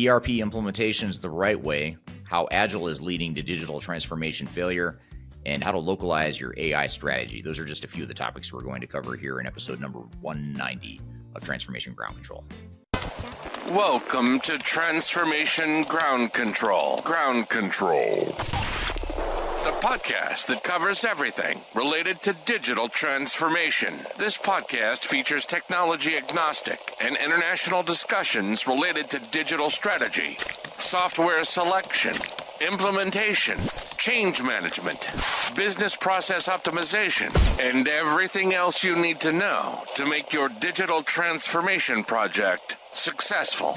ERP implementations the right way, how Agile is leading to digital transformation failure, and how to localize your AI strategy. Those are just a few of the topics we're going to cover here in episode number 190 of Transformation Ground Control. Welcome to Transformation Ground Control. Ground Control. The podcast that covers everything related to digital transformation. This podcast features technology agnostic and international discussions related to digital strategy, software selection, implementation, change management, business process optimization, and everything else you need to know to make your digital transformation project successful.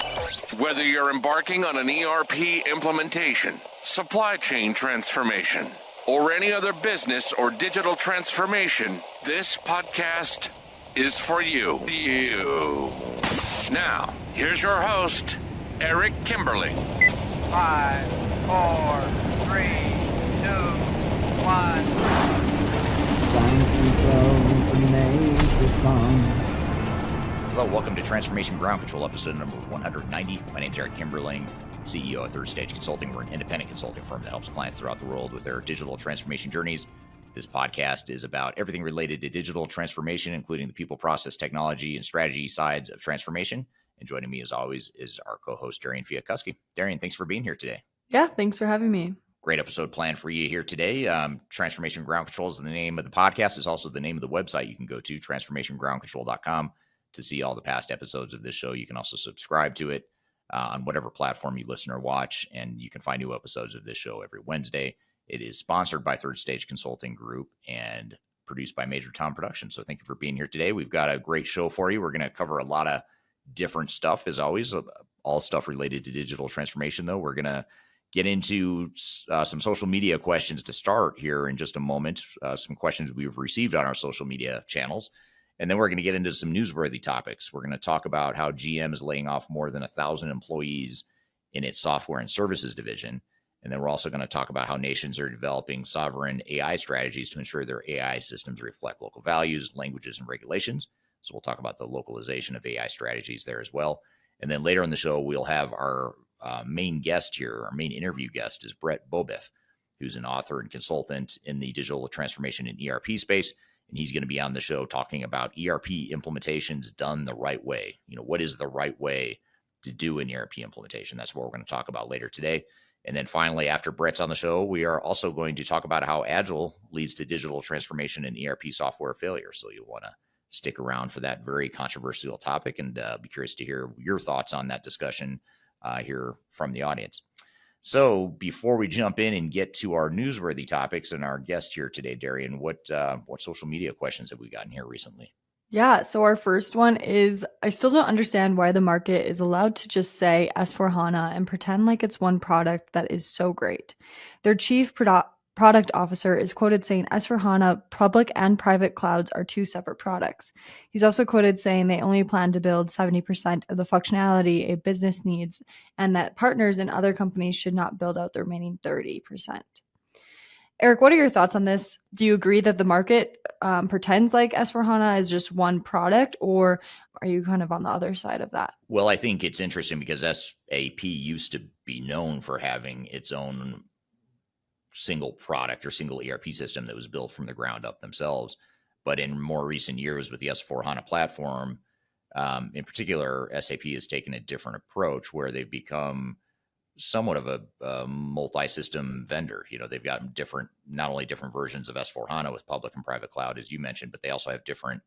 Whether you're embarking on an ERP implementation, supply chain transformation, or any other business or digital transformation, this podcast is for you. Now, here's your host, Eric Kimberling. 5, 4, 3, 2, 1. Hello, welcome to Transformation Ground Control, episode number 190. My name is Eric Kimberling, CEO of Third Stage Consulting. We're an independent consulting firm that helps clients throughout the world with their digital transformation journeys. This podcast is about everything related to digital transformation, including the people, process, technology, and strategy sides of transformation. And joining me, as always, is our co-host, Darian Chwialkowski. Darian, thanks for being here today. Yeah, thanks for having me. Great episode planned for you here today. Transformation Ground Control is the name of the podcast. It's also the name of the website you can go to, transformationgroundcontrol.com, to see all the past episodes of this show. You can also subscribe to it on whatever platform you listen or watch, and you can find new episodes of this show every Wednesday. It is sponsored by Third Stage Consulting Group and produced by Major Tom Productions. So thank you for being here today. We've got a great show for you. We're going to cover a lot of different stuff, as always, all stuff related to digital transformation, though. We're going to get into some social media questions to start here in just a moment, some questions we've received on our social media channels. And then we're going to get into some newsworthy topics. We're going to talk about how GM is laying off more than 1,000 employees in its software and services division. And then we're also going to talk about how nations are developing sovereign AI strategies to ensure their AI systems reflect local values, languages, and regulations. So we'll talk about the localization of AI strategies there as well. And then later in the show, we'll have our main guest here. Our main interview guest is Beaubouef, who's an author and consultant in the digital transformation and ERP space. And he's going to be on the show talking about ERP implementations done the right way. You know, what is the right way to do an ERP implementation? That's what we're going to talk about later today. And then finally, after Brett's on the show, we are also going to talk about how Agile leads to digital transformation and ERP software failure. So you'll want to stick around for that very controversial topic, and be curious to hear your thoughts on that discussion here from the audience. So before we jump in and get to our newsworthy topics and our guest here today, Darian, what social media questions have we gotten here recently? Yeah, so our first one is, I still don't understand why the market is allowed to just say S4HANA and pretend like it's one product that is so great. Their chief product officer is quoted saying S4HANA public and private clouds are two separate products. He's also quoted saying they only plan to build 70% of the functionality a business needs, and that partners in other companies should not build out the remaining 30%. Eric, what are your thoughts on this? Do you agree that the market pretends like S4HANA is just one product, or are you kind of on the other side of that? Well, I think it's interesting because SAP used to be known for having its own single product or single ERP system that was built from the ground up themselves. But in more recent years with the S4HANA platform, in particular, SAP has taken a different approach where they've become somewhat of a multi-system vendor. You know, they've got not only different versions of S4HANA with public and private cloud, as you mentioned, but they also have different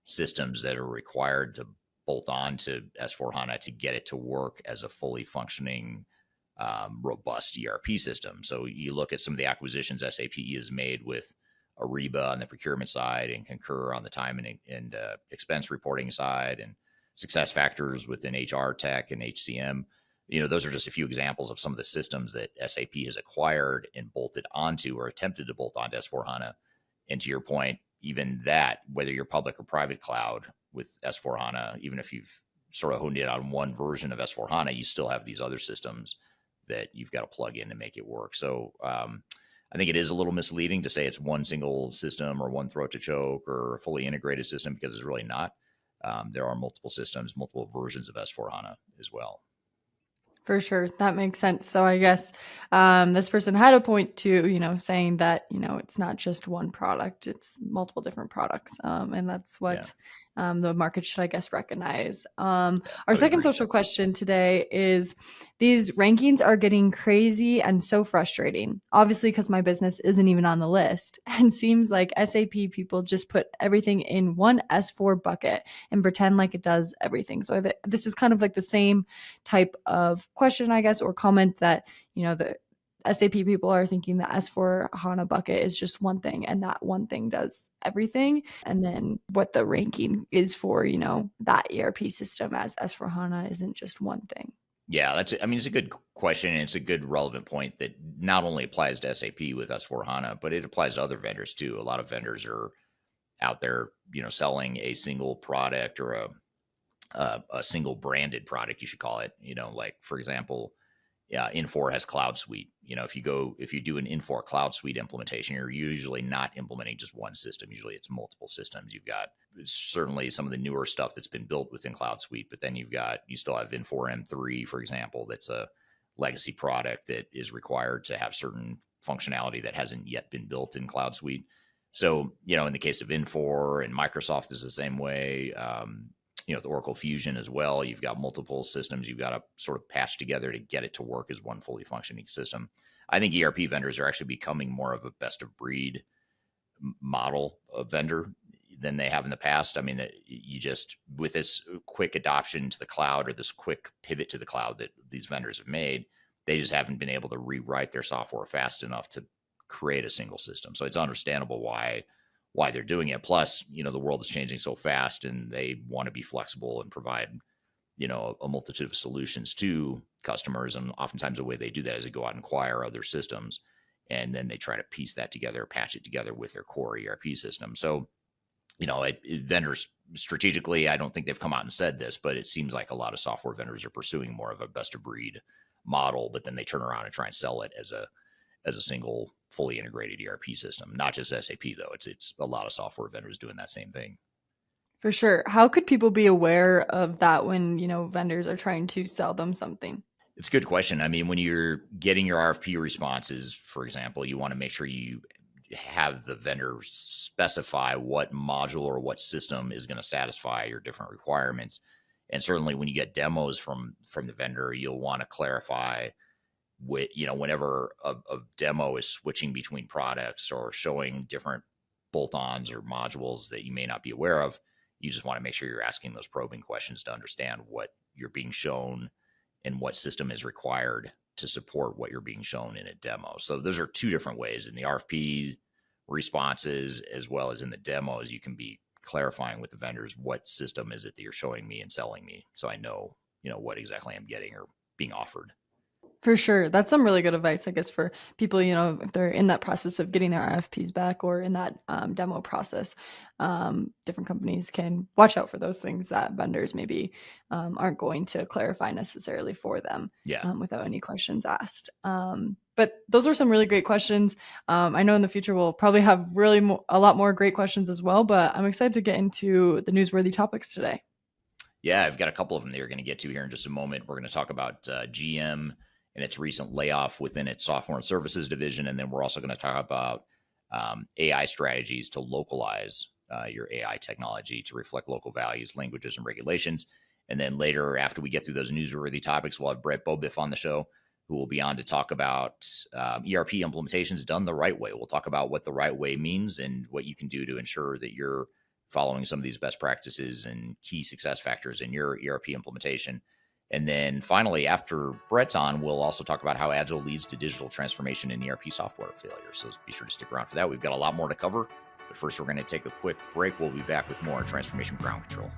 systems that are required to bolt on to S4HANA to get it to work as a fully functioning, robust ERP system. So you look at some of the acquisitions SAP has made with Ariba on the procurement side and Concur on the time and expense reporting side, and SuccessFactors within HR tech and HCM. You know, those are just a few examples of some of the systems that SAP has acquired and bolted onto or attempted to bolt onto S4HANA. And to your point, even that, whether you're public or private cloud with S4HANA, even if you've sort of honed in on one version of S4HANA, you still have these other systems that you've got to plug in to make it work. So I think it is a little misleading to say it's one single system or one throat to choke or a fully integrated system, because it's really not. There are multiple systems, multiple versions of S4HANA as well. For sure. That makes sense. So I guess this person had a point to, saying that, it's not just one product, it's multiple different products. And that's Yeah, what the market should, I guess, recognize. yeah, Our I would second agree. social question today is these rankings are getting crazy and so frustrating, obviously, because my business isn't even on the list. And seems like SAP people just put everything in one S4 bucket and pretend like it does everything. So this is kind of like the same type of question, I guess, or comment that, the SAP people are thinking the S4 HANA bucket is just one thing and that one thing does everything. And then what the ranking is for, that ERP system as S4 HANA isn't just one thing. Yeah, it's a good question, and it's a good relevant point that not only applies to SAP with S4HANA, but it applies to other vendors too. A lot of vendors are out there, selling a single product or a single branded product, you should call it. Like for example, yeah, Infor has Cloud Suite. If you do an Infor Cloud Suite implementation, you're usually not implementing just one system. Usually it's multiple systems. You've got certainly some of the newer stuff that's been built within Cloud Suite, but then you still have Infor M3, for example, that's a legacy product that is required to have certain functionality that hasn't yet been built in Cloud Suite. So, in the case of Infor and Microsoft is the same way. The Oracle Fusion as well. You've got multiple systems you've got to sort of patch together to get it to work as one fully functioning system. I think ERP vendors are actually becoming more of a best of breed model of vendor than they have in the past. I mean, you just, with this quick adoption to the cloud or this quick pivot to the cloud that these vendors have made, they just haven't been able to rewrite their software fast enough to create a single system. So it's understandable why they're doing it. Plus, the world is changing so fast and they want to be flexible and provide, a multitude of solutions to customers. And oftentimes the way they do that is they go out and acquire other systems and then they try to piece that together, patch it together with their core ERP system. So, vendors strategically, I don't think they've come out and said this, but it seems like a lot of software vendors are pursuing more of a best of breed model, but then they turn around and try and sell it as a single fully integrated ERP system. Not just SAP though. It's a lot of software vendors doing that same thing. For sure. How could people be aware of that when, vendors are trying to sell them something? It's a good question. I mean, when you're getting your RFP responses, for example, you want to make sure you have the vendor specify what module or what system is going to satisfy your different requirements. And certainly when you get demos from the vendor, you'll want to clarify whenever a demo is switching between products or showing different bolt-ons or modules that you may not be aware of, you just want to make sure you're asking those probing questions to understand what you're being shown and what system is required to support what you're being shown in a demo. So those are two different ways. In the RFP responses as well as in the demos, you can be clarifying with the vendors what system is it that you're showing me and selling me, so I know what exactly I'm getting or being offered. For sure. That's some really good advice, I guess, for people, if they're in that process of getting their RFPs back or in that demo process. Different companies can watch out for those things that vendors maybe aren't going to clarify necessarily for them without any questions asked. But those were some really great questions. I know in the future we'll probably have really a lot more great questions as well, but I'm excited to get into the newsworthy topics today. Yeah, I've got a couple of them that you're going to get to here in just a moment. We're going to talk about GM and its recent layoff within its software and services division. And then we're also going to talk about AI strategies to localize your AI technology to reflect local values, languages, and regulations. And then later, after we get through those newsworthy topics, we'll have Beaubouef on the show, who will be on to talk about ERP implementations done the right way. We'll talk about what the right way means and what you can do to ensure that you're following some of these best practices and key success factors in your ERP implementation. And then finally, after Brett's on, we'll also talk about how Agile leads to digital transformation in ERP software failure. So be sure to stick around for that. We've got a lot more to cover. But first, we're going to take a quick break. We'll be back with more Transformation Ground Control.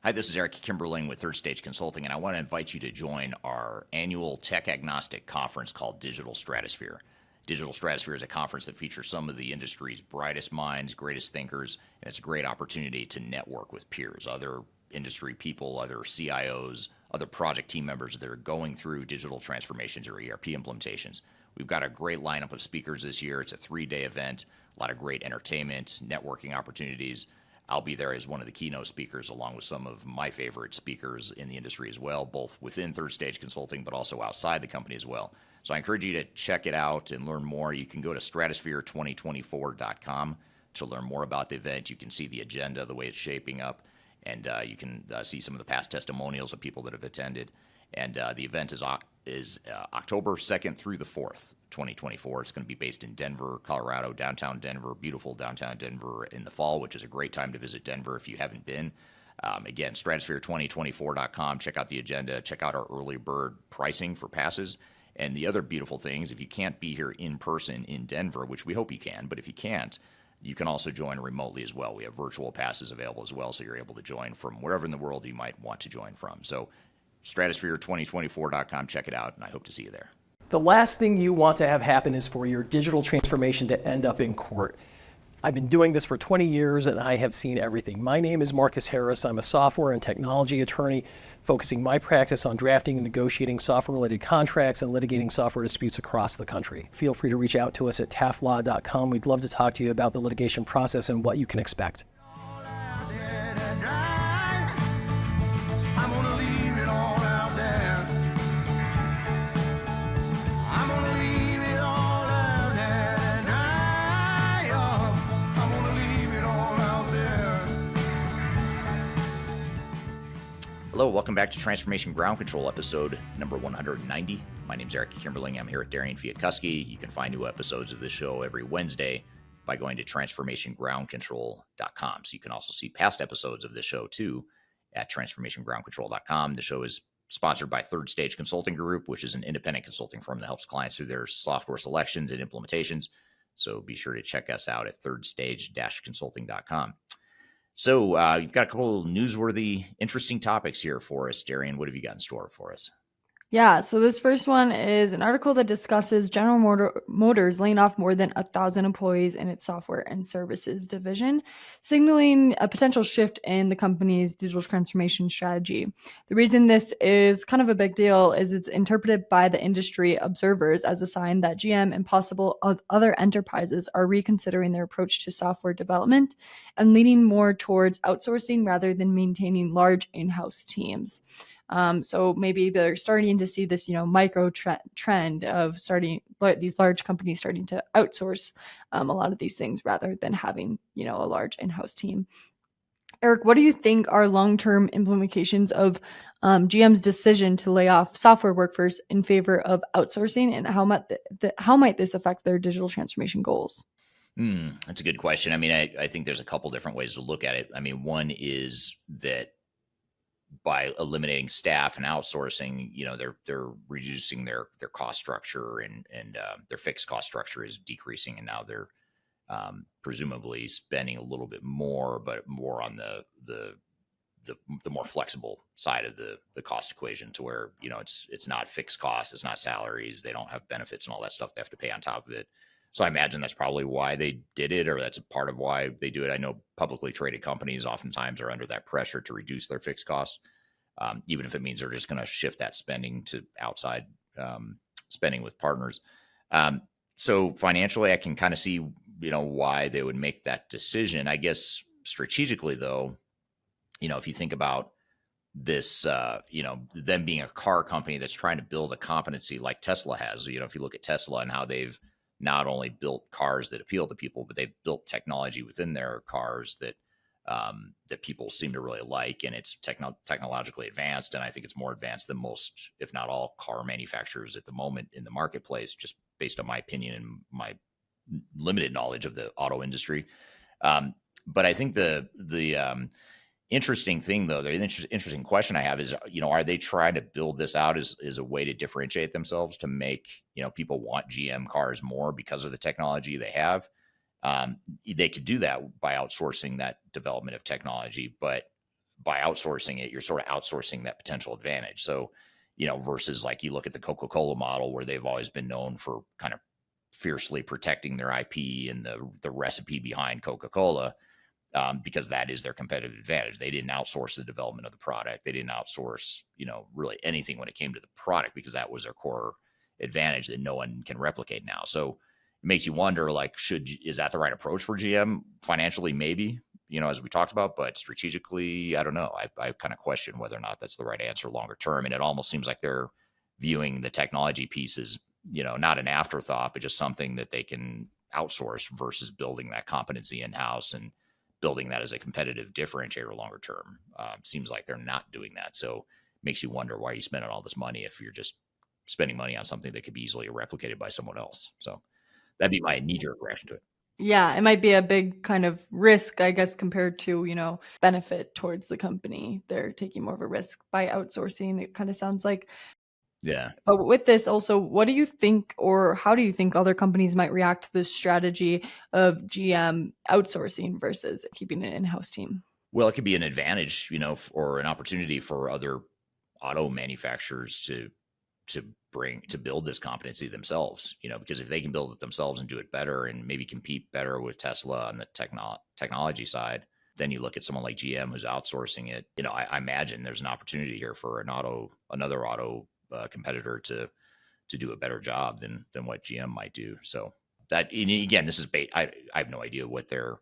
Hi, this is Eric Kimberling with Third Stage Consulting, and I want to invite you to join our annual tech agnostic conference called Digital Stratosphere. Digital Stratosphere is a conference that features some of the industry's brightest minds, greatest thinkers, and it's a great opportunity to network with peers, other industry people, other CIOs, other project team members that are going through digital transformations or ERP implementations. We've got a great lineup of speakers this year. It's a 3-day event, a lot of great entertainment, networking opportunities. I'll be there as one of the keynote speakers, along with some of my favorite speakers in the industry as well, both within Third Stage Consulting, but also outside the company as well. So I encourage you to check it out and learn more. You can go to stratosphere2024.com to learn more about the event. You can see the agenda, the way it's shaping up, and you can see some of the past testimonials of people that have attended. And the event is October 2nd through the 4th, 2024. It's going to be based in Denver, Colorado, downtown Denver, beautiful downtown Denver in the fall, which is a great time to visit Denver if you haven't been. Again, stratosphere2024.com. Check out the agenda. Check out our early bird pricing for passes. And the other beautiful things, if you can't be here in person in Denver, which we hope you can, but if you can't, you can also join remotely as well. We have virtual passes available as well, so you're able to join from wherever in the world you might want to join from. So stratosphere2024.com, check it out, and I hope to see you there. The last thing you want to have happen is for your digital transformation to end up in court. I've been doing this for 20 years and I have seen everything. My name is Marcus Harris. I'm a software and technology attorney focusing my practice on drafting and negotiating software-related contracts and litigating software disputes across the country. Feel free to reach out to us at taftlaw.com. We'd love to talk to you about the litigation process and what you can expect. Hello, welcome back to Transformation Ground Control, episode number 190. My name is Eric Kimberling. I'm here at Darian Chwialkowski. You can find new episodes of this show every Wednesday by going to transformationgroundcontrol.com. So you can also see past episodes of this show too at transformationgroundcontrol.com. The show is sponsored by Third Stage Consulting Group, which is an independent consulting firm that helps clients through their software selections and implementations. So be sure to check us out at thirdstage-consulting.com. So you've got a couple of newsworthy, interesting topics here for us. Darian, what have you got in store for us? Yeah, so this first one is an article that discusses General Motors laying off more than 1,000 employees in its software and services division, signaling a potential shift in the company's digital transformation strategy. The reason this is kind of a big deal is it's interpreted by the industry observers as a sign that GM and possible other enterprises are reconsidering their approach to software development and leaning more towards outsourcing rather than maintaining large in-house teams. So maybe they're starting to see this, micro trend of these large companies starting to outsource a lot of these things rather than having, a large in-house team. Eric, what do you think are long-term implications of GM's decision to lay off software workforce in favor of outsourcing, and how might this affect their digital transformation goals? That's a good question. I mean, I think there's a couple different ways to look at it. I mean, one is that by eliminating staff and outsourcing, they're reducing their cost structure and their fixed cost structure is decreasing, and now they're presumably spending a little bit more, but more on the more flexible side of the cost equation, to where it's not fixed costs, it's not salaries, they don't have benefits and all that stuff they have to pay on top of it. So I imagine that's probably why they did it, or that's a part of why they do it. I know publicly traded companies oftentimes are under that pressure to reduce their fixed costs, even if it means they're just going to shift that spending to outside spending with partners. So financially, I can kind of see, why they would make that decision. I guess strategically, though, if you think about this, them being a car company that's trying to build a competency like Tesla has, if you look at Tesla and how they've not only built cars that appeal to people, but they've built technology within their cars that people seem to really like, and it's technologically advanced. And I think it's more advanced than most, if not all, car manufacturers at the moment in the marketplace, just based on my opinion and my limited knowledge of the auto industry. But I think the interesting thing, though, the interesting question I have is, are they trying to build this out as a way to differentiate themselves, to make, people want GM cars more because of the technology they have? They could do that by outsourcing that development of technology, but by outsourcing it, you're sort of outsourcing that potential advantage. So, versus like you look at the Coca-Cola model, where they've always been known for kind of fiercely protecting their IP and the recipe behind Coca-Cola, because that is their competitive advantage. They didn't outsource the development of the product. They didn't outsource, really anything when it came to the product, because that was their core advantage that no one can replicate now. So it makes you wonder, like, is that the right approach for GM? Financially, maybe, as we talked about, but strategically, I don't know. I kind of question whether or not that's the right answer longer term. And it almost seems like they're viewing the technology piece as, not an afterthought, but just something that they can outsource versus building that competency in-house and building that as a competitive differentiator longer term. Seems like they're not doing that. So makes you wonder why you spending all this money if you're just spending money on something that could be easily replicated by someone else. So that'd be my knee-jerk reaction to it. Yeah, it might be a big kind of risk, I guess, compared to, benefit towards the company. They're taking more of a risk by outsourcing, it kind of sounds like. Yeah. But with this also, what do you think, or how do you think other companies might react to this strategy of GM outsourcing versus keeping an in-house team? Well, it could be an advantage, or an opportunity for other auto manufacturers to build this competency themselves, because if they can build it themselves and do it better and maybe compete better with Tesla on the technology side, then you look at someone like GM who's outsourcing it. I imagine there's an opportunity here for another auto competitor to do a better job than what GM might do. So that, and again, this is I have no idea what their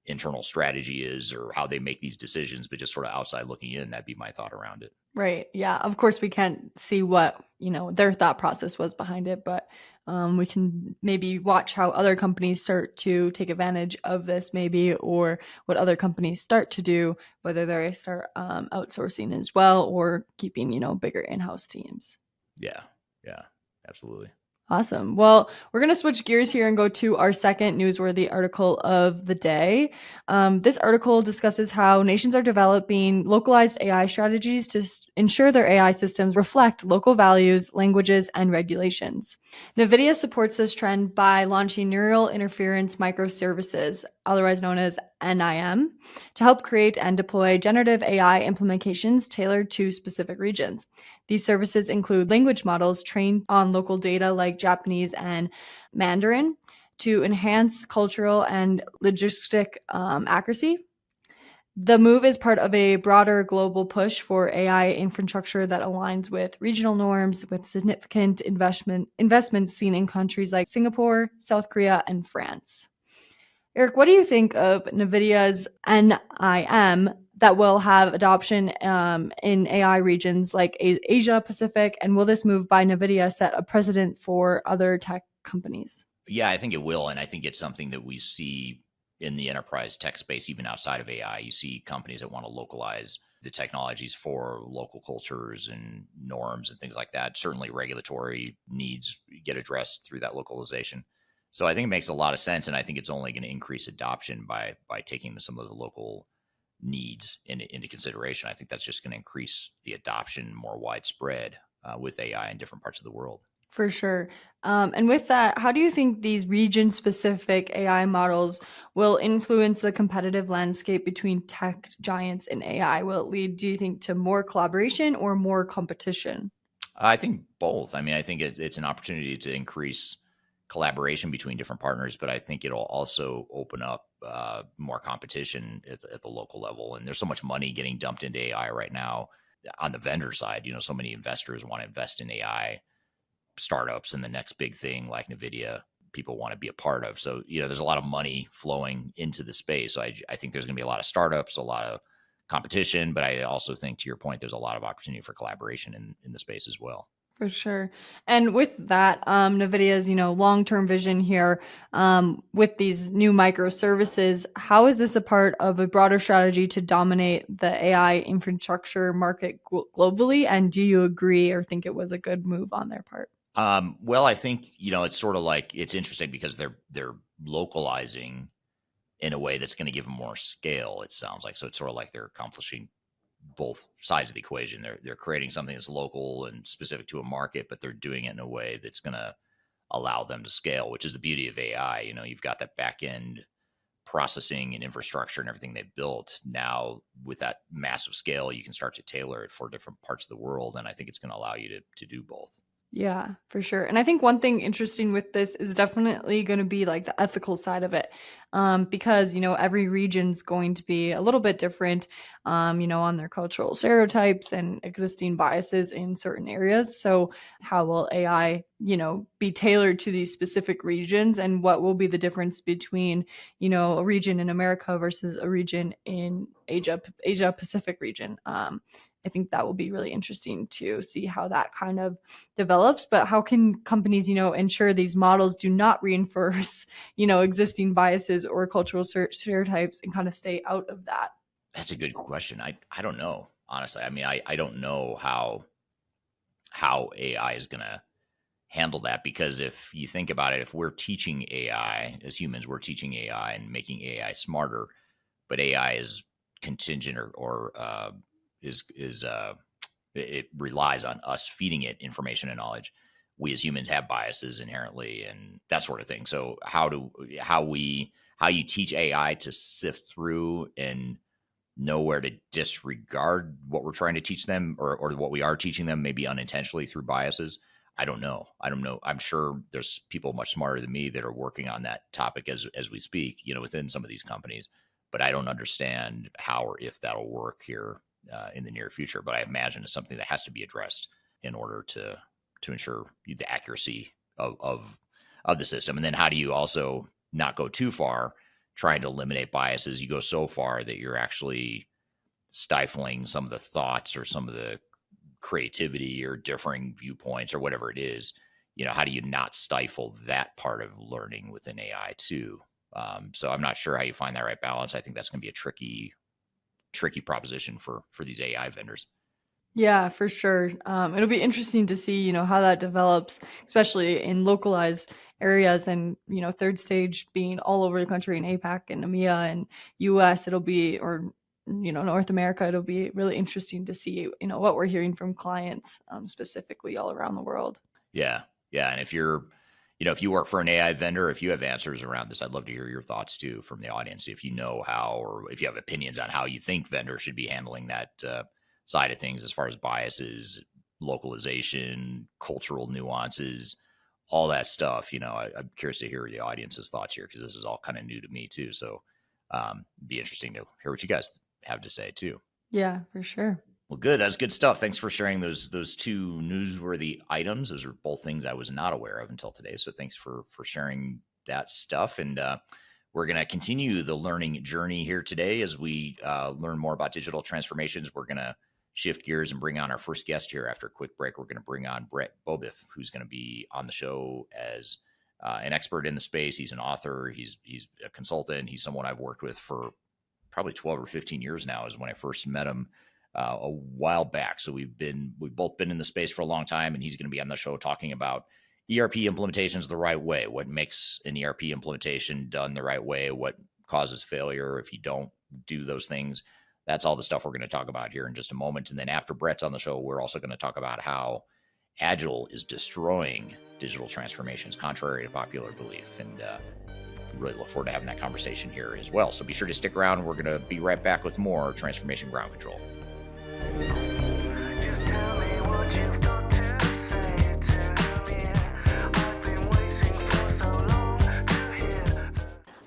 internal strategy is or how they make these decisions, but just sort of outside looking in, that'd be my thought around it. Right. Yeah. Of course, we can't see what, their thought process was behind it, but we can maybe watch how other companies start to take advantage of this maybe, or what other companies start to do, whether they start outsourcing as well or keeping, bigger in-house teams. Yeah. Yeah, absolutely. Awesome. Well, we're going to switch gears here and go to our second newsworthy article of the day. This article discusses how nations are developing localized AI strategies to ensure their AI systems reflect local values, languages, and regulations. NVIDIA supports this trend by launching neural interference microservices, otherwise known as NIM, to help create and deploy generative AI implementations tailored to specific regions. These services include language models trained on local data like Japanese and Mandarin to enhance cultural and logistic accuracy. The move is part of a broader global push for AI infrastructure that aligns with regional norms, with significant investments seen in countries like Singapore, South Korea, and France. Eric, what do you think of NVIDIA's NIM that will have adoption in AI regions like Asia Pacific? And will this move by NVIDIA set a precedent for other tech companies? Yeah, I think it will. And I think it's something that we see in the enterprise tech space, even outside of AI. You see companies that want to localize the technologies for local cultures and norms and things like that. Certainly regulatory needs get addressed through that localization. So I think it makes a lot of sense, and I think it's only going to increase adoption by taking some of the local needs into consideration. I think that's just going to increase the adoption more widespread with AI in different parts of the world. For sure. And with that, how do you think these region-specific AI models will influence the competitive landscape between tech giants and AI? Will it lead, do you think, to more collaboration or more competition? I think both. I mean, I think it's an opportunity to increase collaboration between different partners, but I think it'll also open up more competition at the local level. And there's so much money getting dumped into AI right now on the vendor side. So many investors want to invest in AI startups, and the next big thing like NVIDIA, people want to be a part of. So, there's a lot of money flowing into the space. So I think there's going to be a lot of startups, a lot of competition, but I also think, to your point, there's a lot of opportunity for collaboration in the space as well. For sure. And with that, NVIDIA's, long-term vision here with these new microservices, how is this a part of a broader strategy to dominate the AI infrastructure market globally? And do you agree or think it was a good move on their part? Well, I think, it's sort of like, it's interesting because they're localizing in a way that's going to give them more scale, it sounds like. So it's sort of like they're accomplishing both sides of the equation. They're creating something that's local and specific to a market, but they're doing it in a way that's going to allow them to scale, which is the beauty of AI. You've got that back end processing and infrastructure and everything they've built. Now, with that massive scale, you can start to tailor it for different parts of the world. And I think it's going to allow you to do both. Yeah, for sure. And I think one thing interesting with this is definitely going to be like the ethical side of it. because, every region's going to be a little bit different, on their cultural stereotypes and existing biases in certain areas. So how will AI, be tailored to these specific regions, and what will be the difference between, a region in America versus a region in Asia Pacific region? I think that will be really interesting to see how that kind of develops. But how can companies, ensure these models do not reinforce, existing biases or cultural stereotypes, and kind of stay out of that? That's a good question. I don't know, honestly. I mean, I don't know how AI is going to handle that, because if you think about it, if we're teaching AI as humans, we're teaching AI and making AI smarter, but AI is contingent or it relies on us feeding it information and knowledge. We as humans have biases inherently and that sort of thing. So how you teach AI to sift through and know where to disregard what we're trying to teach them, or what we are teaching them, maybe unintentionally through biases. I don't know. I'm sure there's people much smarter than me that are working on that topic as we speak, within some of these companies, but I don't understand how or if that'll work here in the near future. But I imagine it's something that has to be addressed in order to ensure the accuracy of the system. And then how do you also not go too far trying to eliminate biases? You go so far that you're actually stifling some of the thoughts or some of the creativity or differing viewpoints or whatever it is. How do you not stifle that part of learning within AI too? So I'm not sure how you find that right balance. I think that's going to be a tricky proposition for these AI vendors. Yeah, for sure. It'll be interesting to see, how that develops, especially in localized areas, and, third stage being all over the country in APAC and EMEA and US. It'll be, or, North America, it'll be really interesting to see, what we're hearing from clients, specifically all around the world. Yeah. Yeah. And if you work for an AI vendor, if you have answers around this, I'd love to hear your thoughts too from the audience. If you know how, or if you have opinions on how you think vendors should be handling that side of things, as far as biases, localization, cultural nuances, all that stuff. I'm curious to hear the audience's thoughts here, because this is all kind of new to me too. So be interesting to hear what you guys have to say too. Yeah, for sure. Well, good. That's good stuff. Thanks for sharing those two newsworthy items. Those are both things I was not aware of until today. So thanks for sharing that stuff. And we're going to continue the learning journey here today as we learn more about digital transformations. We're going to shift gears and bring on our first guest here after a quick break. We're going to bring on Beaubouef, who's going to be on the show as an expert in the space. He's an author. He's a consultant. He's someone I've worked with for probably 12 or 15 years now, is when I first met him a while back. So we've both been in the space for a long time, and he's going to be on the show talking about ERP implementations the right way, what makes an ERP implementation done the right way, what causes failure if you don't do those things. That's all the stuff we're going to talk about here in just a moment. And then after Brett's on the show, we're also going to talk about how Agile is destroying digital transformations, contrary to popular belief. And really look forward to having that conversation here as well. So be sure to stick around. We're going to be right back with more Transformation Ground Control. Just tell me what you've got to say to me. I've been waiting for so long to hear.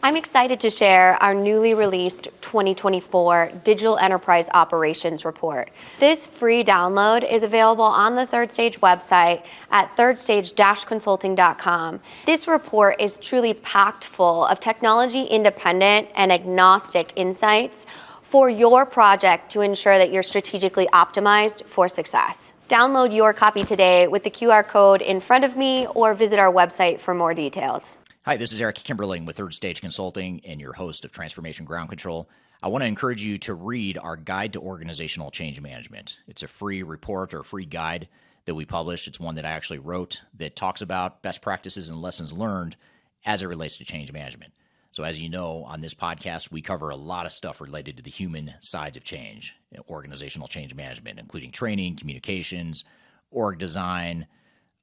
I'm excited to share our newly released 2024 Digital Enterprise Operations Report. This free download is available on the Third Stage website at thirdstage-consulting.com. This report is truly packed full of technology-independent and agnostic insights for your project to ensure that you're strategically optimized for success. Download your copy today with the QR code in front of me, or visit our website for more details. Hi, this is Eric Kimberling with Third Stage Consulting and your host of Transformation Ground Control. I want to encourage you to read our Guide to Organizational Change Management. It's a free report or free guide that we published. It's one that I actually wrote that talks about best practices and lessons learned as it relates to change management. So as you know, on this podcast, we cover a lot of stuff related to the human sides of change, organizational change management, including training, communications, org design,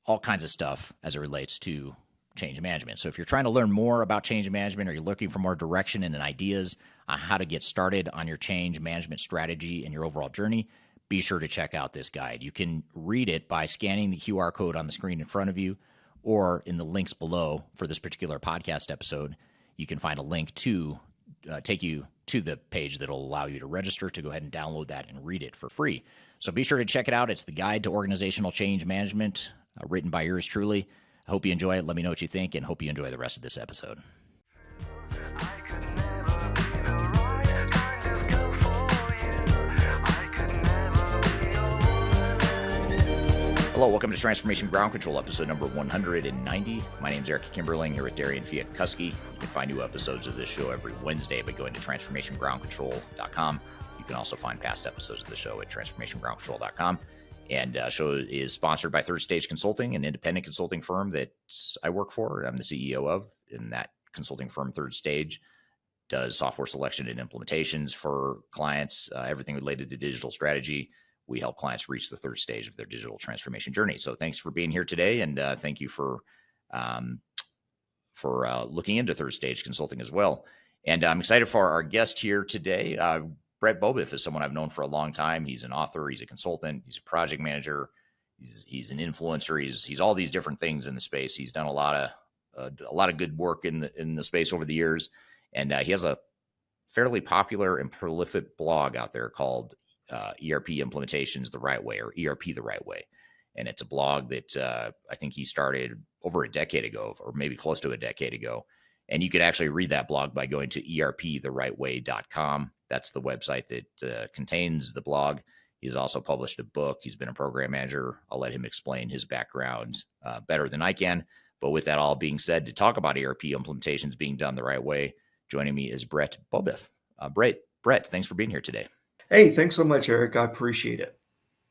all kinds of stuff as it relates to change management. So if you're trying to learn more about change management, or you're looking for more direction and ideas on how to get started on your change management strategy and your overall journey, be sure to check out this guide. You can read it by scanning the QR code on the screen in front of you, or in the links below for this particular podcast episode. you can find a link to take you to the page that'll allow you to register to go ahead and download that and read it for free. So be sure to check it out. It's the Guide to Organizational Change Management, written by yours truly. I hope you enjoy it. Let me know what you think, and hope you enjoy the rest of this episode. I could never be the right kind of girl for you. I could never be a woman. Hello, welcome to Transformation Ground Control, episode number 190. My name is Eric Kimberling here with Darian Chwialkowski. You can find new episodes of this show every Wednesday by going to transformationgroundcontrol.com. You can also find past episodes of the show at transformationgroundcontrol.com. And show is sponsored by Third Stage Consulting, an independent consulting firm that I work for. I'm the CEO of, and that consulting firm, Third Stage, does software selection and implementations for clients, everything related to digital strategy. We help clients reach the third stage of their digital transformation journey. So thanks for being here today, and thank you for looking into Third Stage Consulting as well. And I'm excited for our guest here today. Beaubouef is someone I've known for a long time. He's an author, he's a consultant, he's a project manager, he's an influencer, he's all these different things in the space. He's done a lot of good work in the space over the years, and he has a fairly popular and prolific blog out there called ERP Implementations the Right Way, or ERP the Right Way. And it's a blog that I think he started over a decade ago, or maybe close to a decade ago. And you can actually read that blog by going to erptherightway.com. That's the website that contains the blog. He's also published a book. He's been a program manager. I'll let him explain his background better than I can. But with that all being said, to talk about ERP implementations being done the right way, joining me is Beaubouef. Brett, thanks for being here today. Hey, thanks so much, Eric. I appreciate it.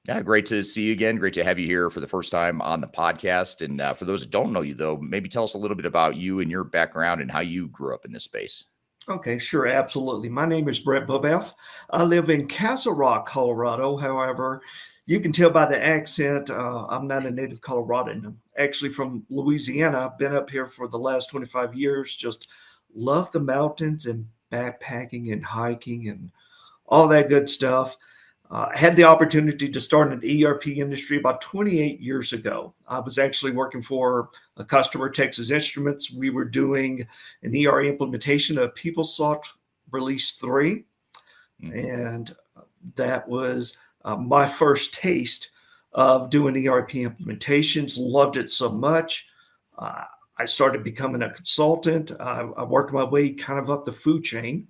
Yeah, great to see you again. Great to have you here for the first time on the podcast. And for those that don't know you, though, maybe tell us a little bit about you and your background and how you grew up in this space. Okay, sure, absolutely. My name is Beaubouef. I live in Castle Rock, Colorado. However, you can tell by the accent, I'm not a native Coloradan. I'm actually from Louisiana. I've been up here for the last 25 years. Just love the mountains and backpacking and hiking and all that good stuff. I had the opportunity to start in the ERP industry about 28 years ago. I was actually working for a customer, Texas Instruments. We were doing an ERP implementation of PeopleSoft Release 3. And that was my first taste of doing ERP implementations. Loved it so much. I started becoming a consultant. I worked my way kind of up the food chain.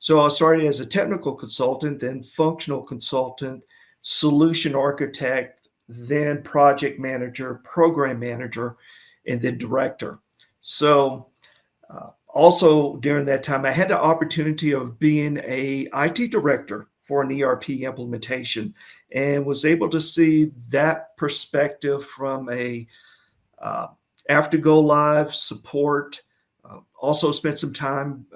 So I started as a technical consultant, then functional consultant, solution architect, then project manager, program manager, and then director. So also during that time, I had the opportunity of being a IT director for an ERP implementation, and was able to see that perspective from a after go live support. Also spent some time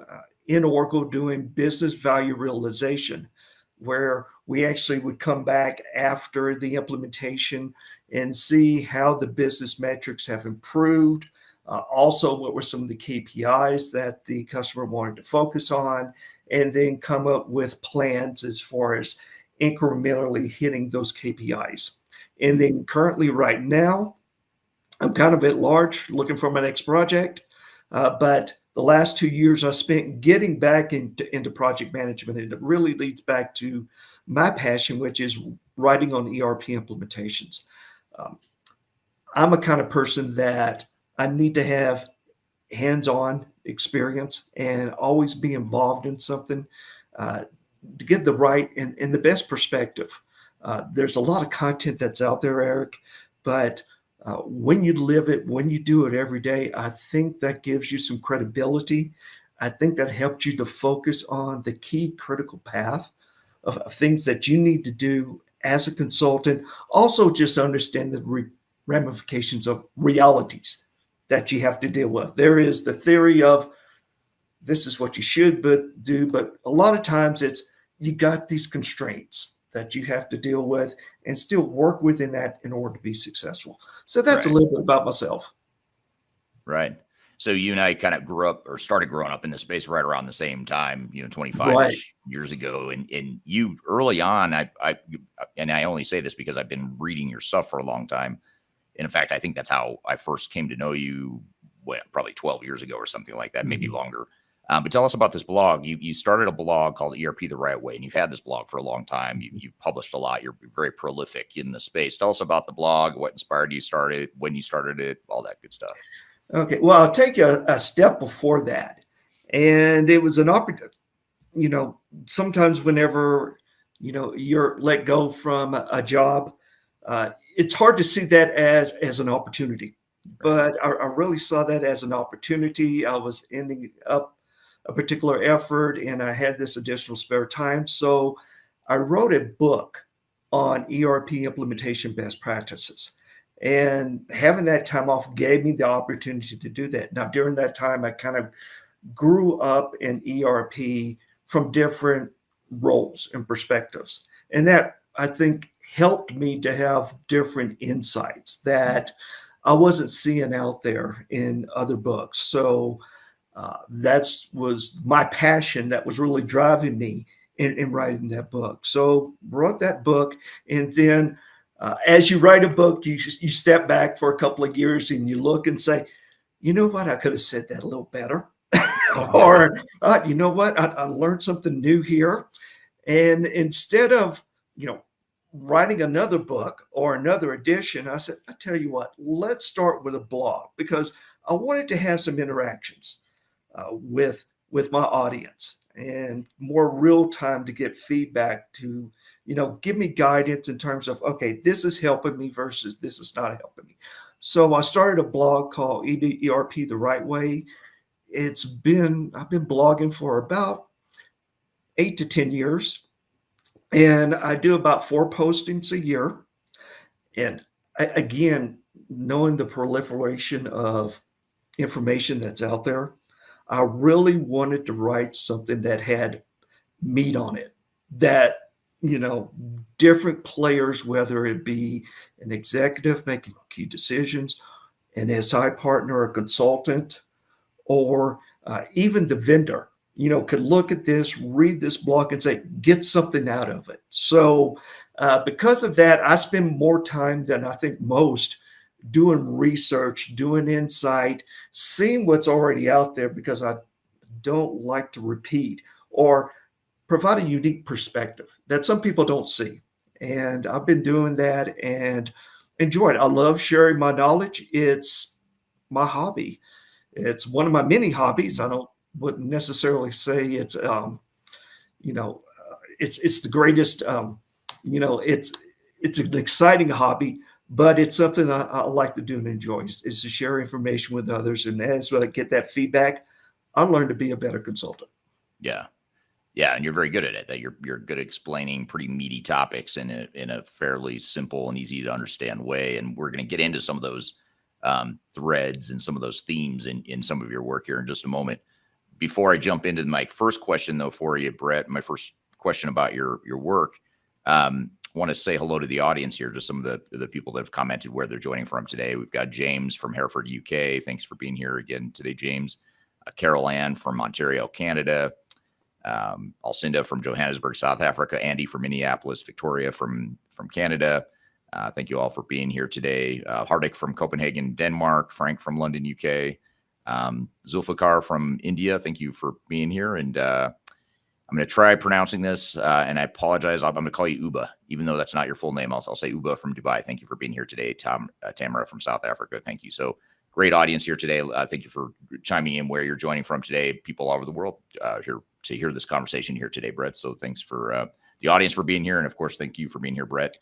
in Oracle doing business value realization, where we actually would come back after the implementation and see how the business metrics have improved. Also, what were some of the KPIs that the customer wanted to focus on, and then come up with plans as far as incrementally hitting those KPIs. And then currently right now, I'm kind of at large looking for my next project, but the last 2 years I spent getting back into project management, and it really leads back to my passion, which is writing on ERP implementations. I'm a kind of person that I need to have hands-on experience and always be involved in something to get the right and the best perspective. There's a lot of content that's out there, Eric, but when you live it, when you do it every day, I think that gives you some credibility. I think that helps you to focus on the key critical path of things that you need to do as a consultant. Also, just understand the ramifications of realities that you have to deal with. There is the theory of this is what you should do, but a lot of times it's you got these constraints that you have to deal with and still work within that in order to be successful. So that's a little bit about myself. Right. So you and I kind of grew up or started growing up in this space right around the same time, 25 years ago. And you early on, I only say this because I've been reading your stuff for a long time. And in fact, I think that's how I first came to know you probably 12 years ago or something like that, maybe longer. But tell us about this blog. You started a blog called ERP the Right Way, and you've had this blog for a long time. You've published a lot. You're very prolific in the space. Tell us about the blog, what inspired you start it, when you started it, all that good stuff. Okay. Well, I'll take you a step before that. And it was an opportunity. Sometimes whenever, you're let go from a job, it's hard to see that as an opportunity. But I really saw that as an opportunity. I was ending up a particular effort and I had this additional spare time. So I wrote a book on ERP implementation best practices. And having that time off gave me the opportunity to do that. Now, during that time, I kind of grew up in ERP from different roles and perspectives. And that, I think, helped me to have different insights that I wasn't seeing out there in other books. So that was my passion that was really driving me in writing that book. So wrote that book, and then as you write a book, you step back for a couple of years and you look and say, you know what, I could have said that a little better. Or, you know what, I learned something new here. And instead of, writing another book or another edition, I said, I tell you what, let's start with a blog, because I wanted to have some interactions with my audience and more real time to get feedback to, give me guidance in terms of, okay, this is helping me versus this is not helping me. So I started a blog called ERP the Right Way. I've been blogging for about 8 to 10 years. And I do about 4 postings a year. And again, knowing the proliferation of information that's out there, I really wanted to write something that had meat on it, that, different players, whether it be an executive making key decisions, an SI partner, a consultant, or even the vendor, could look at this, read this blog and say, get something out of it. So because of that, I spend more time than I think most doing research, doing insight, seeing what's already out there, because I don't like to repeat or provide a unique perspective that some people don't see. And I've been doing that and enjoy it. I love sharing my knowledge. It's my hobby. It's one of my many hobbies. Wouldn't necessarily say it's it's the greatest. It's an exciting hobby, but it's something I like to do and enjoy. Is to share information with others, and as I get that feedback, I learn to be a better consultant. Yeah, and you're very good at it. That you're good at explaining pretty meaty topics in a fairly simple and easy to understand way. And we're going to get into some of those threads and some of those themes in some of your work here in just a moment. Before I jump into my first question, though, for you, Brett, my first question about your work, I want to say hello to the audience here, just some of the people that have commented where they're joining from today. We've got James from Hereford, UK. Thanks for being here again today, James. Carol Ann from Ontario, Canada. Alcinda from Johannesburg, South Africa. Andy from Minneapolis. Victoria from Canada. Thank you all for being here today. Hardik from Copenhagen, Denmark. Frank from London, UK. Zulfikar from India. Thank you for being here. And I'm going to try pronouncing this, and I apologize. I'm going to call you Uba, even though that's not your full name. I'll say Uba from Dubai. Thank you for being here today. Tamara from South Africa. Thank you. So great audience here today. Thank you for chiming in where you're joining from today. People all over the world here to hear this conversation here today, Brett. So thanks for the audience for being here. And of course, thank you for being here, Brett.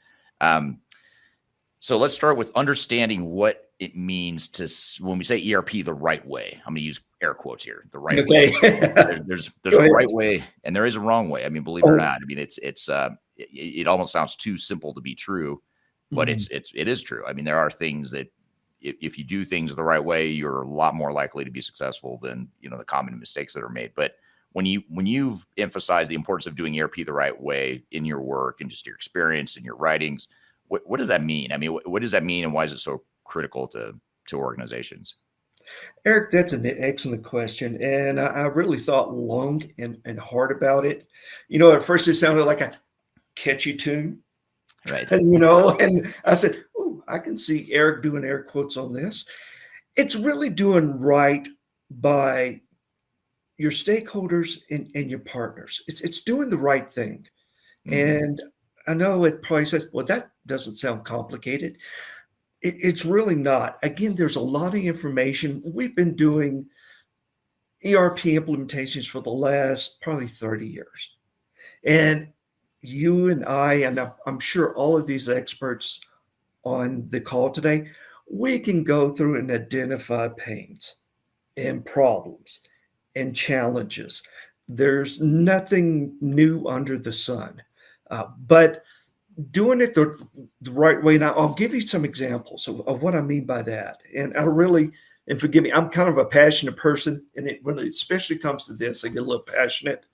So let's start with understanding what it means when we say ERP the right way. I'm going to use air quotes here. The right way. There's a right way and there is a wrong way. I mean, believe it or not. I mean, it almost sounds too simple to be true, but it is true. I mean, there are things that if you do things the right way, you're a lot more likely to be successful than the common mistakes that are made. But when you've emphasized the importance of doing ERP the right way in your work and just your experience and your writings, what does that mean? I mean, what does that mean, and why is it so critical to organizations? Eric, that's an excellent question. And I really thought long and hard about it. At first it sounded like a catchy tune. Right. And I said, oh, I can see Eric doing air quotes on this. It's really doing right by your stakeholders and your partners. It's doing the right thing. Mhm. And I know it probably says, well, that doesn't sound complicated. It's really not. Again, there's a lot of information. We've been doing ERP implementations for the last probably 30 years. And you and I, and I'm sure all of these experts on the call today, we can go through and identify pains and problems and challenges. There's nothing new under the sun. But doing it the right way. Now, I'll give you some examples of what I mean by that. And I really, and forgive me, I'm kind of a passionate person. And when it especially comes to this, I get a little passionate.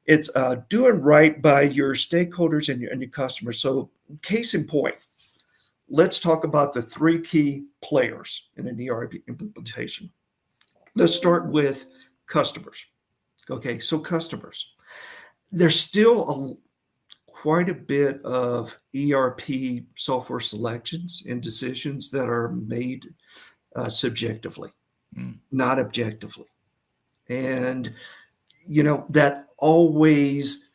It's doing right by your stakeholders and your customers. So, case in point, let's talk about the three key players in an ERP implementation. Let's start with customers. Okay, so customers. There's still quite a bit of ERP software selections and decisions that are made subjectively, not objectively. And, that always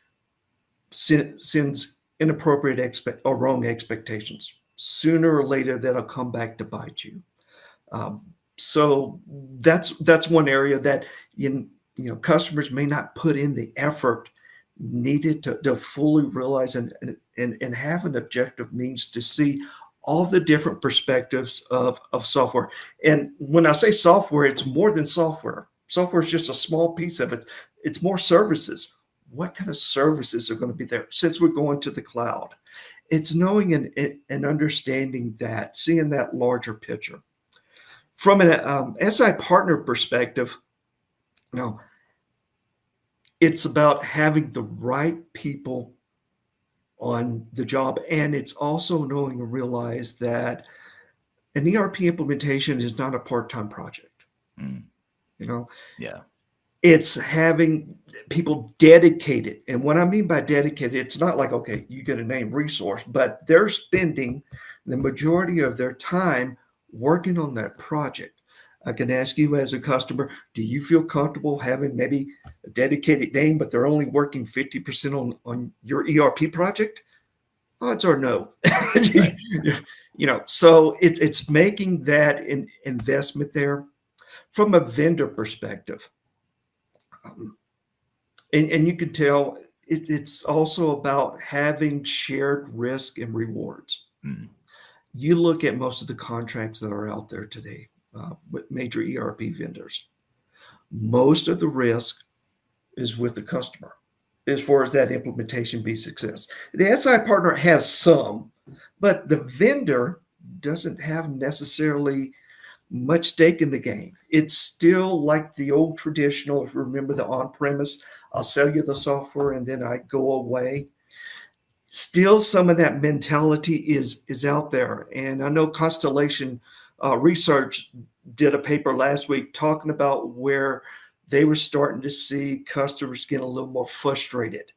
sends inappropriate or wrong expectations. Sooner or later, that'll come back to bite you. So that's one area that customers may not put in the effort needed to fully realize and have an objective means to see all the different perspectives of software. And when I say software, it's more than software. Software is just a small piece of it. It's more services. What kind of services are going to be there since we're going to the cloud? It's knowing and understanding that, seeing that larger picture. From an SI partner perspective, it's about having the right people on the job. And it's also knowing and realize that an ERP implementation is not a part-time project. Yeah. It's having people dedicated. And what I mean by dedicated, it's not like, okay, you get a name resource, but they're spending the majority of their time working on that project. I can ask you as a customer, do you feel comfortable having maybe a dedicated name, but they're only working 50% on your ERP project? Odds are no. Right. So it's making that investment there. From a vendor perspective, and you can tell it's also about having shared risk and rewards. You look at most of the contracts that are out there today with major ERP vendors. Most of the risk is with the customer as far as that implementation be success. The SI partner has some, but the vendor doesn't have necessarily much stake in the game. It's still like the old traditional, if you remember the on-premise, I'll sell you the software and then I go away. Still some of that mentality is out there. And I know Constellation Research did a paper last week talking about where they were starting to see customers get a little more frustrated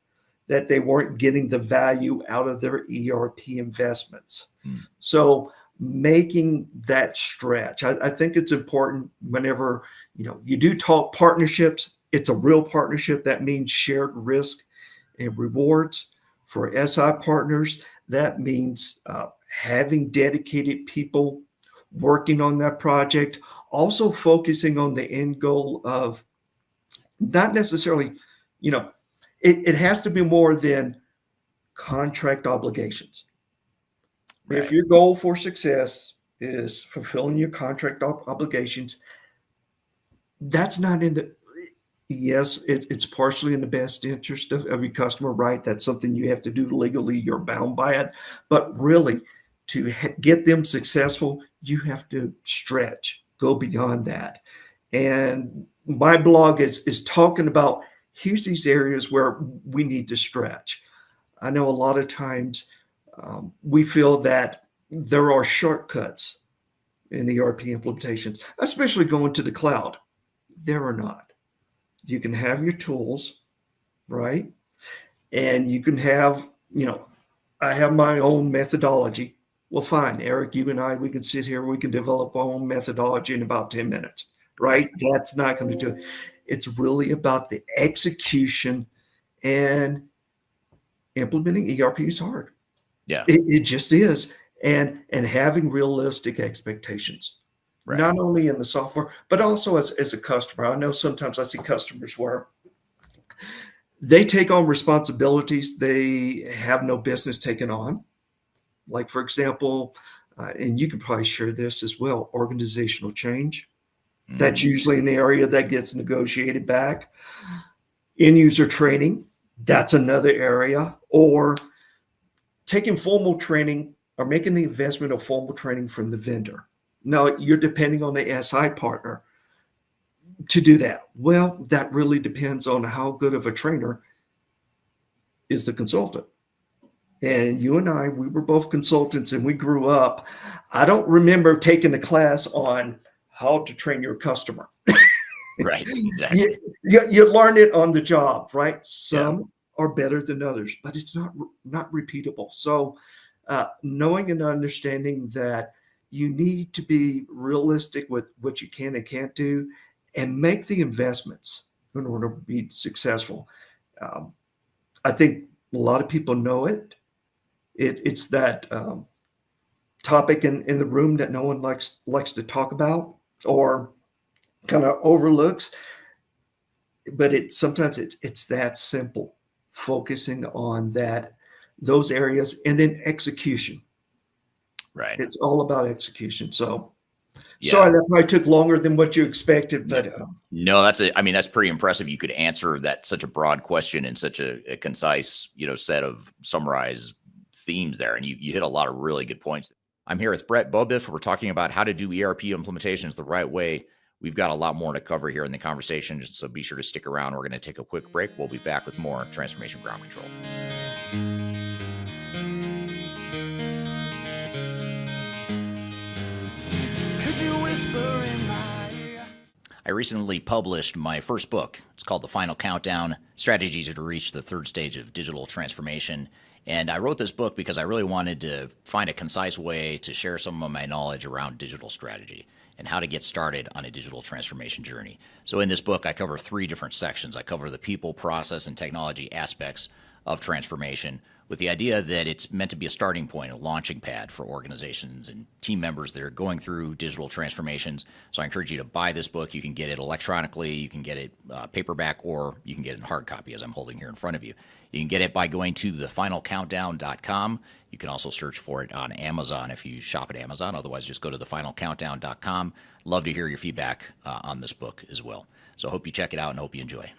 that they weren't getting the value out of their ERP investments. So making that stretch, I think it's important whenever you do talk partnerships. It's a real partnership. That means shared risk and rewards. For SI partners, that means having dedicated people working on that project, also focusing on the end goal of not necessarily, it has to be more than contract obligations. Right. If your goal for success is fulfilling your contract obligations, that's not in the, yes, it's partially in the best interest of your customer, right? That's something you have to do legally. You're bound by it. But really, to get them successful, you have to stretch, go beyond that. And my blog is talking about, here's these areas where we need to stretch. I know a lot of times we feel that there are shortcuts in ERP implementations, especially going to the cloud. There are not. You can have your tools, right? And you can have, I have my own methodology Well, fine, Eric, you and I, we can sit here, we can develop our own methodology in about 10 minutes, right? That's not going to do it. It's really about the execution, and implementing ERP is hard. Yeah. It just is. And having realistic expectations, Right. not only in the software, but also as a customer. I know sometimes I see customers where they take on responsibilities they have no business taking on. Like, for example, and you can probably share this as well, organizational change. That's Mhm. usually an area that gets negotiated back. End user training, that's another area. Or taking formal training or making the investment of formal training from the vendor. Now, you're depending on the SI partner to do that. Well, that really depends on how good of a trainer is the consultant. And you and I, we were both consultants and we grew up. I don't remember taking a class on how to train your customer. Right. Exactly. You learn it on the job, right? Yeah. Some are better than others, but it's not repeatable. So knowing and understanding that you need to be realistic with what you can and can't do, and make the investments in order to be successful. I think a lot of people know it. It's that topic in the room that no one likes to talk about or kind of overlooks. But sometimes it's that simple, focusing on those areas, and then execution. Right. It's all about execution. So Yeah. sorry, that probably took longer than what you expected, but No, that's pretty impressive. You could answer that such a broad question in such a concise, set of summarized themes there. And you hit a lot of really good points. I'm here with Brett Beaubouef. We're talking about how to do ERP implementations the right way. We've got a lot more to cover here in the conversation, so be sure to stick around. We're going to take a quick break. We'll be back with more Transformation Ground Control. Could you whisper in my ear? I recently published my first book. It's called The Final Countdown, Strategies to Reach the Third Stage of Digital Transformation. And I wrote this book because I really wanted to find a concise way to share some of my knowledge around digital strategy and how to get started on a digital transformation journey. So in this book, I cover 3 different sections. I cover the people, process, and technology aspects of transformation, with the idea that it's meant to be a starting point, a launching pad for organizations and team members that are going through digital transformations. So I encourage you to buy this book. You can get it electronically, you can get it paperback, or you can get it in hard copy, as I'm holding here in front of you. You can get it by going to thefinalcountdown.com. You can also search for it on Amazon if you shop at Amazon. Otherwise, just go to thefinalcountdown.com. Love to hear your feedback on this book as well. So I hope you check it out and hope you enjoy.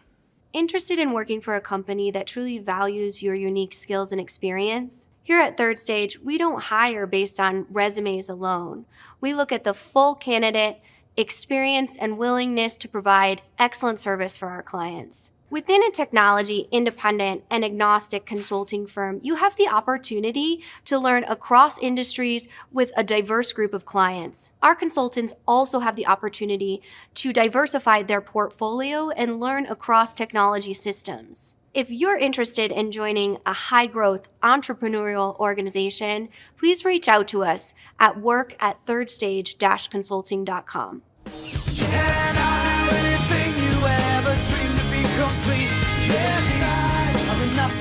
Interested in working for a company that truly values your unique skills and experience? Here at Third Stage, we don't hire based on resumes alone. We look at the full candidate, experience, and willingness to provide excellent service for our clients. Within a technology, independent, and agnostic consulting firm, you have the opportunity to learn across industries with a diverse group of clients. Our consultants also have the opportunity to diversify their portfolio and learn across technology systems. If you're interested in joining a high-growth entrepreneurial organization, please reach out to us at work@thirdstage-consulting.com. Can I do anything you ever dreamed to be complete? Yes, I'm enough.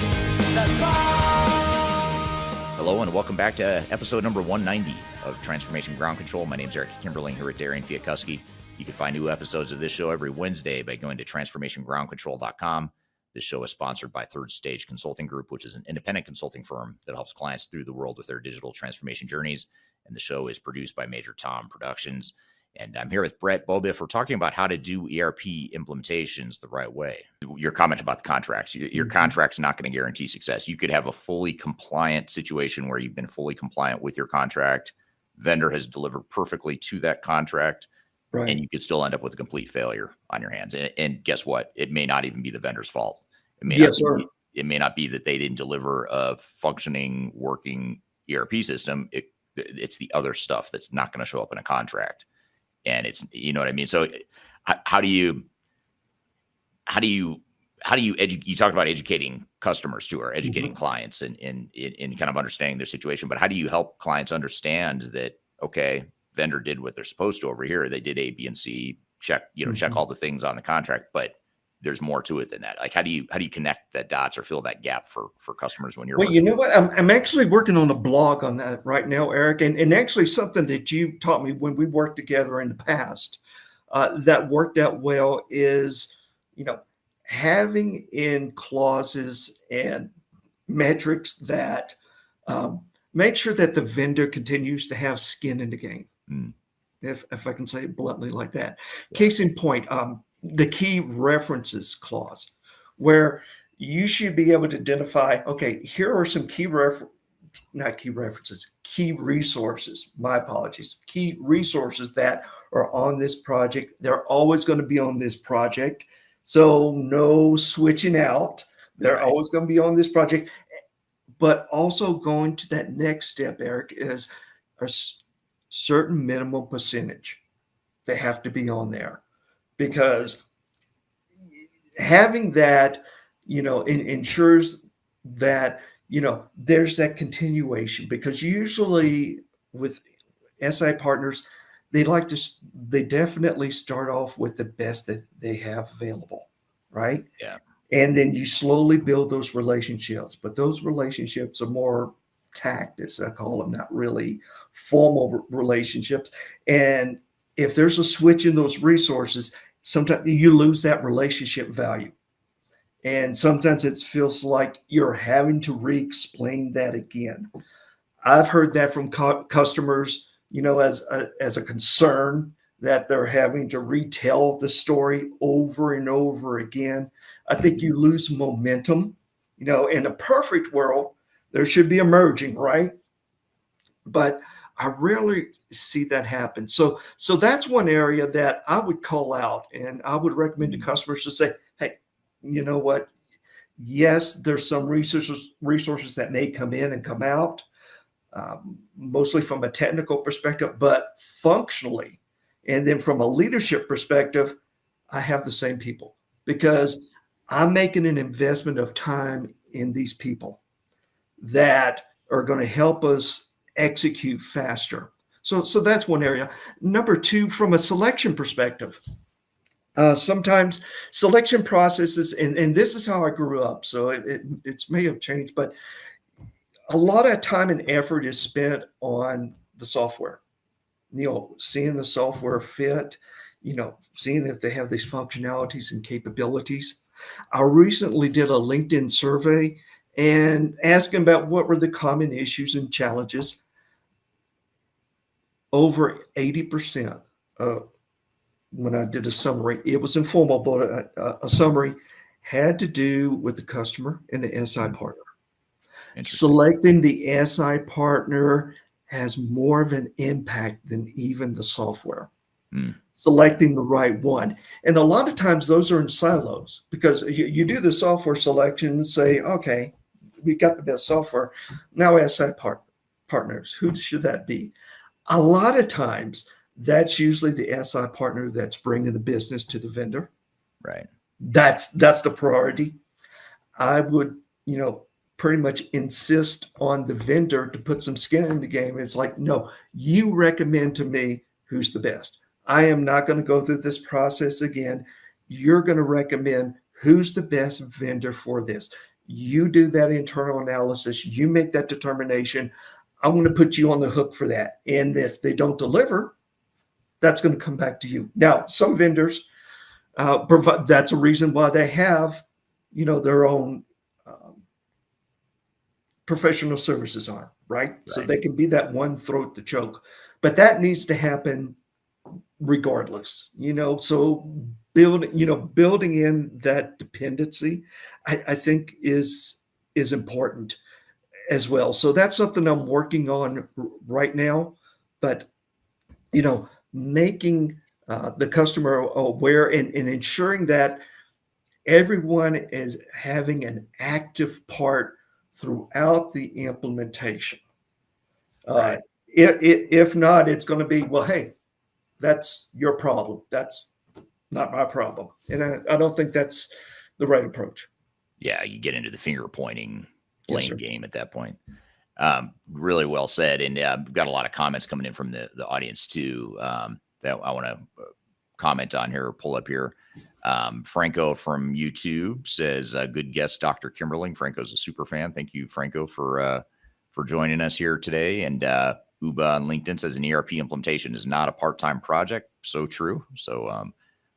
That's all. Hello and welcome back to episode number 190 of Transformation Ground Control. My name's Eric Kimberling here at Darian Chwialkowski. You can find new episodes of this show every Wednesday by going to transformationgroundcontrol.com. This show is sponsored by Third Stage Consulting Group, which is an independent consulting firm that helps clients through the world with their digital transformation journeys. And the show is produced by Major Tom Productions. And I'm here with Brett Beaubouef. We're talking about how to do ERP implementations the right way. Your comment about the contracts. Your contract's not going to guarantee success. You could have a fully compliant situation where you've been fully compliant with your contract. Vendor has delivered perfectly to that contract. right. And you could still end up with a complete failure on your hands. And guess what? It may not even be the vendor's fault. It may Yes, not sir. be, it may not be that they didn't deliver a functioning, working ERP system. It's the other stuff that's not going to show up in a contract. And it's, you know what I mean? So how do you how do you you talked about educating customers too, or educating clients in kind of understanding their situation, but how do you help clients understand that, okay, vendor did what they're supposed to over here. They did A, B, and C, check all the things on the contract, but there's more to it than that. Like, how do you connect that dots or fill that gap for customers when you're Well, working? you know what? I'm actually working on a blog on that right now, Eric, and actually something that you taught me when we worked together in the past that worked out well is, having in clauses and metrics that make sure that the vendor continues to have skin in the game, Mm. if I can say it bluntly like that. Yeah. Case in point, the key references clause, where you should be able to identify, okay, here are some key key resources. My apologies. Key resources that are on this project. They're always going to be on this project. So no switching out. They're Right. always going to be on this project. But also going to that next step, Eric, is a certain minimum percentage. They have to be on there, because having that, ensures that, there's that continuation, because usually with SI partners, they definitely start off with the best that they have available, right? Yeah. And then you slowly build those relationships, but those relationships are more tact, as I call them, not really formal relationships. And if there's a switch in those resources, sometimes you lose that relationship value. And sometimes it feels like you're having to re-explain that again. I've heard that from customers, as a concern that they're having to retell the story over and over again. I think you lose momentum. In a perfect world, there should be a merging, right? But I rarely see that happen. So that's one area that I would call out, and I would recommend to customers to say, hey, you know what? Yes, there's some resources that may come in and come out, mostly from a technical perspective, but functionally, and then from a leadership perspective, I have the same people, because I'm making an investment of time in these people that are going to help us execute faster. So that's one area. Number two, from a selection perspective, sometimes selection processes, and this is how I grew up, so it may have changed, but a lot of time and effort is spent on the software, seeing the software fit, seeing if they have these functionalities and capabilities. I recently did a LinkedIn survey and asking about what were the common issues and challenges. Over 80%, when I did a summary, it was informal, but a summary had to do with the customer and the SI partner. Selecting the SI partner has more of an impact than even the software. Selecting the right one. And a lot of times those are in silos, because you do the software selection and say, okay, we got the best software. Now SI partners, who should that be? A lot of times that's usually the SI partner that's bringing the business to the vendor. Right. That's the priority. I would, pretty much insist on the vendor to put some skin in the game. It's like, no, you recommend to me who's the best. I am not going to go through this process again. You're going to recommend who's the best vendor for this. You do that internal analysis. You make that determination. I'm going to put you on the hook for that. And if they don't deliver, that's going to come back to you. Now, some vendors provide. That's a reason why they have, their own professional services arm, right? So they can be that one throat to choke. But that needs to happen regardless. So building in that dependency, I think is important as well. So that's something I'm working on right now. But making the customer aware and ensuring that everyone is having an active part throughout the implementation. Right. If not, it's going to be, well, hey, that's your problem. That's not my problem. And I don't think that's the right approach. Yeah, you get into the finger pointing Yes, blame sir. game at that point. Really well said. And we've got a lot of comments coming in from the audience too, that I want to comment on here or pull up here. Franco from YouTube says, good guest, Dr. Kimberling. Franco's a super fan. Thank you, Franco, for joining us here today. And Uba on LinkedIn says an ERP implementation is not a part-time project. So true. So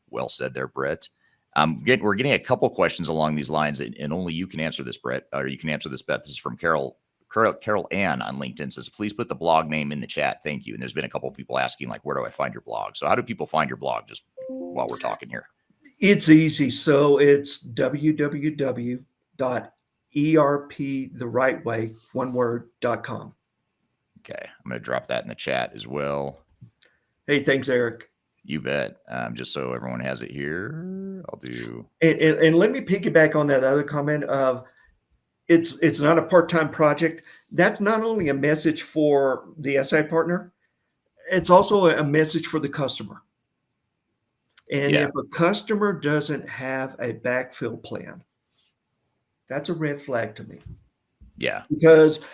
well said there, Brett. We're getting a couple questions along these lines, and only you can answer this, Brett, or you can answer this, Beth. This is from Carol Ann on LinkedIn. Says, please put the blog name in the chat. Thank you. And there's been a couple of people asking, like, where do I find your blog? So how do people find your blog, just while we're talking here? It's easy. So it's www.erptherightway, one word.com. Okay. I'm going to drop that in the chat as well. Hey, thanks, Eric. You bet. Just so everyone has it here, I'll do. And let me piggyback on that other comment of it's not a part-time project. That's not only a message for the SI partner, it's also a message for the customer. And Yeah. if a customer doesn't have a backfill plan, that's a red flag to me. Yeah. Because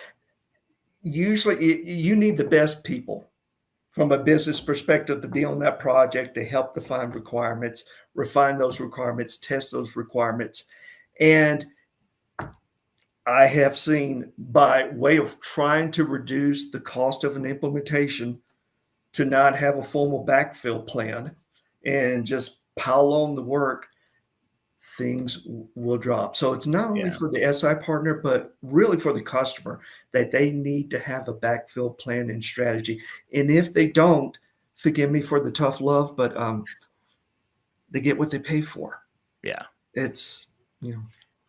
usually you need the best people from a business perspective to be on that project to help define requirements, refine those requirements, test those requirements. And I have seen, by way of trying to reduce the cost of an implementation, to not have a formal backfill plan and just pile on the work, things will drop. So it's not only for the SI partner, but really for the customer, that they need to have a backfill plan and strategy. And if they don't, forgive me for the tough love, but they get what they pay for. Yeah. It's,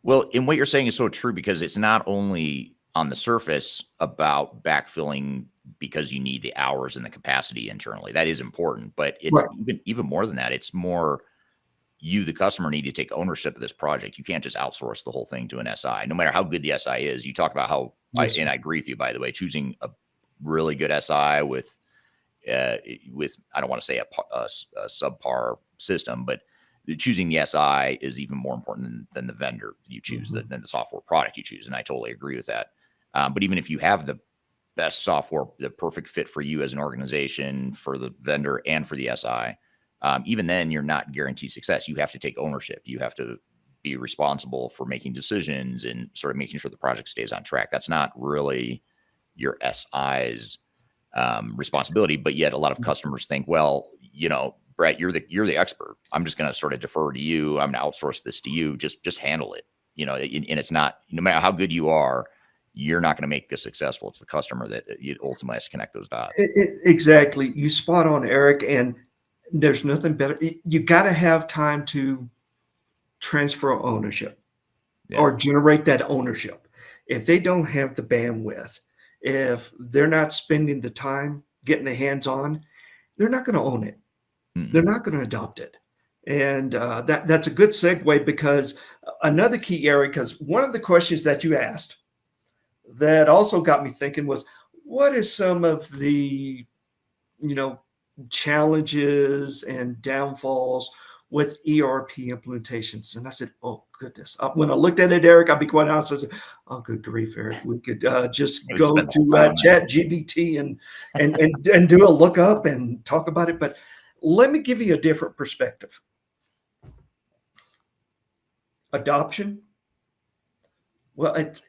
Well, and what you're saying is so true, because it's not only on the surface about backfilling because you need the hours and the capacity internally. That is important, but it's even more than that. It's more, you, the customer, need to take ownership of this project. You can't just outsource the whole thing to an SI, no matter how good the SI is. You talk about how, and I agree with you, by the way, choosing a really good SI with I don't want to say a subpar system, but choosing the SI is even more important than the vendor you choose, than the software product you choose. And I totally agree with that. But even if you have the best software, the perfect fit for you as an organization, for the vendor, and for the SI, even then you're not guaranteed success. You have to take ownership. You have to be responsible for making decisions and sort of making sure the project stays on track. That's not really your SI's responsibility, but yet a lot of customers think, well, Brett, you're the expert. I'm just going to sort of defer to you. I'm going to outsource this to you. Just handle it. And it's not, no matter how good you are, you're not going to make this successful. It's the customer that you ultimately has to connect those dots. Exactly. You spot on, Eric. And there's nothing better. You got to have time to transfer ownership or generate that ownership. If they don't have the bandwidth, if they're not spending the time getting their hands on, they're not going to own it. They're not going to adopt it. And that's a good segue, because another key area, because one of the questions that you asked that also got me thinking was, what are some of the, challenges and downfalls with ERP implementations? And I said, oh, goodness. When I looked at it, Eric, I'll be quite honest. I said, oh, good grief, Eric. We could just go to Chat GPT and do a lookup and talk about it. But let me give you a different perspective. Adoption. Well, it's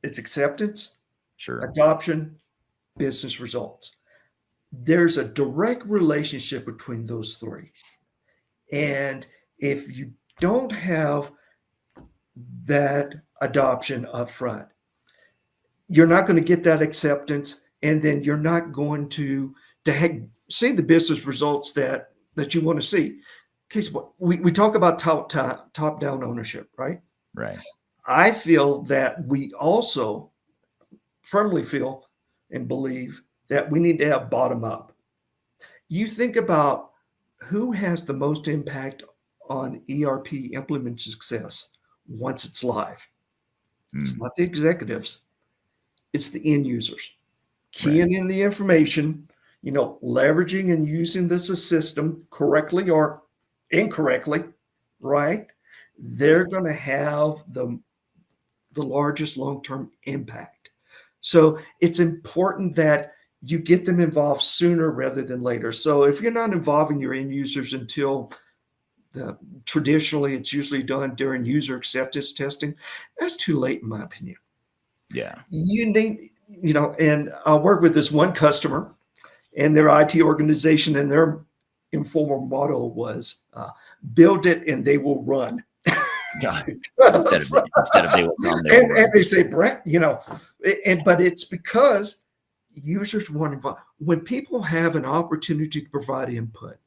acceptance. Sure. Adoption, business results. There's a direct relationship between those three. And if you don't have that adoption up front, you're not going to get that acceptance, and then you're not going to see the business results that you want to see. We talk about top-down ownership, right? Right. I feel that we also firmly feel and believe that we need to have bottom up. You think about who has the most impact on ERP implement success once it's live. It's not the executives. It's the end users. Keying in the information, leveraging and using this system correctly or incorrectly, right? they're going to have the largest long-term impact. So it's important that you get them involved sooner rather than later. So if you're not involving your end users until traditionally it's usually done during user acceptance testing, that's too late in my opinion. Yeah. You need, and I work with this one customer and their IT organization, and their informal motto was build it and they will run. Yeah. Instead of they will come, they will run. And they say, Brett, but it's because users want involved. When people have an opportunity to provide input,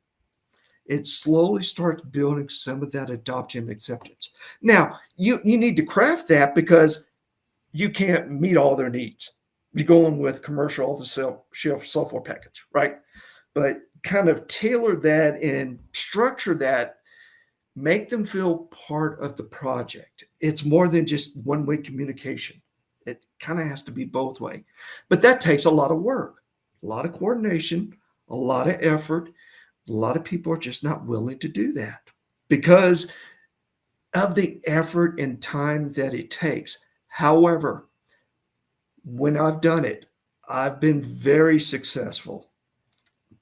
it slowly starts building some of that adoption and acceptance. Now, you need to craft that because you can't meet all their needs. You're going with commercial off-the-shelf software package, right? But kind of tailor that and structure that, make them feel part of the project. It's more than just one-way communication. It kind of has to be both way. But that takes a lot of work, a lot of coordination, a lot of effort. A lot of people are just not willing to do that because of the effort and time that it takes. However, when I've done it, I've been very successful.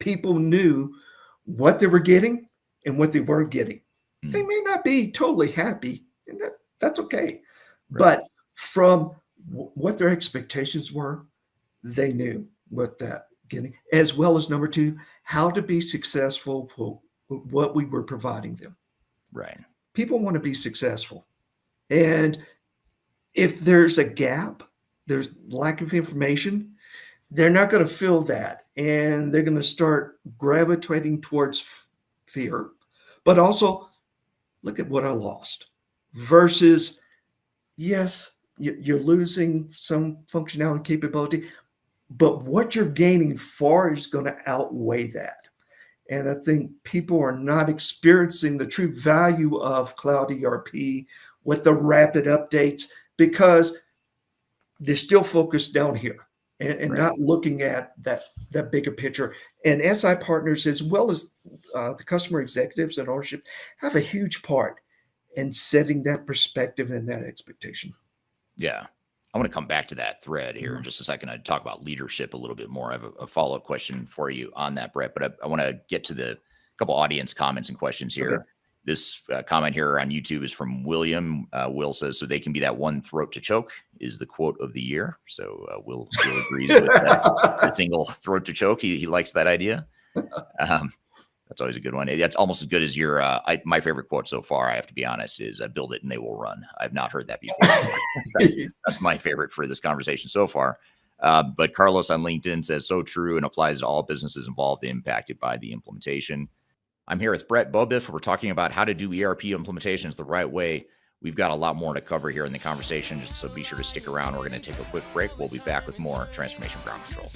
People knew what they were getting and what they weren't getting. They may not be totally happy, and that's okay. Right. But from what their expectations were, they knew what that getting, as well as number two, how to be successful for what we were providing them. Right. People want to be successful. And if there's a gap, there's lack of information, they're not going to fill that. And they're going to start gravitating towards fear, but also look at what I lost versus, yes, you're losing some functionality capability, but what you're gaining far is going to outweigh that. And I think people are not experiencing the true value of cloud ERP with the rapid updates because they're still focused down here and Right. not looking at that bigger picture. And SI partners, as well as the customer executives and ownership, have a huge part in setting that perspective and that expectation. Yeah. I want to come back to that thread here in just a second. I'd talk about leadership a little bit more. I have a follow-up question for you on that, Brett, but I want to get to the couple audience comments and questions here. Okay. This comment here on YouTube is from William. Will says, so they can be that one throat to choke is the quote of the year. So Will agrees with the single throat to choke. He likes that idea. That's always a good one. That's almost as good as your, my favorite quote so far, I have to be honest, is build it and they will run. I've not heard that before. So that's my favorite for this conversation so far. But Carlos on LinkedIn says, so true and applies to all businesses involved impacted by the implementation. I'm here with Brett Beaubouef. We're talking about how to do ERP implementations the right way. We've got a lot more to cover here in the conversation, so be sure to stick around. We're going to take a quick break. We'll be back with more Transformation Ground Control.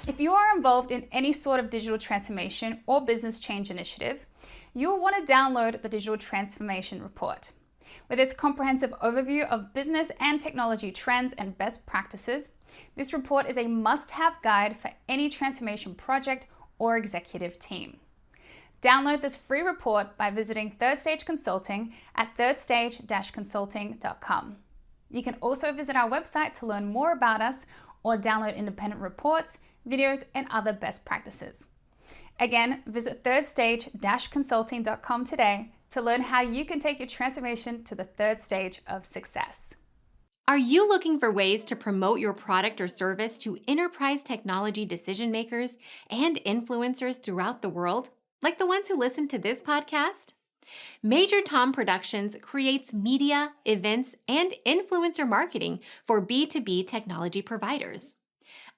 If you are involved in any sort of digital transformation or business change initiative, you will want to download the Digital Transformation Report. With its comprehensive overview of business and technology trends and best practices, this report is a must-have guide for any transformation project or executive team. Download this free report by visiting Third Stage Consulting at thirdstage-consulting.com. You can also visit our website to learn more about us or download independent reports, videos, and other best practices. Again, visit thirdstage-consulting.com today to learn how you can take your transformation to the third stage of success. Are you looking for ways to promote your product or service to enterprise technology decision makers and influencers throughout the world, like the ones who listen to this podcast? Major Tom Productions creates media, events, and influencer marketing for B2B technology providers.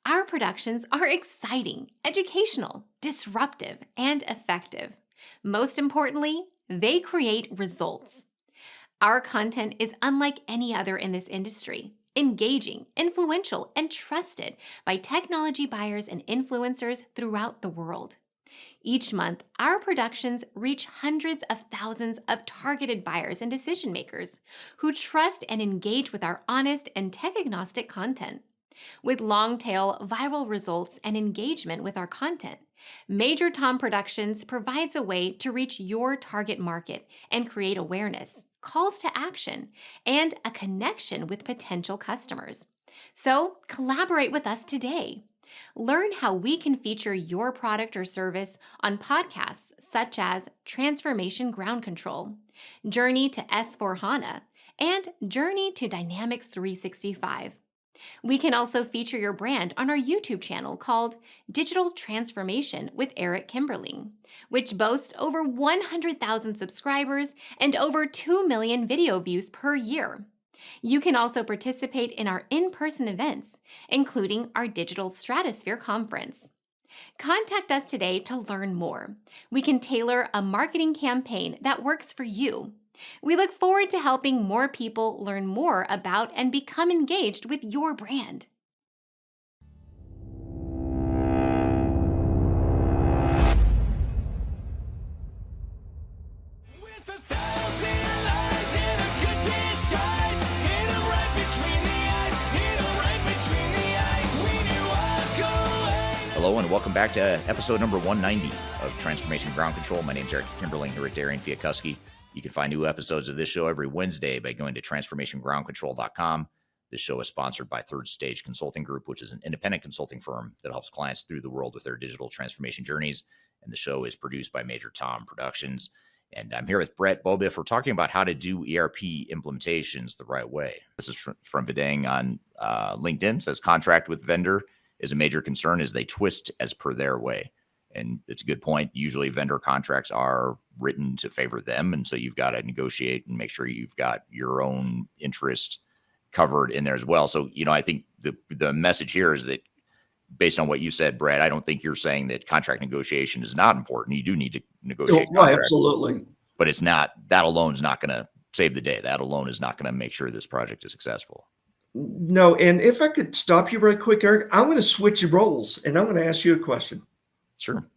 Our productions are exciting, educational, disruptive, and effective. Most importantly, they create results. Our content is unlike any other in this industry, engaging, influential, and trusted by technology buyers and influencers throughout the world. Each month, our productions reach hundreds of thousands of targeted buyers and decision makers who trust and engage with our honest and tech-agnostic content. With long tail, viral results, and engagement with our content, Major Tom Productions provides a way to reach your target market and create awareness, calls to action, and a connection with potential customers. So, collaborate with us today. Learn how we can feature your product or service on podcasts such as Transformation Ground Control, Journey to S4HANA, and Journey to Dynamics 365. We can also feature your brand on our YouTube channel called Digital Transformation with Eric Kimberling, which boasts over 100,000 subscribers and over 2 million video views per year. You can also participate in our in-person events, including our Digital Stratosphere Conference. Contact us today to learn more. We can tailor a marketing campaign that works for you. We look forward to helping more people learn more about and become engaged with your brand. With 1,000 lies in a good disguise, hit 'em right between the eyes, hit 'em right between the eyes. When you walk away. Hello and welcome back to episode number 190 of Transformation Ground Control. My name's Eric Kimberling here at Darian Chwialkowski. You can find new episodes of this show every Wednesday by going to transformationgroundcontrol.com. This show is sponsored by Third Stage Consulting Group, which is an independent consulting firm that helps clients through the world with their digital transformation journeys. And the show is produced by Major Tom Productions. And I'm here with Beaubouef. We're talking about how to do ERP implementations the right way. This is from Vida on LinkedIn. It says contract with vendor is a major concern as they twist as per their way. And it's a good point. Usually vendor contracts are written to favor them. And so you've got to negotiate and make sure you've got your own interest covered in there as well. So, I think the message here is that based on what you said, Brad, I don't think you're saying that contract negotiation is not important. You do need to negotiate contracts. Absolutely. But it's not, that alone is not going to save the day. That alone is not going to make sure this project is successful. No, and if I could stop you right quick, Eric, I'm going to switch roles and I'm going to ask you a question. Sure.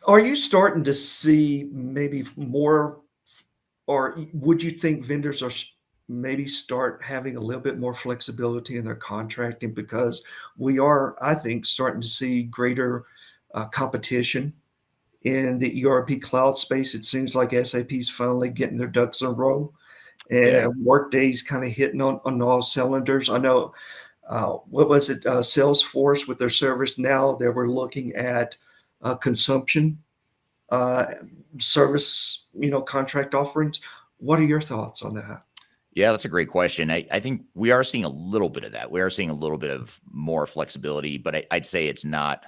Are you starting to see maybe more, or would you think vendors are maybe start having a little bit more flexibility in their contracting because we are, I think, starting to see greater competition in the ERP cloud space? It seems like SAP's finally getting their ducks in a row, and Workday's kind of hitting on all cylinders. I know, what was it? Salesforce with their service now, they were looking at consumption service, contract offerings. What are your thoughts on that? Yeah, that's a great question. I think we are seeing a little bit of that. We are seeing a little bit of more flexibility, but I'd say it's not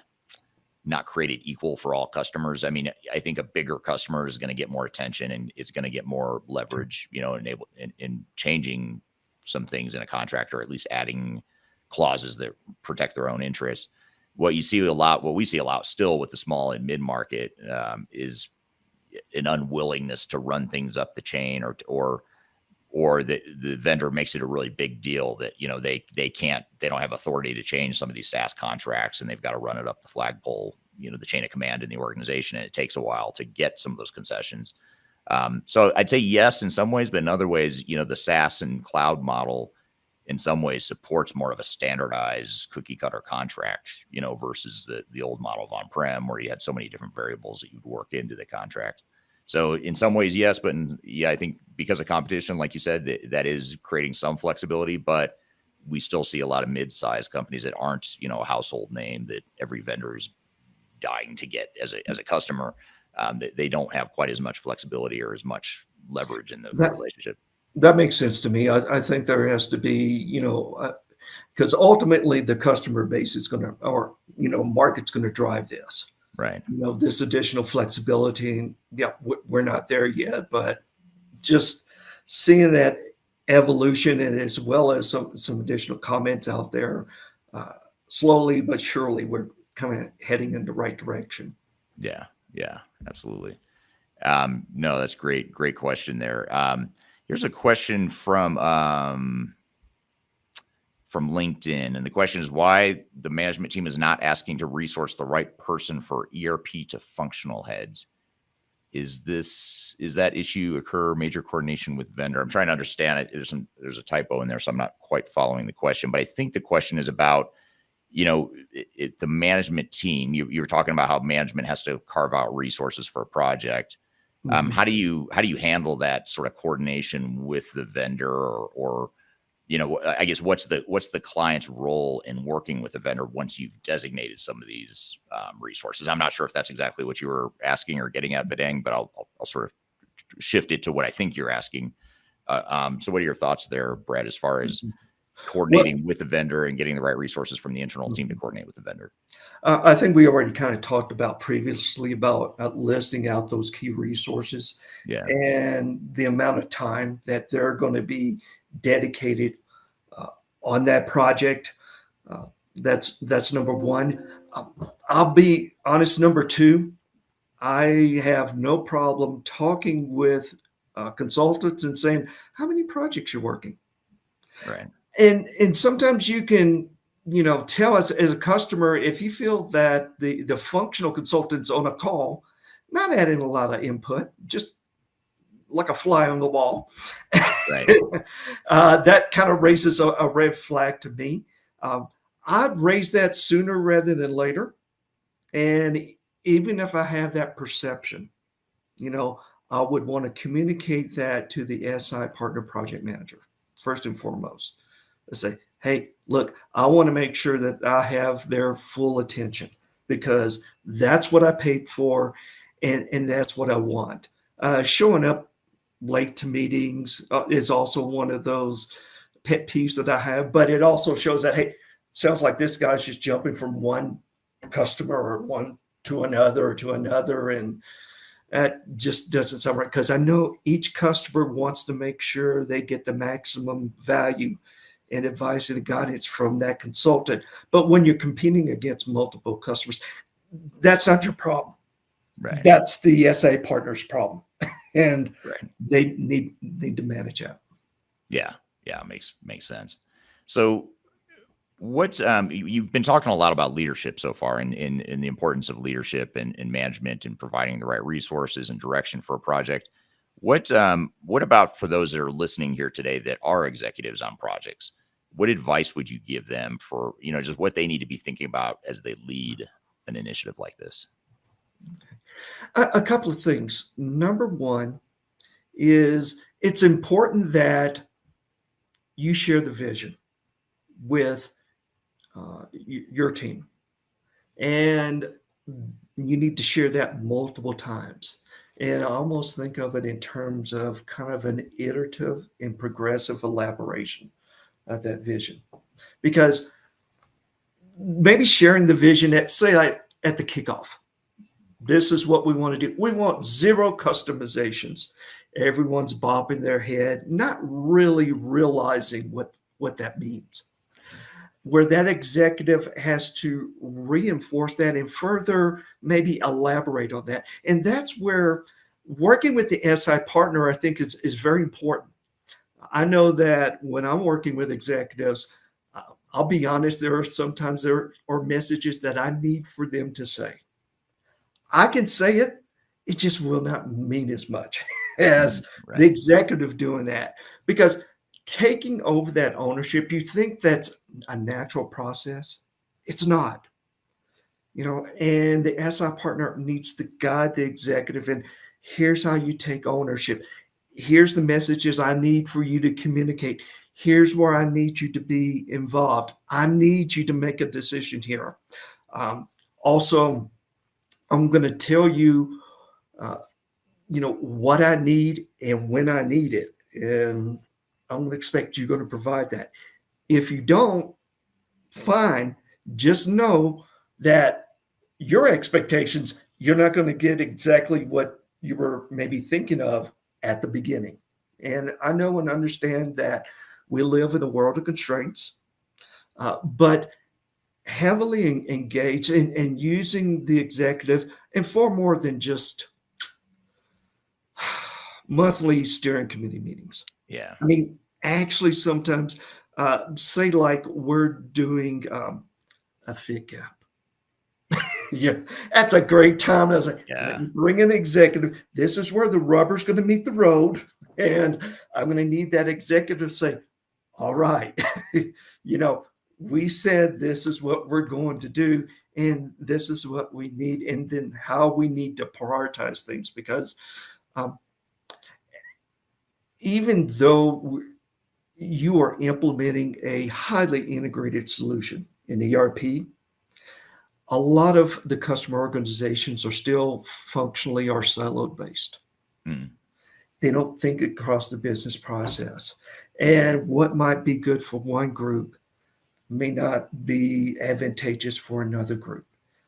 created equal for all customers. I mean, I think a bigger customer is going to get more attention and it's going to get more leverage, enable in changing some things in a contract, or at least adding clauses that protect their own interests. What we see a lot still with the small and mid market is an unwillingness to run things up the chain, or the vendor makes it a really big deal that they don't have authority to change some of these SaaS contracts, and they've got to run it up the flagpole, the chain of command in the organization, and it takes a while to get some of those concessions. So I'd say yes in some ways, but in other ways, the SaaS and cloud model in some ways supports more of a standardized cookie cutter contract, versus the old model of on-prem where you had so many different variables that you'd work into the contract. So in some ways, yes, but I think because of competition, like you said, that is creating some flexibility, but we still see a lot of mid-sized companies that aren't, a household name that every vendor is dying to get as a customer. They don't have quite as much flexibility or as much leverage in the relationship. That makes sense to me. I think there has to be, because ultimately the customer base is going to, or, market's going to drive this. Right. This additional flexibility. And yeah, we're not there yet, but just seeing that evolution, and as well as some additional comments out there, slowly but surely, we're kind of heading in the right direction. Yeah, absolutely. No, that's great. Great question there. Here's a question from LinkedIn. And the question is why the management team is not asking to resource the right person for ERP to functional heads. is that issue occur major coordination with vendor? I'm trying to understand it. There's a typo in there, so I'm not quite following the question. But I think the question is about, the management team. You were talking about how management has to carve out resources for a project. Mhm. How do you handle that sort of coordination with the vendor, or I guess what's the client's role in working with the vendor once you've designated some of these resources? I'm not sure if that's exactly what you were asking or getting at, Badang, but I'll sort of shift it to what I think you're asking. So what are your thoughts there, Brad, as far as coordinating with the vendor and getting the right resources from the internal team to coordinate with the vendor? I think we already kind of talked about previously about listing out those key resources Yeah. and the amount of time that they're going to be dedicated on that project. That's number one. I'll be honest. Number two, I have no problem talking with consultants and saying, how many projects you're working? Right. And sometimes you can, tell us as a customer, if you feel that the functional consultant's on a call, not adding a lot of input, just like a fly on the wall, Right. that kind of raises a red flag to me. I'd raise that sooner rather than later. And even if I have that perception, I would want to communicate that to the SI partner project manager, first and foremost. I say, hey, look, I want to make sure that I have their full attention because that's what I paid for and that's what I want. Showing up late to meetings is also one of those pet peeves that I have, but it also shows that, hey, sounds like this guy's just jumping from one customer or one to another, and that just doesn't sound right because I know each customer wants to make sure they get the maximum value and advice and guidance from that consultant. But when you're competing against multiple customers, that's not your problem. Right. That's the SA partner's problem, and Right. they need to manage that. Yeah. Makes sense. So what you've been talking a lot about leadership so far and in the importance of leadership and management and providing the right resources and direction for a project. What about for those that are listening here today that are executives on projects? What advice would you give them for, just what they need to be thinking about as they lead an initiative like this? A couple of things. Number one is it's important that you share the vision with your team. And you need to share that multiple times. And I almost think of it in terms of kind of an iterative and progressive elaboration of that vision. Because maybe sharing the vision at, say, like at the kickoff, this is what we want to do. We want zero customizations. Everyone's bobbing their head, not really realizing what that means. Where that executive has to reinforce that and further maybe elaborate on that. And that's where working with the SI partner, I think, is very important. I know that when I'm working with executives, I'll be honest, there are messages that I need for them to say. I can say it, it just will not mean as much as the executive doing that. Because taking over that ownership, you think that's a natural process. It's not. And the SI partner needs to guide the executive. And here's how you take ownership. Here's the messages I need for you to communicate. Here's where I need you to be involved. I need you to make a decision here. Also, I'm going to tell you, what I need and when I need it. And I'm going to expect you're going to provide that. If you don't, fine. Just know that your expectations, you're not going to get exactly what you were maybe thinking of at the beginning. And I know and understand that we live in a world of constraints, but heavily engaged in using the executive and far more than just monthly steering committee meetings. Yeah. I mean, actually, sometimes say like we're doing a fit gap. Yeah, that's a great time. I was like, Yeah. let me bring an executive. This is where the rubber's going to meet the road. And I'm going to need that executive to say, all right, we said this is what we're going to do, and this is what we need, and then how we need to prioritize things. Because even though you are implementing a highly integrated solution in ERP, a lot of the customer organizations are still functionally or siloed based. Mm. They don't think across the business process. And what might be good for one group may not be advantageous for another group.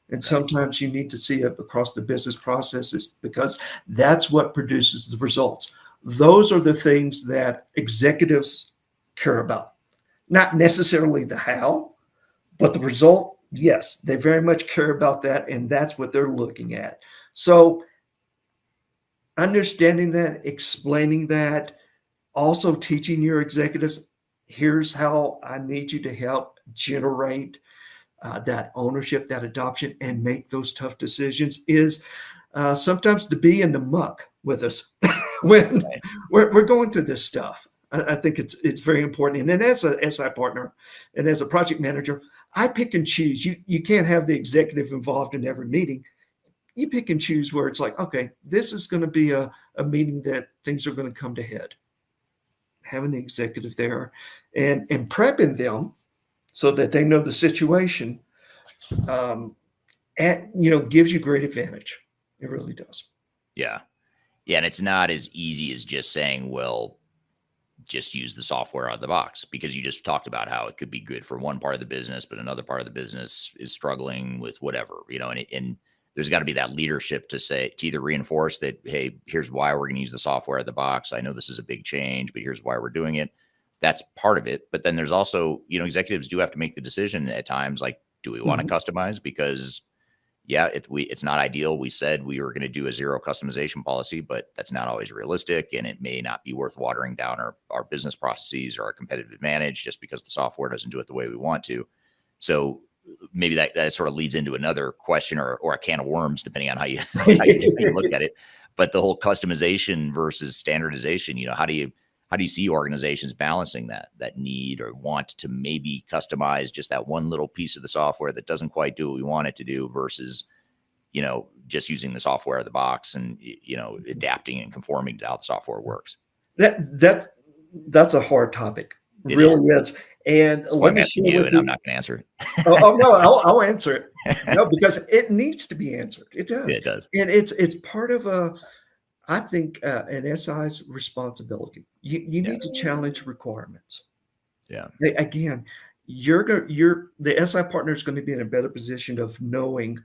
And sometimes you need to see it across the business processes because that's what produces the results. Those are the things that executives care about, not necessarily the how, but the result. Yes, they very much care about that, and that's what they're looking at. So understanding that, explaining that, also teaching your executives, here's how I need you to help generate that ownership, that adoption, and make those tough decisions is sometimes to be in the muck with us when we're going through this stuff. I think it's very important. And then as a SI partner and as a project manager, I pick and choose. You can't have the executive involved in every meeting. You pick and choose where it's like, okay, this is going to be a meeting that things are going to come to head. Having the executive there and prepping them so that they know the situation, gives you great advantage. It really does. Yeah. Yeah. And it's not as easy as just saying, well, just use the software out of the box, because you just talked about how it could be good for one part of the business, but another part of the business is struggling with whatever, and there's got to be that leadership to either reinforce that, hey, here's why we're going to use the software out of the box. I know this is a big change, but here's why we're doing it. That's part of it. But then there's also, executives do have to make the decision at times, like, do we want to customize? Because it's not ideal. We said we were going to do a zero customization policy, but that's not always realistic. And it may not be worth watering down our business processes or our competitive advantage just because the software doesn't do it the way we want to. So maybe that sort of leads into another question or a can of worms, depending on how you look at it. But the whole customization versus standardization, how do you see organizations balancing that need or want to maybe customize just that one little piece of the software that doesn't quite do what we want it to do versus, just using the software out of the box and, adapting and conforming to how the software works? That's a hard topic. It really is. And let me share with you. I'm not going to answer it. Oh no, I'll answer it. No, because it needs to be answered. It does. Yeah, it does. And it's part of I think an SI's responsibility. You need to challenge requirements. Yeah. Again, the SI partner is going to be in a better position of knowing,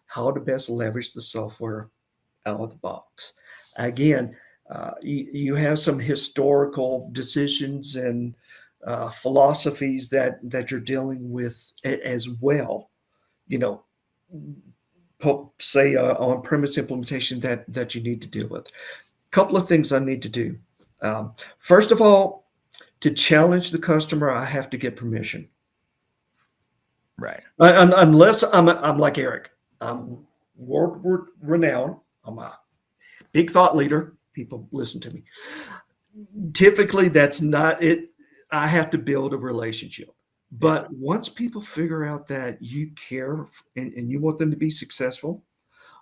how to best leverage the software out of the box. Again, you have some historical decisions and philosophies that you're dealing with as well. Say on-premise implementation that you need to deal with. A couple of things I need to do. First of all, to challenge the customer, I have to get permission. Right. Unless I'm like Eric, I'm world renowned. I'm a big thought leader. People listen to me. Typically, that's not it. I have to build a relationship. But once people figure out that you care and you want them to be successful,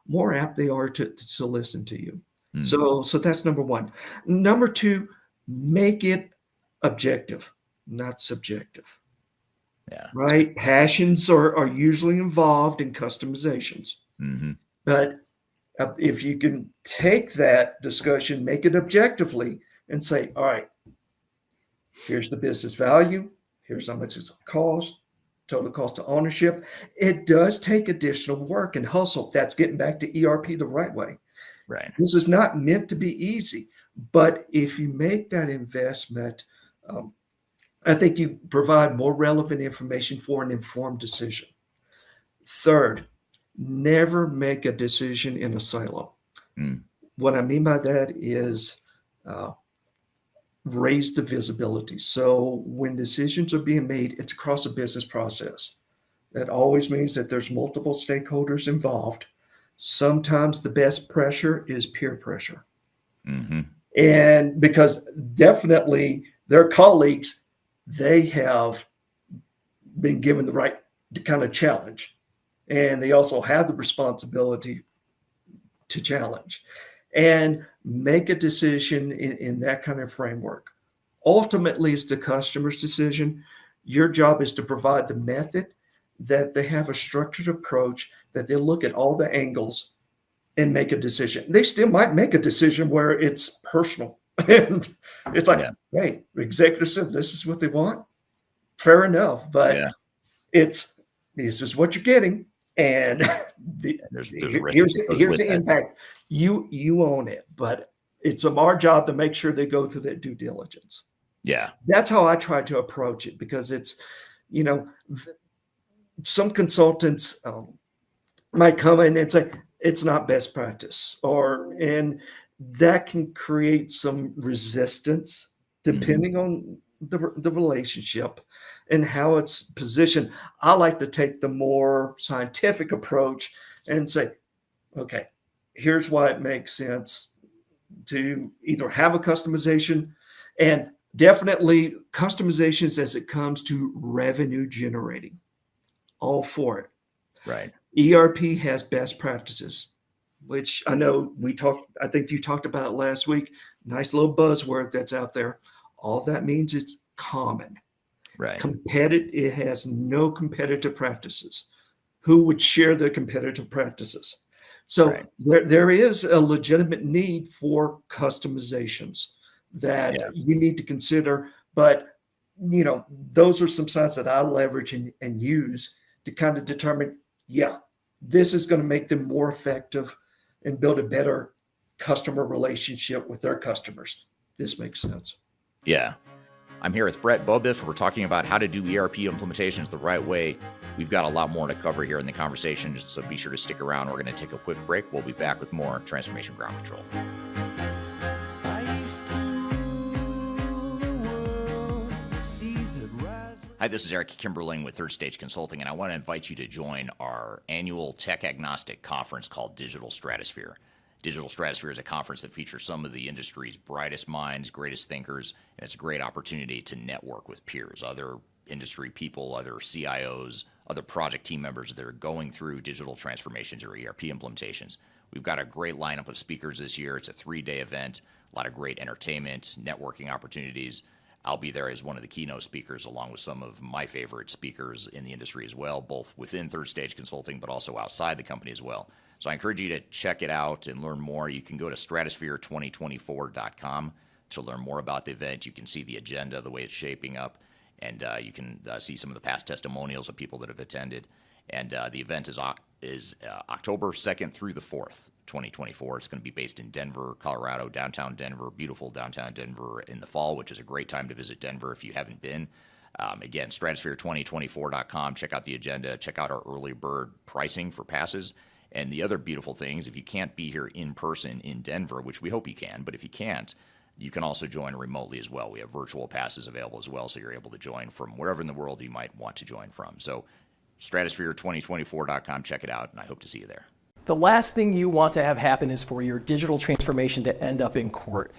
more apt they are to listen to you. So that's number one. Number two, make it objective, not subjective. Yeah. Right? Passions are usually involved in customizations. Mm-hmm. But if you can take that discussion, make it objectively and say, all right, here's the business value. Here's how much it's cost, total cost of ownership. It does take additional work and hustle. That's getting back to ERP the right way. Right. This is not meant to be easy. But if you make that investment, I think you provide more relevant information for an informed decision. Third, never make a decision in a silo. What I mean by that is raise the visibility. So when decisions are being made, it's across a business process. That always means that there's multiple stakeholders involved. Sometimes the best pressure is peer pressure. Mm-hmm. And because definitely their colleagues, they have been given the right kind of challenge. And they also have the responsibility to challenge and make a decision in that kind of framework. Ultimately, it's the customer's decision. Your job is to provide the method, that they have a structured approach, that they look at all the angles and make a decision. They still might make a decision where it's personal. And it's like, hey, the executive said this is what they want. Fair enough. But this is what you're getting. And here's the impact. You own it, but it's our job to make sure they go through that due diligence. Yeah. That's how I try to approach it, because it's, some consultants might come in and say, it's not best practice, and that can create some resistance depending on the relationship and how it's positioned. I like to take the more scientific approach and say, okay, here's why it makes sense to either have a customization, and definitely customizations as it comes to revenue generating. All for it. Right. ERP has best practices, which I know I think you talked about it last week. Nice little buzzword that's out there. All that means it's common. Right. It has no competitive practices. Who would share their competitive practices? So there is a legitimate need for customizations that you need to consider. But, those are some sites that I leverage and use to kind of determine, this is going to make them more effective and build a better customer relationship with their customers. This makes sense. Yeah. I'm here with Beaubouef. We're talking about how to do ERP implementations the right way. We've got a lot more to cover here in the conversation, so be sure to stick around. We're going to take a quick break. We'll be back with more Transformation Ground Control. Hi, this is Eric Kimberling with Third Stage Consulting, and I want to invite you to join our annual tech agnostic conference called Digital Stratosphere. Digital Stratosphere is a conference that features some of the industry's brightest minds, greatest thinkers, and it's a great opportunity to network with peers, other industry people, other CIOs, other project team members that are going through digital transformations or ERP implementations. We've got a great lineup of speakers this year. It's a 3-day event, a lot of great entertainment, networking opportunities. I'll be there as one of the keynote speakers, along with some of my favorite speakers in the industry as well, both within Third Stage Consulting, but also outside the company as well. So I encourage you to check it out and learn more. You can go to stratosphere2024.com to learn more about the event. You can see the agenda, the way it's shaping up, and you can see some of the past testimonials of people that have attended. And the event is October 2nd through the 4th, 2024. It's going to be based in Denver, Colorado, downtown Denver, beautiful downtown Denver in the fall, which is a great time to visit Denver if you haven't been. Again, stratosphere2024.com. Check out the agenda. Check out our early bird pricing for passes. And the other beautiful things, if you can't be here in person in Denver, which we hope you can, but if you can't, you can also join remotely as well. We have virtual passes available as well, so you're able to join from wherever in the world you might want to join from. So stratosphere2024.com, check it out, and I hope to see you there. The last thing you want to have happen is for your digital transformation to end up in court.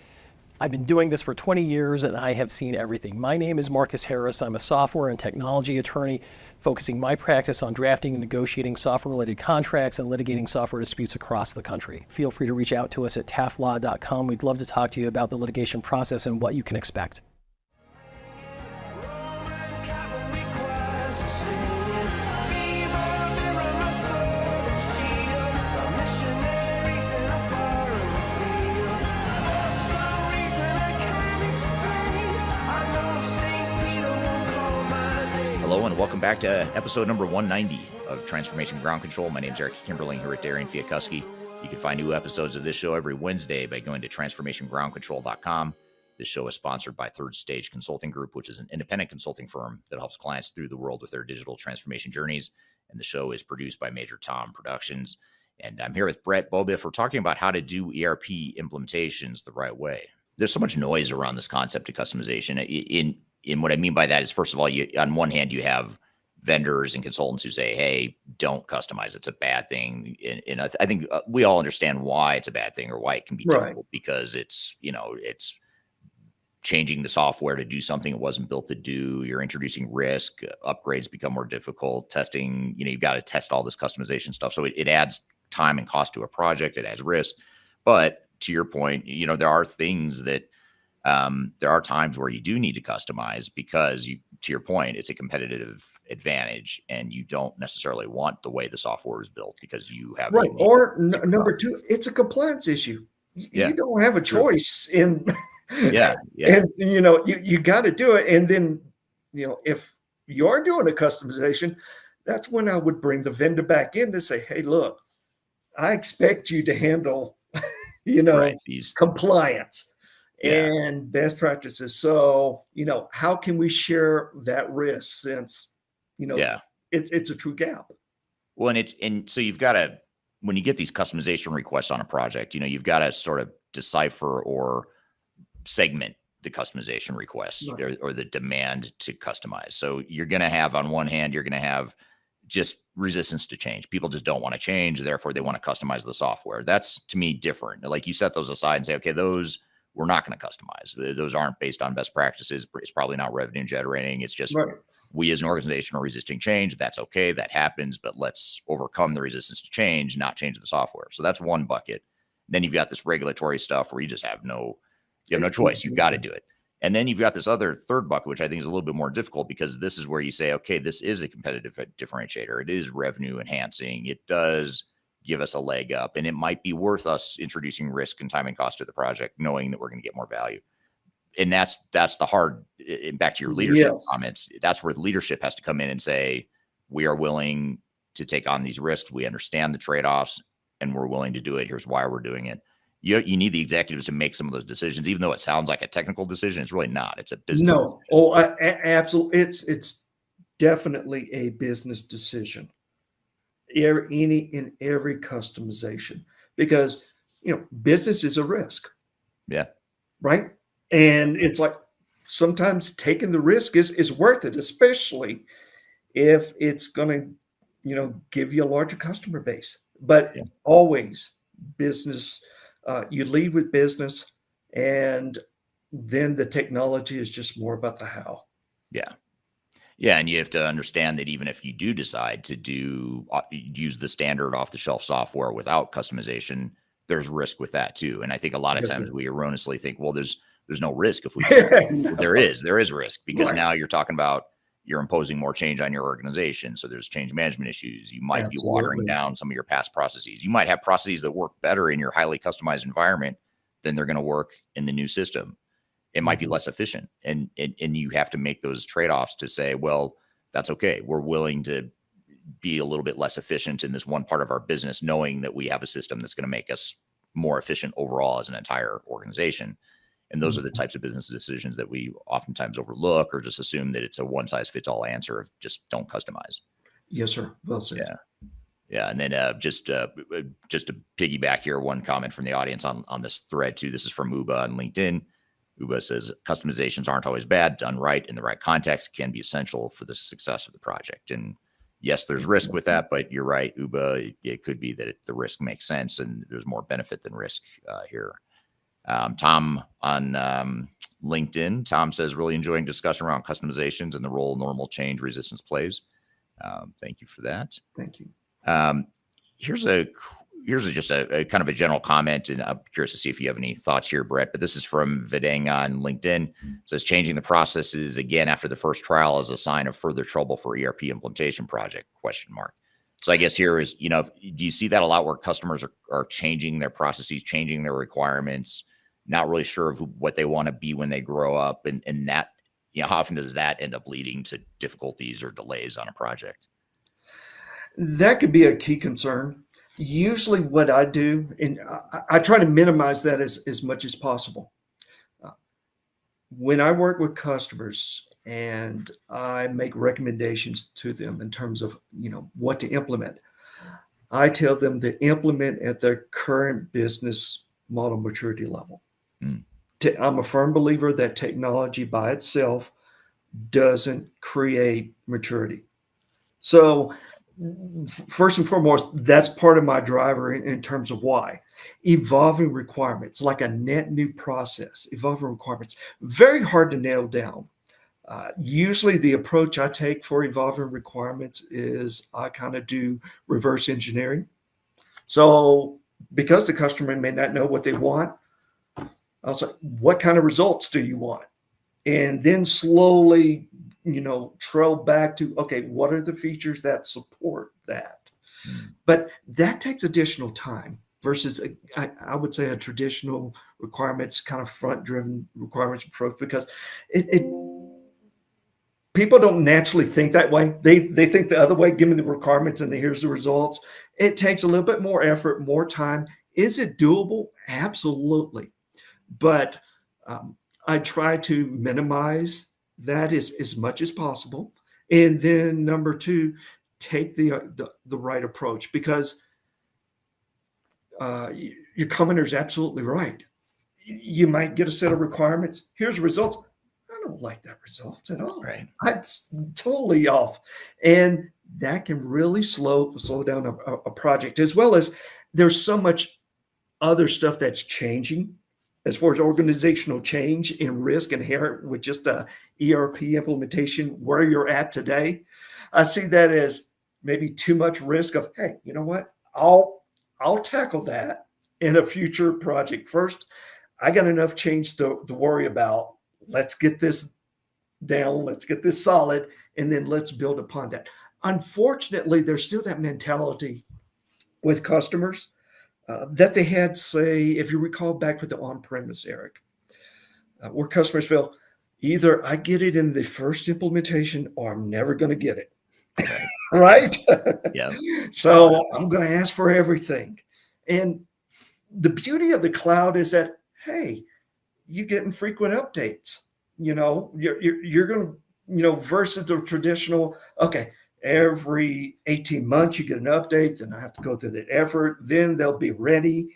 I've been doing this for 20 years and I have seen everything. My name is Marcus Harris. I'm a software and technology attorney focusing my practice on drafting and negotiating software-related contracts and litigating software disputes across the country. Feel free to reach out to us at taftlaw.com. We'd love to talk to you about the litigation process and what you can expect. Hello and welcome back to episode number 190 of Transformation Ground Control. My name is Eric Kimberling here at Darian, Chwialkowski. You can find new episodes of this show every Wednesday by going to transformationgroundcontrol.com. This show is sponsored by Third Stage Consulting Group, which is an independent consulting firm that helps clients through the world with their digital transformation journeys. And the show is produced by Major Tom Productions. And I'm here with Beaubouef. We're talking about how to do ERP implementations the right way. There's so much noise around this concept of customization. In what I mean by that is, first of all, on one hand, you have vendors and consultants who say, hey, don't customize. It's a bad thing. And I think we all understand why it's a bad thing or why it can be Right. difficult, because it's, it's changing the software to do something it wasn't built to do. You're introducing risk, upgrades become more difficult, testing, you've got to test all this customization stuff. So it adds time and cost to a project. It adds risk. But to your point, there are things that there are times where you do need to customize because to your point, it's a competitive advantage and you don't necessarily want the way the software is built because you have Right. Or number two, it's a compliance issue. Yeah. You don't have a choice in, Yeah. and you got to do it. And then, if you are doing a customization, that's when I would bring the vendor back in to say, hey, look, I expect you to handle, Right. compliance Yeah. and best practices. So, how can we share that risk since, Yeah. it's a true gap. Well, and so you've got to, when you get these customization requests on a project, you've got to sort of decipher or segment the customization request Right. or the demand to customize. So you're going to have, on one hand, you're going to have just resistance to change. People just don't want to change. Therefore, they want to customize the software. That's, to me, different. Like, you set those aside and say, okay, those we're not going to customize. Those aren't based on best practices. It's probably not revenue generating. It's just Right. we as an organization are resisting change. That's okay. That happens, but let's overcome the resistance to change, not change the software. So that's one bucket. Then you've got this regulatory stuff where you just have no choice. You've got to do it. And then you've got this other third bucket, which I think is a little bit more difficult, because this is where you say, okay, this is a competitive differentiator. It is revenue enhancing. It does give us a leg up, and it might be worth us introducing risk and time and cost to the project, knowing that we're going to get more value. And that's the hard, back to your leadership Yes. comments. That's where the leadership has to come in and say, we are willing to take on these risks. We understand the trade-offs and we're willing to do it. Here's why we're doing it. You need the executives to make some of those decisions, even though it sounds like a technical decision. It's really not. It's a business No. decision. Oh, absolutely. It's definitely a business decision. Every customization, because business is a risk, Yeah. right? And it's like sometimes taking the risk is worth it, especially if it's going to give you a larger customer base. But Yeah. always business, you lead with business, and then the technology is just more about the how. Yeah. Yeah. And you have to understand that even if you do decide to use the standard off the shelf software without customization, there's risk with that too. And I think a lot of Yes, times sir. we erroneously think, well, there's no risk if we No. there is risk, because Right. now you're talking about, you're imposing more change on your organization. So there's change management issues. You might be watering Absolutely. down some of your past processes. You might have processes that work better in your highly customized environment than they're going to work in the new system. It might be Mhm. less efficient. And you have to make those trade-offs to say, well, that's okay. We're willing to be a little bit less efficient in this one part of our business, knowing that we have a system that's going to make us more efficient overall as an entire organization. And those are the types of business decisions that we oftentimes overlook, or just assume that it's a one size fits all answer of just don't customize. Yes, sir. Well said. Yeah. Yeah. And then just to piggyback here, one comment from the audience on this thread too. This is from Uba on LinkedIn. Uba says customizations aren't always bad. Done right in the right context can be essential for the success of the project. And yes, there's risk with that, but you're right, Uba. It could be that the risk makes sense and there's more benefit than risk here. Tom on LinkedIn, Tom says, really enjoying discussion around customizations and the role normal change resistance plays. Thank you for that. Thank you. Here's just a kind of a general comment, and I'm curious to see if you have any thoughts here, Brett. But this is from Vidang on LinkedIn. It says changing the processes again after the first trial is a sign of further trouble for ERP implementation project ? So I guess here is, do you see that a lot where customers are changing their processes, changing their requirements, not really sure of what they want to be when they grow up, and that, how often does that end up leading to difficulties or delays on a project? That could be a key concern. Usually what I do, and I try to minimize that as much as possible. When I work with customers and I make recommendations to them in terms of, what to implement, I tell them to implement at their current business model maturity level. Mm. I'm a firm believer that technology by itself doesn't create maturity. So first and foremost, that's part of my driver in terms of why. Evolving requirements, like a net new process, evolving requirements, very hard to nail down. Usually the approach I take for evolving requirements is I kind of do reverse engineering. So because the customer may not know what they want, I'll say, what kind of results do you want? And then slowly, trail back to, okay, what are the features that support that? But that takes additional time versus, I would say, a traditional requirements kind of front-driven requirements approach, because it people don't naturally think that way. They think the other way, give me the requirements and here's the results. It takes a little bit more effort, more time. Is it doable? Absolutely. But I try to minimize that as much as possible. And then number two, take the right approach, because your commenter is absolutely right. You might get a set of requirements. Here's the results. I don't like that result at all. Right. That's totally off. And that can really slow down a project, as well as there's so much other stuff that's changing as far as organizational change and risk inherent with just a ERP implementation where you're at today. I see that as maybe too much risk of, hey, you know what? I'll tackle that in a future project. First, I got enough change to worry about. Let's get this down. Let's get this solid. And then let's build upon that. Unfortunately, there's still that mentality with customers that they had, say, if you recall back with the on-premise, Eric, where customers feel either I get it in the first implementation or I'm never going to get it. Right? Yeah. So I'm going to ask for everything. And the beauty of the cloud is that, hey, you getting frequent updates. You're going to, versus the traditional, okay, every 18 months you get an update, then I have to go through that effort. Then they'll be ready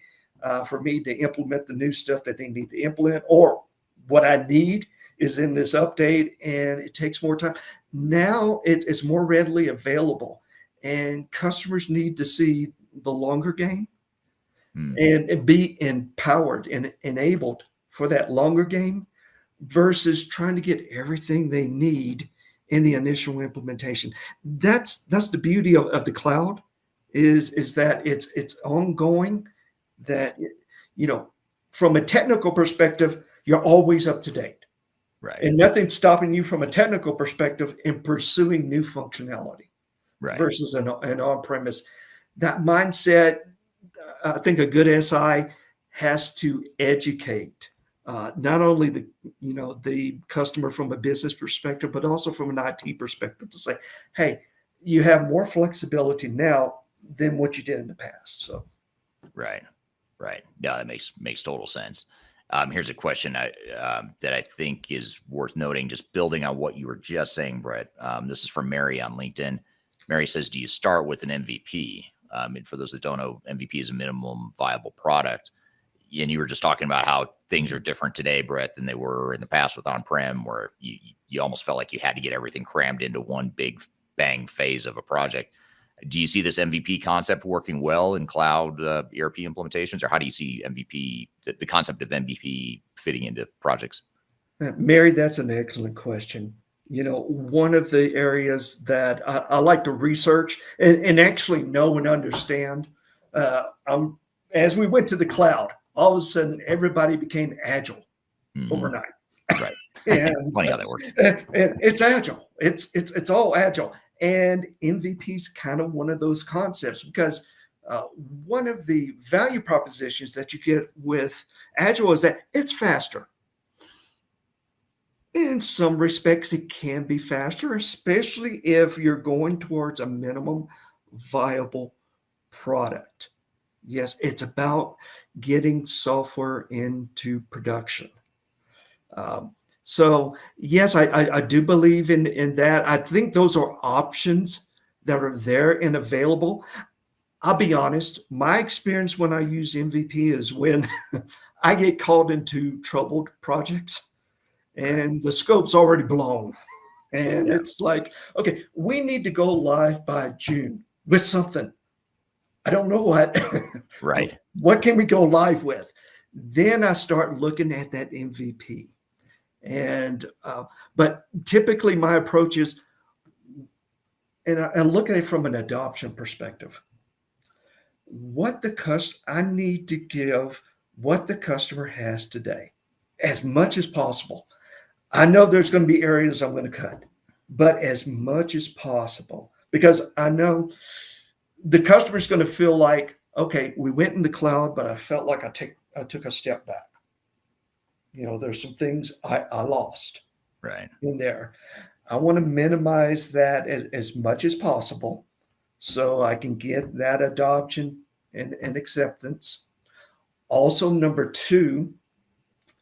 for me to implement the new stuff that they need to implement, or what I need is in this update, and it takes more time. Now it's more readily available, and customers need to see the longer game and be empowered and enabled for that longer game versus trying to get everything they need in the initial implementation. That's the beauty of the cloud is that it's ongoing, that, from a technical perspective, you're always up to date. Right. And nothing's stopping you from a technical perspective in pursuing new functionality versus an on-premise. That mindset, I think a good SI has to educate not only the customer from a business perspective, but also from an IT perspective, to say, hey, you have more flexibility now than what you did in the past. So, right. Yeah, that makes total sense. Here's a question that I think is worth noting, just building on what you were just saying, Brett. This is from Mary on LinkedIn. Mary says, do you start with an MVP? And for those that don't know, MVP is a minimum viable product. And you were just talking about how things are different today, Brett, than they were in the past with on-prem, where you almost felt like you had to get everything crammed into one big bang phase of a project. Do you see this MVP concept working well in cloud ERP implementations, or how do you see MVP, the concept of MVP, fitting into projects? Mary, that's an excellent question. One of the areas that I like to research and actually know and understand, as we went to the cloud, all of a sudden everybody became agile overnight. Right. And funny how that works. And it's agile. It's all agile. And MVP is kind of one of those concepts, because one of the value propositions that you get with Agile is that it's faster. In some respects, it can be faster, especially if you're going towards a minimum viable product. Yes, it's about getting software into production. So yes, I do believe in that. I think those are options that are there and available. I'll be honest, my experience when I use MVP is when I get called into troubled projects and the scope's already blown. And it's like, okay, we need to go live by June with something. I don't know what. Right. What can we go live with? Then I start looking at that MVP. And but typically my approach is, and I look at it from an adoption perspective. I need to give what the customer has today as much as possible. I know there's going to be areas I'm going to cut, but as much as possible, because I know the customer's going to feel like, okay, we went in the cloud, but I felt like I took a step back. There's some things I lost Right. in there. I want to minimize that as much as possible so I can get that adoption and acceptance. Also, number two,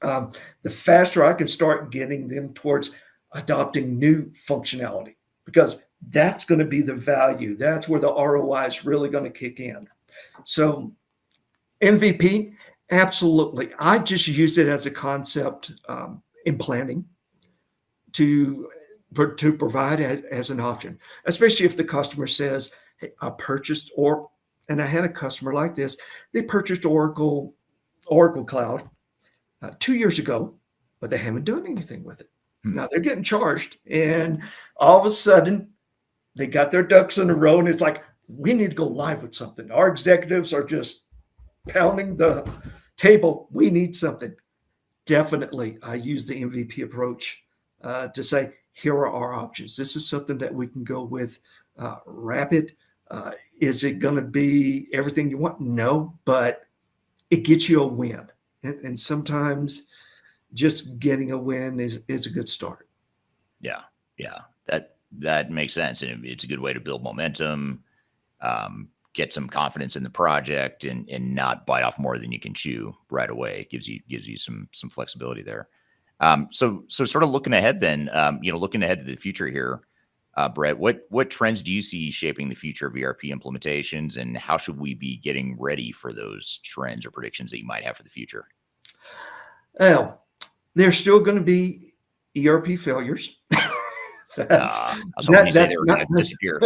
the faster I can start getting them towards adopting new functionality, because that's going to be the value. That's where the ROI is really going to kick in. So MVP, absolutely. I just use it as a concept in planning to provide as an option, especially if the customer says, hey, I purchased and I had a customer like this. They purchased Oracle Cloud 2 years ago, but they haven't done anything with it. Now they're getting charged, and all of a sudden they got their ducks in a row, and it's like, we need to go live with something. Our executives are just pounding the table. We need something. Definitely, I use the MVP approach to say, here are our options. This is something that we can go with rapid. Is it going to be everything you want? No, but it gets you a win. And sometimes just getting a win is a good start. Yeah. That makes sense. And it's a good way to build momentum, get some confidence in the project, and not bite off more than you can chew right away. It gives you some flexibility there. So sort of looking ahead then, looking ahead to the future here, Brett, what trends do you see shaping the future of ERP implementations, and how should we be getting ready for those trends or predictions that you might have for the future? Well, there's still going to be ERP failures. I was hoping you say they were going to disappear.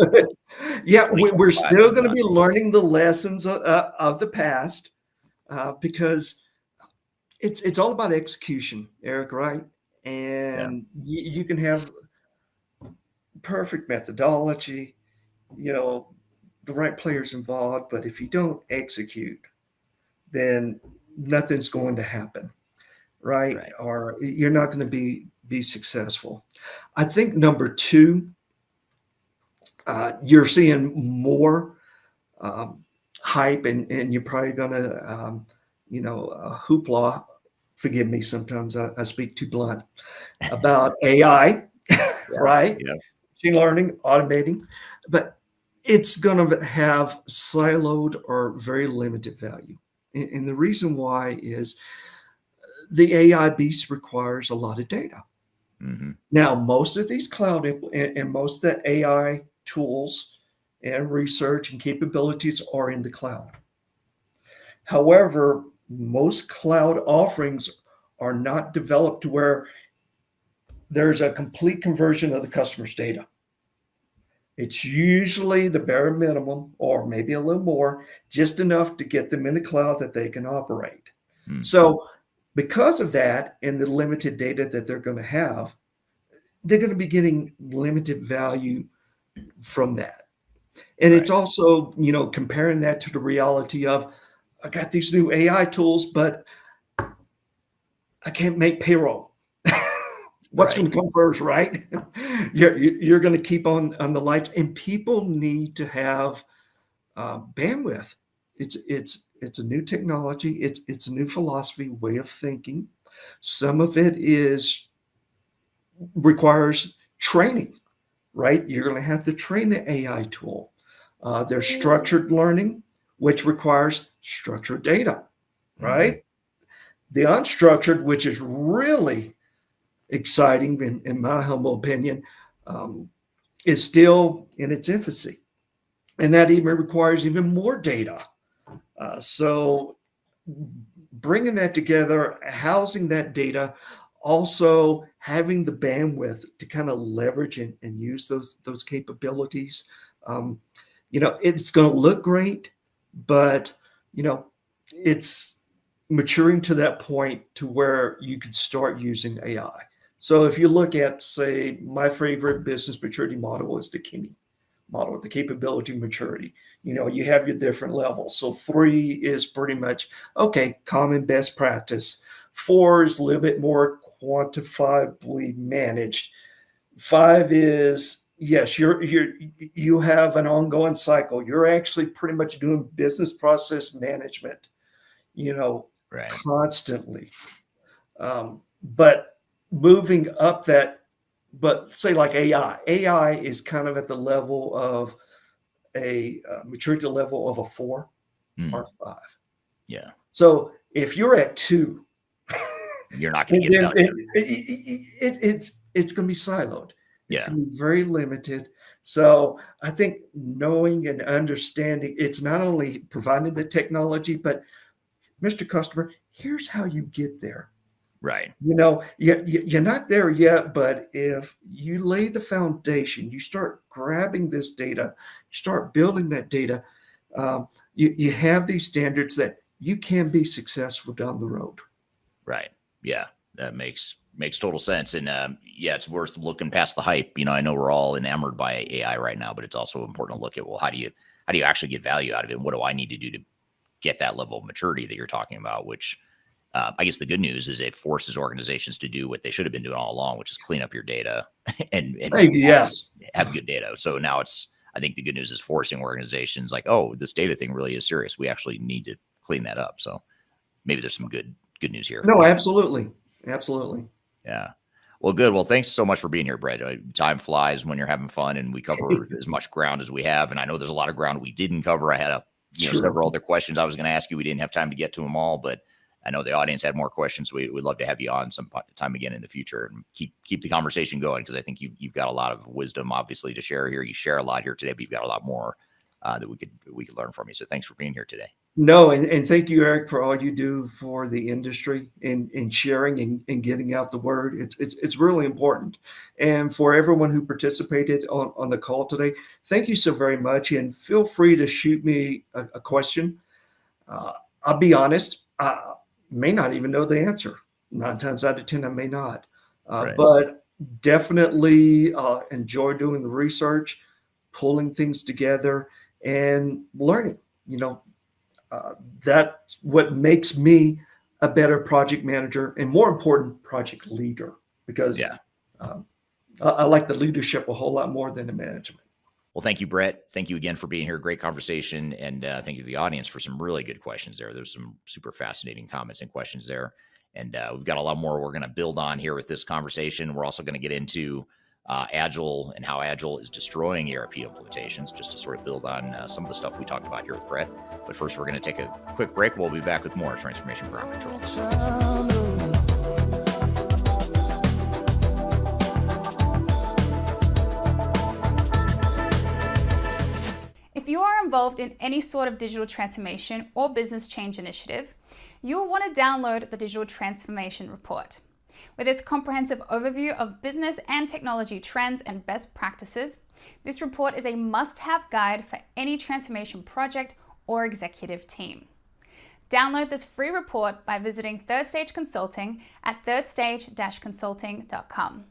Yeah, we're still going to be learning the lessons of the past because it's all about execution, Eric, right? And you can have perfect methodology, the right players involved, but if you don't execute, then nothing's going to happen, right? Or you're not going to be successful. I think number two, you're seeing more hype, and you're probably going to, hoopla. Forgive me, sometimes I speak too blunt about AI, right? Yeah. Machine learning, automating, but it's going to have siloed or very limited value. And the reason why is the AI beast requires a lot of data. Mm-hmm. Now, most of these cloud and most of the AI tools and research and capabilities are in the cloud. However, most cloud offerings are not developed to where there's a complete conversion of the customer's data. It's usually the bare minimum, or maybe a little more, just enough to get them in the cloud that they can operate. So because of that and the limited data that they're going to have, they're going to be getting limited value from that. And it's also, comparing that to the reality of, I got these new AI tools, but I can't make payroll. What's going to come first, right? You're going to keep on the lights, and people need to have bandwidth. It's a new technology. It's a new philosophy, way of thinking. Some of it requires training, right? You're going to have to train the AI tool. There's structured learning, which requires structured data, right? The unstructured, which is really exciting, in my humble opinion, is still in its infancy. And that even requires even more data. So bringing that together, housing that data, also having the bandwidth to kind of leverage and use those capabilities. It's going to look great, but it's maturing to that point to where you could start using AI. So if you look at, say, my favorite business maturity model is the Kinney model, the capability maturity. You have your different levels. So 3 is pretty much, okay, common best practice. 4 is a little bit more quantifiably managed. 5 is, yes, you have an ongoing cycle. You're actually pretty much doing business process management, Right. constantly. But moving up that, but say like AI is kind of at the level of a maturity level of a 4 or 5. Yeah. So if you're at 2, You're not going to get value. it's going to be siloed. It's Yeah. going to be very limited. So I think knowing and understanding, it's not only providing the technology, but Mr. Customer, here's how you get there. Right. You're not there yet, but if you lay the foundation, you start grabbing this data, you start building that data, you have these standards that you can be successful down the road. Right. Yeah. That makes total sense. And it's worth looking past the hype. I know we're all enamored by AI right now, but it's also important to look at, well, how do you actually get value out of it? And what do I need to do to get that level of maturity that you're talking about, which I guess the good news is it forces organizations to do what they should have been doing all along, which is clean up your data and yes, have good data. So now I think the good news is forcing organizations like, oh, this data thing really is serious. We actually need to clean that up. So maybe there's some good news here. No, absolutely. Absolutely. Yeah. Well, good. Well, thanks so much for being here, Brett. Time flies when you're having fun, and we cover as much ground as we have. And I know there's a lot of ground we didn't cover. I had several other questions I was going to ask you. We didn't have time to get to them all, but I know the audience had more questions. So we'd love to have you on some time again in the future and keep the conversation going, because I think you've got a lot of wisdom, obviously, to share here. You share a lot here today, but you've got a lot more that we could learn from you. So thanks for being here today. No, and thank you, Eric, for all you do for the industry in sharing and getting out the word. It's really important. And for everyone who participated on the call today, thank you so very much. And feel free to shoot me a question. I'll be honest, I may not even know the answer. 9 times out of 10, I may not. Right. But definitely enjoy doing the research, pulling things together, and learning. That's what makes me a better project manager and, more important, project leader, because I like the leadership a whole lot more than the management. Well, thank you, Brett. Thank you again for being here. Great conversation. And thank you to the audience for some really good questions there. There's some super fascinating comments and questions there. And we've got a lot more we're going to build on here with this conversation. We're also going to get into Agile and how Agile is destroying ERP implementations, just to sort of build on some of the stuff we talked about here with Brett. But first, we're going to take a quick break. We'll be back with more Transformation Ground Control. If you are involved in any sort of digital transformation or business change initiative, you will want to download the Digital Transformation Report. With its comprehensive overview of business and technology trends and best practices, this report is a must-have guide for any transformation project or executive team. Download this free report by visiting Third Stage Consulting at thirdstage-consulting.com.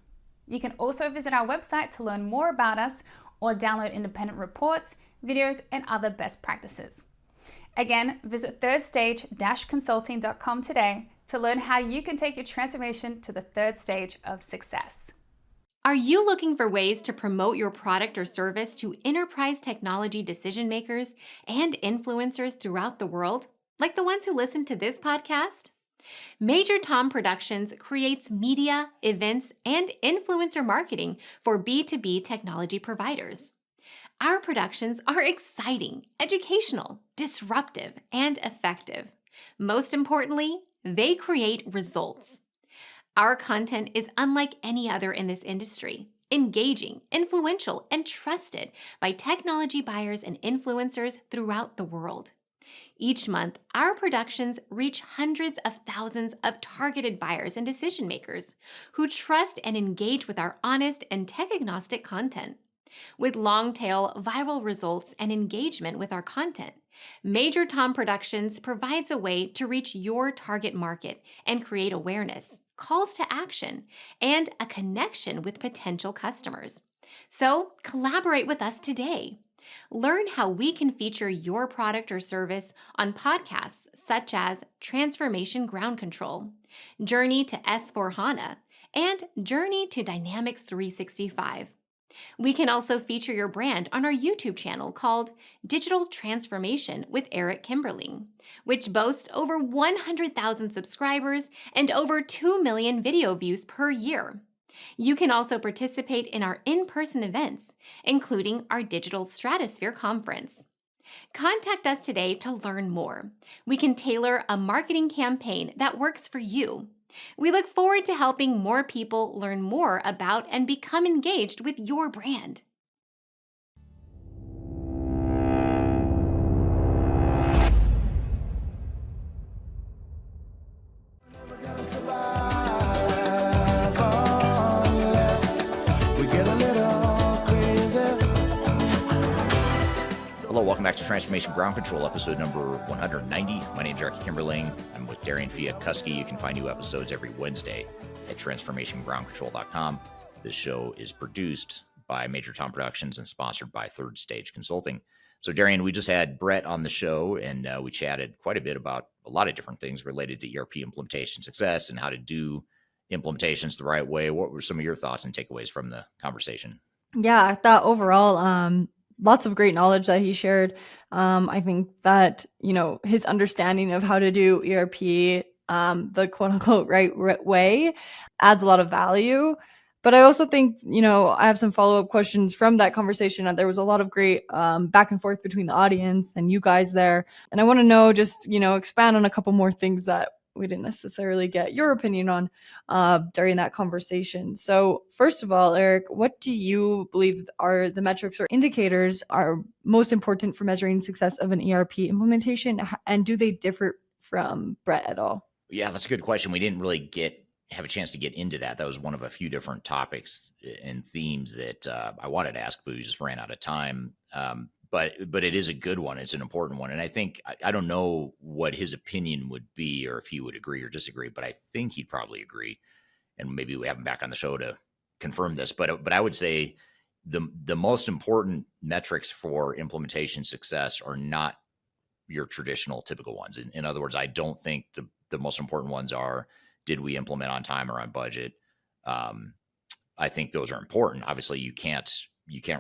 You can also visit our website to learn more about us or download independent reports, videos, and other best practices. Again, visit thirdstage-consulting.com today to learn how you can take your transformation to the third stage of success. Are you looking for ways to promote your product or service to enterprise technology decision makers and influencers throughout the world, like the ones who listen to this podcast? Major Tom Productions creates media, events, and influencer marketing for B2B technology providers. Our productions are exciting, educational, disruptive, and effective. Most importantly, they create results. Our content is unlike any other in this industry, engaging, influential, and trusted by technology buyers and influencers throughout the world. Each month, our productions reach hundreds of thousands of targeted buyers and decision makers who trust and engage with our honest and tech-agnostic content. With long-tail viral results and engagement with our content, Major Tom Productions provides a way to reach your target market and create awareness, calls to action, and a connection with potential customers. So, collaborate with us today. Learn how we can feature your product or service on podcasts such as Transformation Ground Control, Journey to S/4HANA, and Journey to Dynamics 365. We can also feature your brand on our YouTube channel called Digital Transformation with Eric Kimberling, which boasts over 100,000 subscribers and over 2 million video views per year. You can also participate in our in-person events, including our Digital Stratosphere Conference. Contact us today to learn more. We can tailor a marketing campaign that works for you. We look forward to helping more people learn more about and become engaged with your brand. Hello, welcome back to Transformation Ground Control, episode number 190. My name is Eric Kimberling. I'm with Darian Chwialkowski. You can find new episodes every Wednesday at transformationgroundcontrol.com. This show is produced by Major Tom Productions and sponsored by Third Stage Consulting. So, Darian, we just had Brett on the show, and we chatted quite a bit about a lot of different things related to ERP implementation success and how to do implementations the right way. What were some of your thoughts and takeaways from the conversation? Yeah, I thought overall, lots of great knowledge that he shared. I think that, his understanding of how to do ERP, the quote unquote right way, adds a lot of value. But I also think, I have some follow-up questions from that conversation. There was a lot of great back and forth between the audience and you guys there. And I want to know, just, expand on a couple more things that we didn't necessarily get your opinion on during that conversation. So first of all, Eric, what do you believe are the metrics or indicators are most important for measuring success of an ERP implementation? And do they differ from Brett at all? Yeah, that's a good question. We didn't really have a chance to get into that. That was one of a few different topics and themes that I wanted to ask, but we just ran out of time. But it is a good one. It's an important one. And I think, I don't know what his opinion would be or if he would agree or disagree, but I think he'd probably agree. And maybe we have him back on the show to confirm this. But I would say the most important metrics for implementation success are not your traditional typical ones. In other words, I don't think the most important ones are, did we implement on time or on budget? I think those are important. Obviously, you can't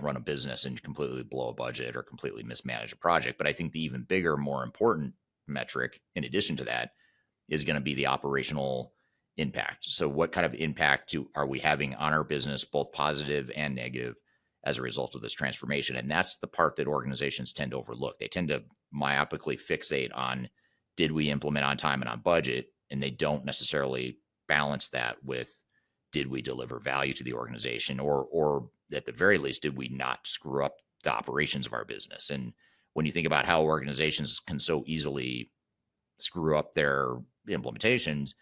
run a business and completely blow a budget or completely mismanage a project. But I think the even bigger, more important metric, in addition to that, is going to be the operational impact. So what kind of impact are we having on our business, both positive and negative, as a result of this transformation? And that's the part that organizations tend to overlook. They tend to myopically fixate on, did we implement on time and on budget? And they don't necessarily balance that with, did we deliver value to the organization, or at the very least, did we not screw up the operations of our business? And when you think about how organizations can so easily screw up their implementations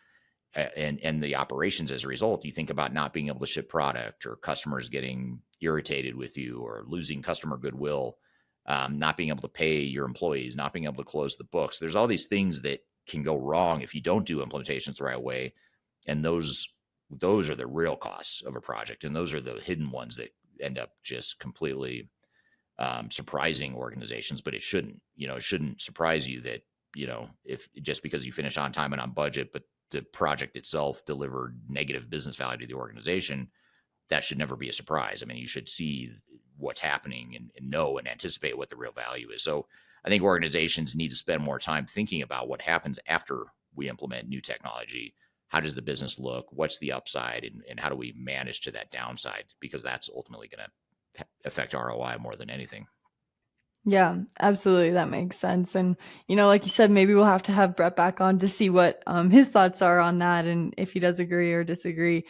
and the operations as a result, you think about not being able to ship product, or customers getting irritated with you, or losing customer goodwill, not being able to pay your employees, not being able to close the books. There's all these things that can go wrong if you don't do implementations the right way. And those are the real costs of a project. And those are the hidden ones that end up just completely surprising organizations. But it shouldn't surprise you that, if just because you finish on time and on budget, but the project itself delivered negative business value to the organization, that should never be a surprise. I mean, you should see what's happening and know and anticipate what the real value is. So I think organizations need to spend more time thinking about what happens after we implement new technology. How does the business look? What's the upside? And how do we manage to that downside? Because that's ultimately going to affect ROI more than anything. Yeah, absolutely. That makes sense. And, like you said, maybe we'll have to have Brett back on to see what his thoughts are on that, and if he does agree or disagree,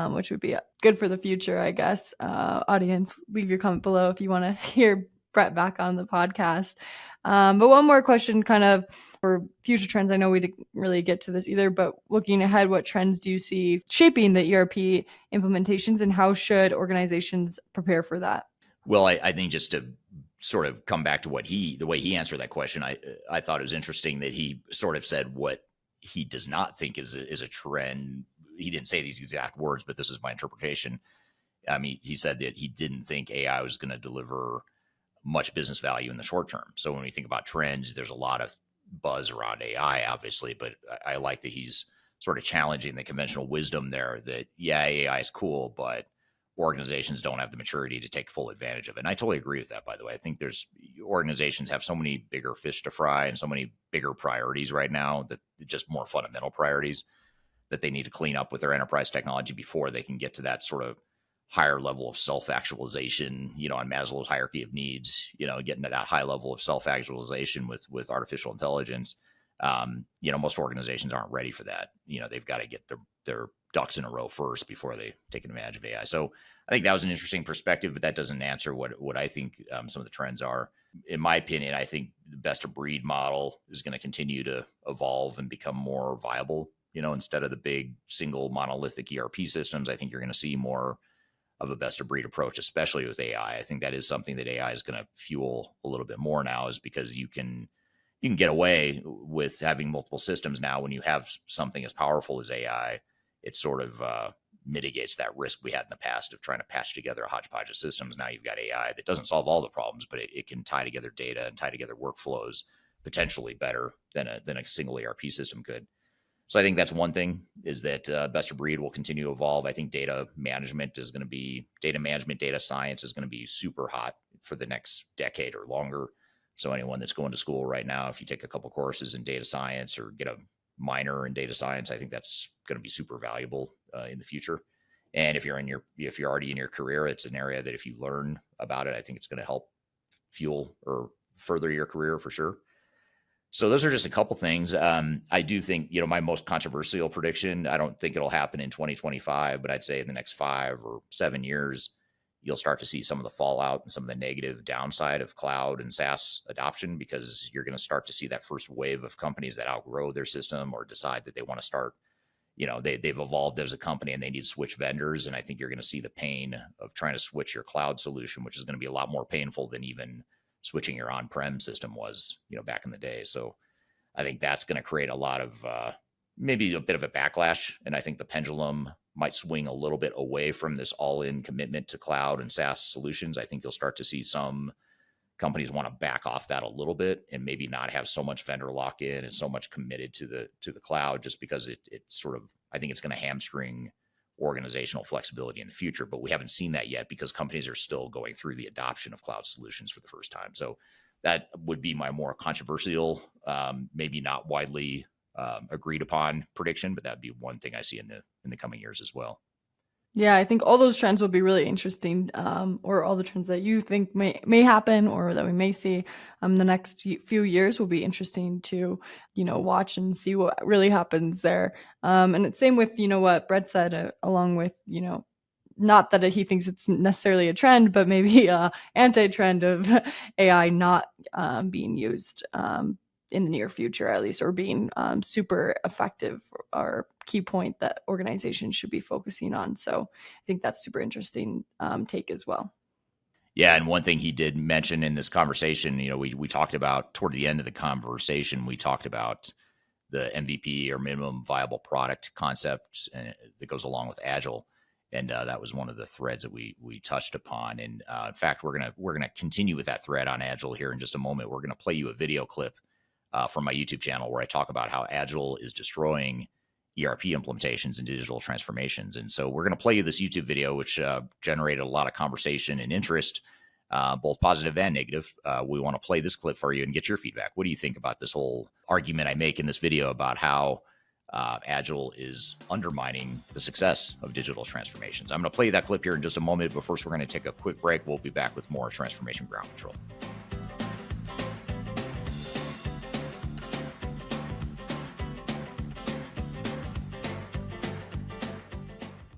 which would be good for the future, I guess. Audience, leave your comment below if you want to hear Brett back on the podcast. But one more question kind of for future trends. I know we didn't really get to this either, but looking ahead, what trends do you see shaping the ERP implementations, and how should organizations prepare for that? Well, I think just to sort of come back to the way he answered that question, I thought it was interesting that he sort of said what he does not think is a trend. He didn't say these exact words, but this is my interpretation. I mean, he said that he didn't think AI was going to deliver much business value in the short term. So when we think about trends, there's a lot of buzz around AI, obviously, but I like that he's sort of challenging the conventional wisdom there that, yeah, AI is cool, but organizations don't have the maturity to take full advantage of it. And I totally agree with that, by the way. I think organizations have so many bigger fish to fry and so many bigger priorities right now, that just more fundamental priorities, that they need to clean up with their enterprise technology before they can get to that sort of higher level of self-actualization, on Maslow's hierarchy of needs, getting to that high level of self-actualization with artificial intelligence. Most organizations aren't ready for that. They've got to get their ducks in a row first before they take advantage of AI. So I think that was an interesting perspective, but that doesn't answer what I think some of the trends are. In my opinion, I think the best of breed model is going to continue to evolve and become more viable. Instead of the big single monolithic ERP systems, I think you're going to see more of a best of breed approach, especially with AI. I think that is something that AI is going to fuel a little bit more now, is because you can get away with having multiple systems now. When you have something as powerful as AI, it sort of mitigates that risk we had in the past of trying to patch together a hodgepodge of systems. Now you've got AI that doesn't solve all the problems, but it can tie together data and tie together workflows potentially better than a single ERP system could. So I think that's one thing, is that best of breed will continue to evolve. I think data management, data science is going to be super hot for the next decade or longer. So anyone that's going to school right now, if you take a couple courses in data science or get a minor in data science, I think that's going to be super valuable in the future. And if you're already in your career, it's an area that if you learn about it, I think it's going to help fuel or further your career for sure. So those are just a couple things. I do think, my most controversial prediction, I don't think it'll happen in 2025, but I'd say in the next 5 or 7 years, you'll start to see some of the fallout and some of the negative downside of cloud and SaaS adoption, because you're going to start to see that first wave of companies that outgrow their system or decide that they want to start, they've evolved as a company and they need to switch vendors. And I think you're going to see the pain of trying to switch your cloud solution, which is going to be a lot more painful than even switching your on-prem system was, back in the day. So I think that's going to create a lot of maybe a bit of a backlash. And I think the pendulum might swing a little bit away from this all-in commitment to cloud and SaaS solutions. I think you'll start to see some companies want to back off that a little bit and maybe not have so much vendor lock-in and so much committed to the cloud, just because it sort of, I think it's going to hamstring organizational flexibility in the future. But we haven't seen that yet because companies are still going through the adoption of cloud solutions for the first time. So that would be my more controversial, maybe not widely agreed upon prediction, but that'd be one thing I see in the coming years as well. Yeah, I think all those trends will be really interesting, or all the trends that you think may happen or that we may see the next few years will be interesting to, watch and see what really happens there. And it's same with, what Brett said, along with, not that he thinks it's necessarily a trend, but maybe anti-trend of AI not being used in the near future, at least, or being super effective, or key point that organizations should be focusing on. So I think that's super interesting take as well. Yeah, and one thing he did mention in this conversation, we talked about toward the end of the conversation, we talked about the MVP or minimum viable product concept that goes along with Agile. And that was one of the threads that we touched upon. And in fact, we're gonna continue with that thread on Agile here in just a moment. We're gonna play you a video clip from my YouTube channel where I talk about how Agile is destroying ERP implementations and digital transformations. And so we're going to play you this YouTube video, which generated a lot of conversation and interest, both positive and negative. We want to play this clip for you and get your feedback. What do you think about this whole argument I make in this video about how Agile is undermining the success of digital transformations? I'm going to play you that clip here in just a moment, but first we're going to take a quick break. We'll be back with more Transformation Ground Control.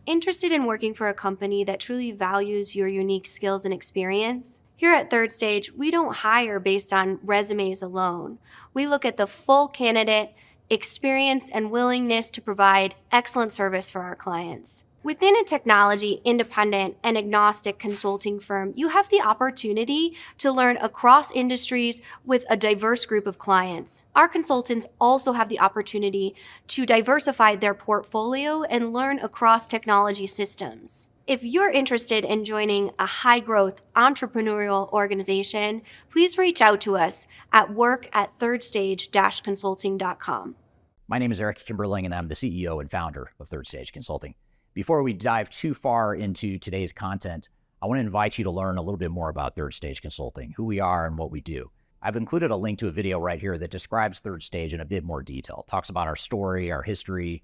Interested in working for a company that truly values your unique skills and experience? Here at Third Stage, we don't hire based on resumes alone. We look at the full candidate, experience, and willingness to provide excellent service for our clients. Within a technology independent and agnostic consulting firm, you have the opportunity to learn across industries with a diverse group of clients. Our consultants also have the opportunity to diversify their portfolio and learn across technology systems. If you're interested in joining a high-growth entrepreneurial organization, please reach out to us at work@thirdstage-consulting.com. My name is Eric Kimberling, and I'm the CEO and founder of Third Stage Consulting. Before we dive too far into today's content, I want to invite you to learn a little bit more about Third Stage Consulting, who we are and what we do. I've included a link to a video right here that describes Third Stage in a bit more detail. It talks about our story, our history,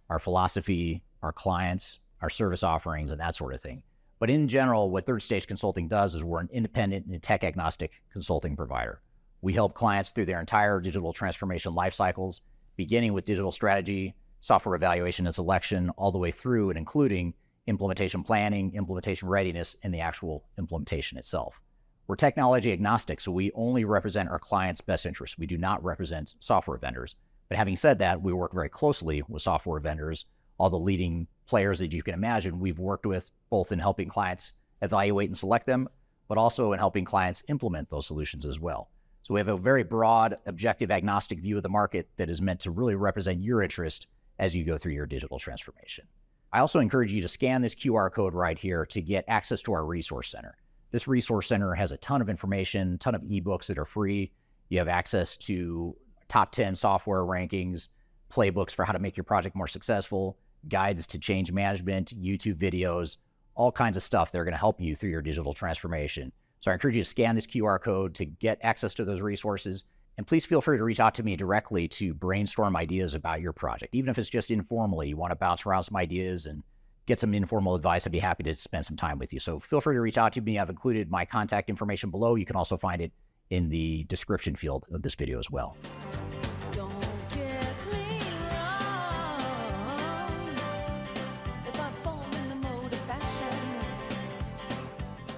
our philosophy, our clients, our service offerings, and that sort of thing. But in general, what Third Stage Consulting does is we're an independent and tech-agnostic consulting provider. We help clients through their entire digital transformation life cycles, beginning with digital strategy, software evaluation and selection, all the way through and including implementation planning, implementation readiness, and the actual implementation itself. We're technology agnostic, so we only represent our clients' best interests. We do not represent software vendors. But having said that, we work very closely with software vendors, all the leading players that you can imagine we've worked with, both in helping clients evaluate and select them, but also in helping clients implement those solutions as well. So we have a very broad, objective, agnostic view of the market that is meant to really represent your interest as you go through your digital transformation. I also encourage you to scan this QR code right here to get access to our resource center. This resource center has a ton of information, a ton of ebooks that are free. You have access to top 10 software rankings, playbooks for how to make your project more successful, guides to change management, YouTube videos, all kinds of stuff that are going to help you through your digital transformation. So I encourage you to scan this QR code to get access to those resources. And please feel free to reach out to me directly to brainstorm ideas about your project. Even if it's just informally, you want to bounce around some ideas and get some informal advice, I'd be happy to spend some time with you. So feel free to reach out to me. I've included my contact information below. You can also find it in the description field of this video as well.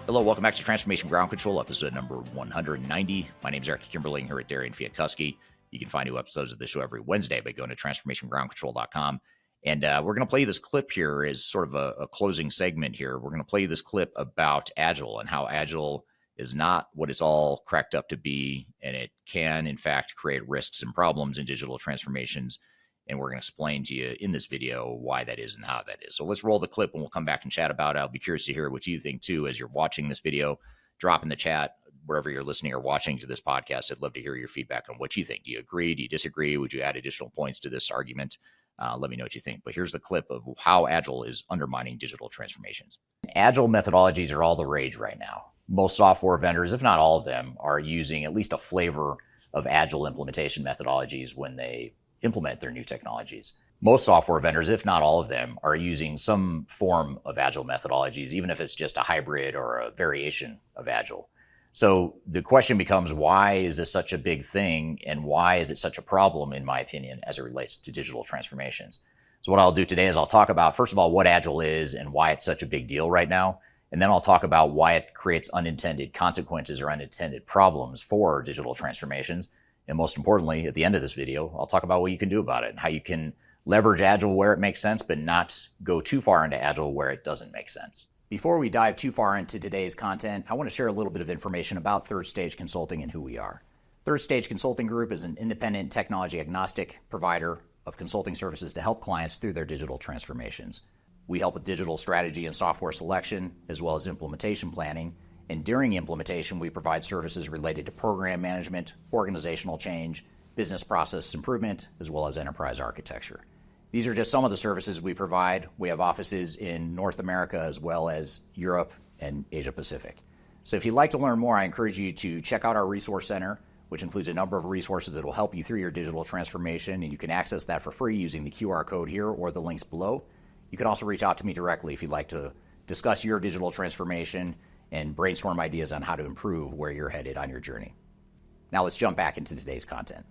Hello, welcome back to Transformation Ground Control, episode number 190. My name is Eric Kimberling here at Darian Chwialkowski. You can find new episodes of the show every Wednesday by going to transformationgroundcontrol.com. And we're going to play this clip here as sort of a closing segment here. We're going to play this clip about Agile and how Agile is not what it's all cracked up to be, and it can, in fact, create risks and problems in digital transformations. And we're going to explain to you in this video why that is and how that is. So let's roll the clip and we'll come back and chat about it. I'll be curious to hear what you think too as you're watching this video. Drop in the chat wherever you're listening or watching to this podcast. I'd love to hear your feedback on what you think. Do you agree? Do you disagree? Would you add additional points to this argument? Let me know what you think. But here's the clip of how Agile is undermining digital transformations. Agile methodologies are all the rage right now. Most software vendors, if not all of them, are using at least a flavor of Agile implementation methodologies when they implement their new technologies. Most software vendors, if not all of them, are using some form of Agile methodologies, even if it's just a hybrid or a variation of Agile. So the question becomes, why is this such a big thing, and why is it such a problem, in my opinion, as it relates to digital transformations? So what I'll do today is I'll talk about, first of all, what Agile is and why it's such a big deal right now. And then I'll talk about why it creates unintended consequences or unintended problems for digital transformations. And most importantly, at the end of this video, I'll talk about what you can do about it and how you can leverage Agile where it makes sense, but not go too far into Agile where it doesn't make sense. Before we dive too far into today's content, I want to share a little bit of information about Third Stage Consulting and who we are. Third Stage Consulting Group is an independent technology agnostic provider of consulting services to help clients through their digital transformations. We help with digital strategy and software selection, as well as implementation planning. And during implementation, we provide services related to program management, organizational change, business process improvement, as well as enterprise architecture. These are just some of the services we provide. We have offices in North America as well as Europe and Asia Pacific. So if you'd like to learn more, I encourage you to check out our resource center, which includes a number of resources that will help you through your digital transformation. And you can access that for free using the QR code here or the links below. You can also reach out to me directly if you'd like to discuss your digital transformation and brainstorm ideas on how to improve where you're headed on your journey. Now let's jump back into today's content.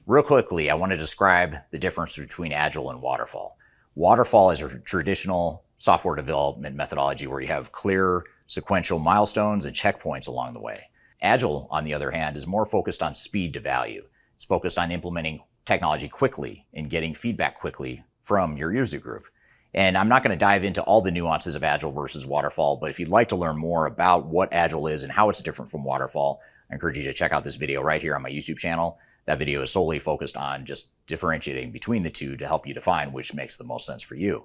Real quickly, I want to describe the difference between Agile and Waterfall. Waterfall is a traditional software development methodology where you have clear sequential milestones and checkpoints along the way. Agile, on the other hand, is more focused on speed to value. It's focused on implementing technology quickly and getting feedback quickly from your user group. And I'm not going to dive into all the nuances of Agile versus Waterfall, but if you'd like to learn more about what Agile is and how it's different from Waterfall, I encourage you to check out this video right here on my YouTube channel. That video is solely focused on just differentiating between the two to help you define which makes the most sense for you.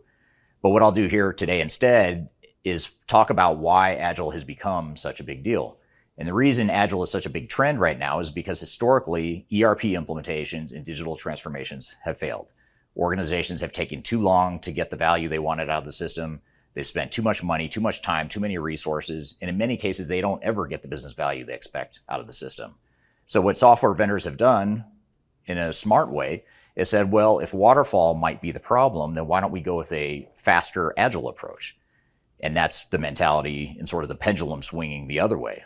But what I'll do here today instead is talk about why Agile has become such a big deal. And the reason Agile is such a big trend right now is because historically, ERP implementations and digital transformations have failed. Organizations have taken too long to get the value they wanted out of the system. They've spent too much money, too much time, too many resources, and in many cases, they don't ever get the business value they expect out of the system. So what software vendors have done in a smart way is said, well, if waterfall might be the problem, then why don't we go with a faster Agile approach? And that's the mentality and sort of the pendulum swinging the other way.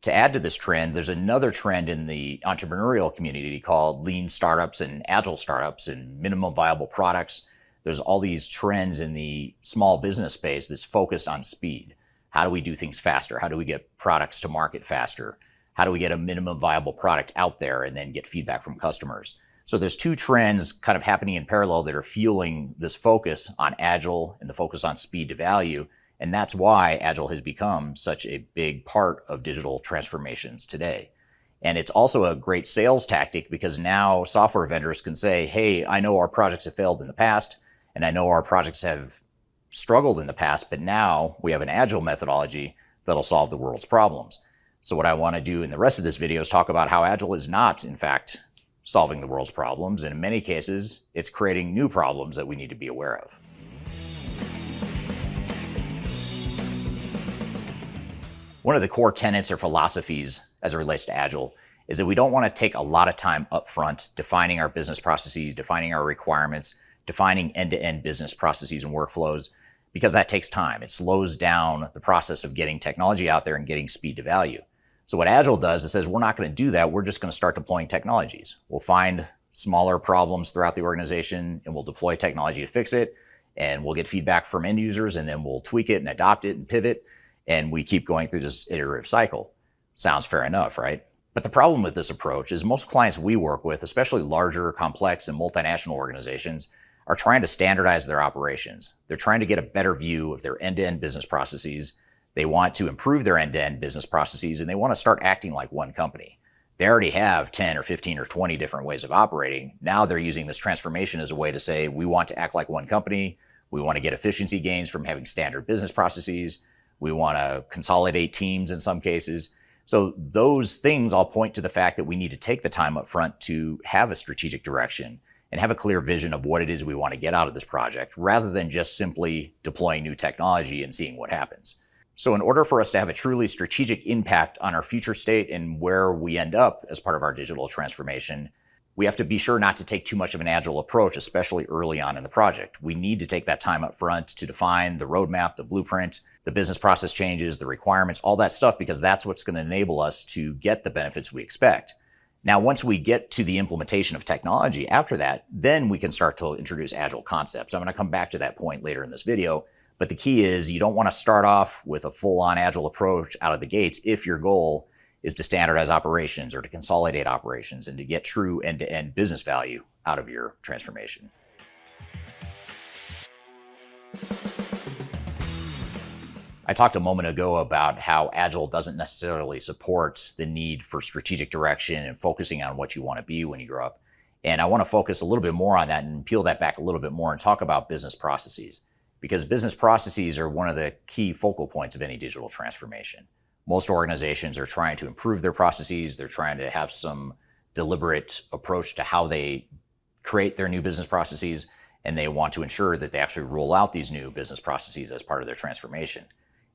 To add to this trend, there's another trend in the entrepreneurial community called lean startups and agile startups and minimum viable products. There's all these trends in the small business space that's focused on speed. How do we do things faster? How do we get products to market faster? How do we get a minimum viable product out there and then get feedback from customers? So there's two trends kind of happening in parallel that are fueling this focus on agile and the focus on speed to value. And that's why Agile has become such a big part of digital transformations today. And it's also a great sales tactic because now software vendors can say, hey, I know our projects have failed in the past, and I know our projects have struggled in the past, but now we have an Agile methodology that'll solve the world's problems. So what I want to do in the rest of this video is talk about how Agile is not, in fact, solving the world's problems. And in many cases, it's creating new problems that we need to be aware of. One of the core tenets or philosophies as it relates to Agile is that we don't want to take a lot of time up front defining our business processes, defining our requirements, defining end-to-end business processes and workflows, because that takes time. It slows down the process of getting technology out there and getting speed to value. So what Agile does, it says we're not going to do that. We're just going to start deploying technologies. We'll find smaller problems throughout the organization and we'll deploy technology to fix it. And we'll get feedback from end users and then we'll tweak it and adopt it and pivot. And we keep going through this iterative cycle. Sounds fair enough, right? But the problem with this approach is most clients we work with, especially larger, complex, and multinational organizations, are trying to standardize their operations. They're trying to get a better view of their end-to-end business processes. They want to improve their end-to-end business processes, and they want to start acting like one company. They already have 10 or 15 or 20 different ways of operating. Now they're using this transformation as a way to say, we want to act like one company. We want to get efficiency gains from having standard business processes. We want to consolidate teams in some cases. So those things all point to the fact that we need to take the time up front to have a strategic direction and have a clear vision of what it is we want to get out of this project, rather than just simply deploying new technology and seeing what happens. So in order for us to have a truly strategic impact on our future state and where we end up as part of our digital transformation, we have to be sure not to take too much of an agile approach, especially early on in the project. We need to take that time up front to define the roadmap, the blueprint, the business process changes, the requirements, all that stuff, because that's what's going to enable us to get the benefits we expect. Now, once we get to the implementation of technology after that, then we can start to introduce agile concepts. I'm going to come back to that point later in this video, but the key is you don't want to start off with a full-on agile approach out of the gates if your goal is to standardize operations or to consolidate operations and to get true end-to-end business value out of your transformation. I talked a moment ago about how Agile doesn't necessarily support the need for strategic direction and focusing on what you want to be when you grow up. And I want to focus a little bit more on that and peel that back a little bit more and talk about business processes, because business processes are one of the key focal points of any digital transformation. Most organizations are trying to improve their processes. They're trying to have some deliberate approach to how they create their new business processes, and they want to ensure that they actually roll out these new business processes as part of their transformation.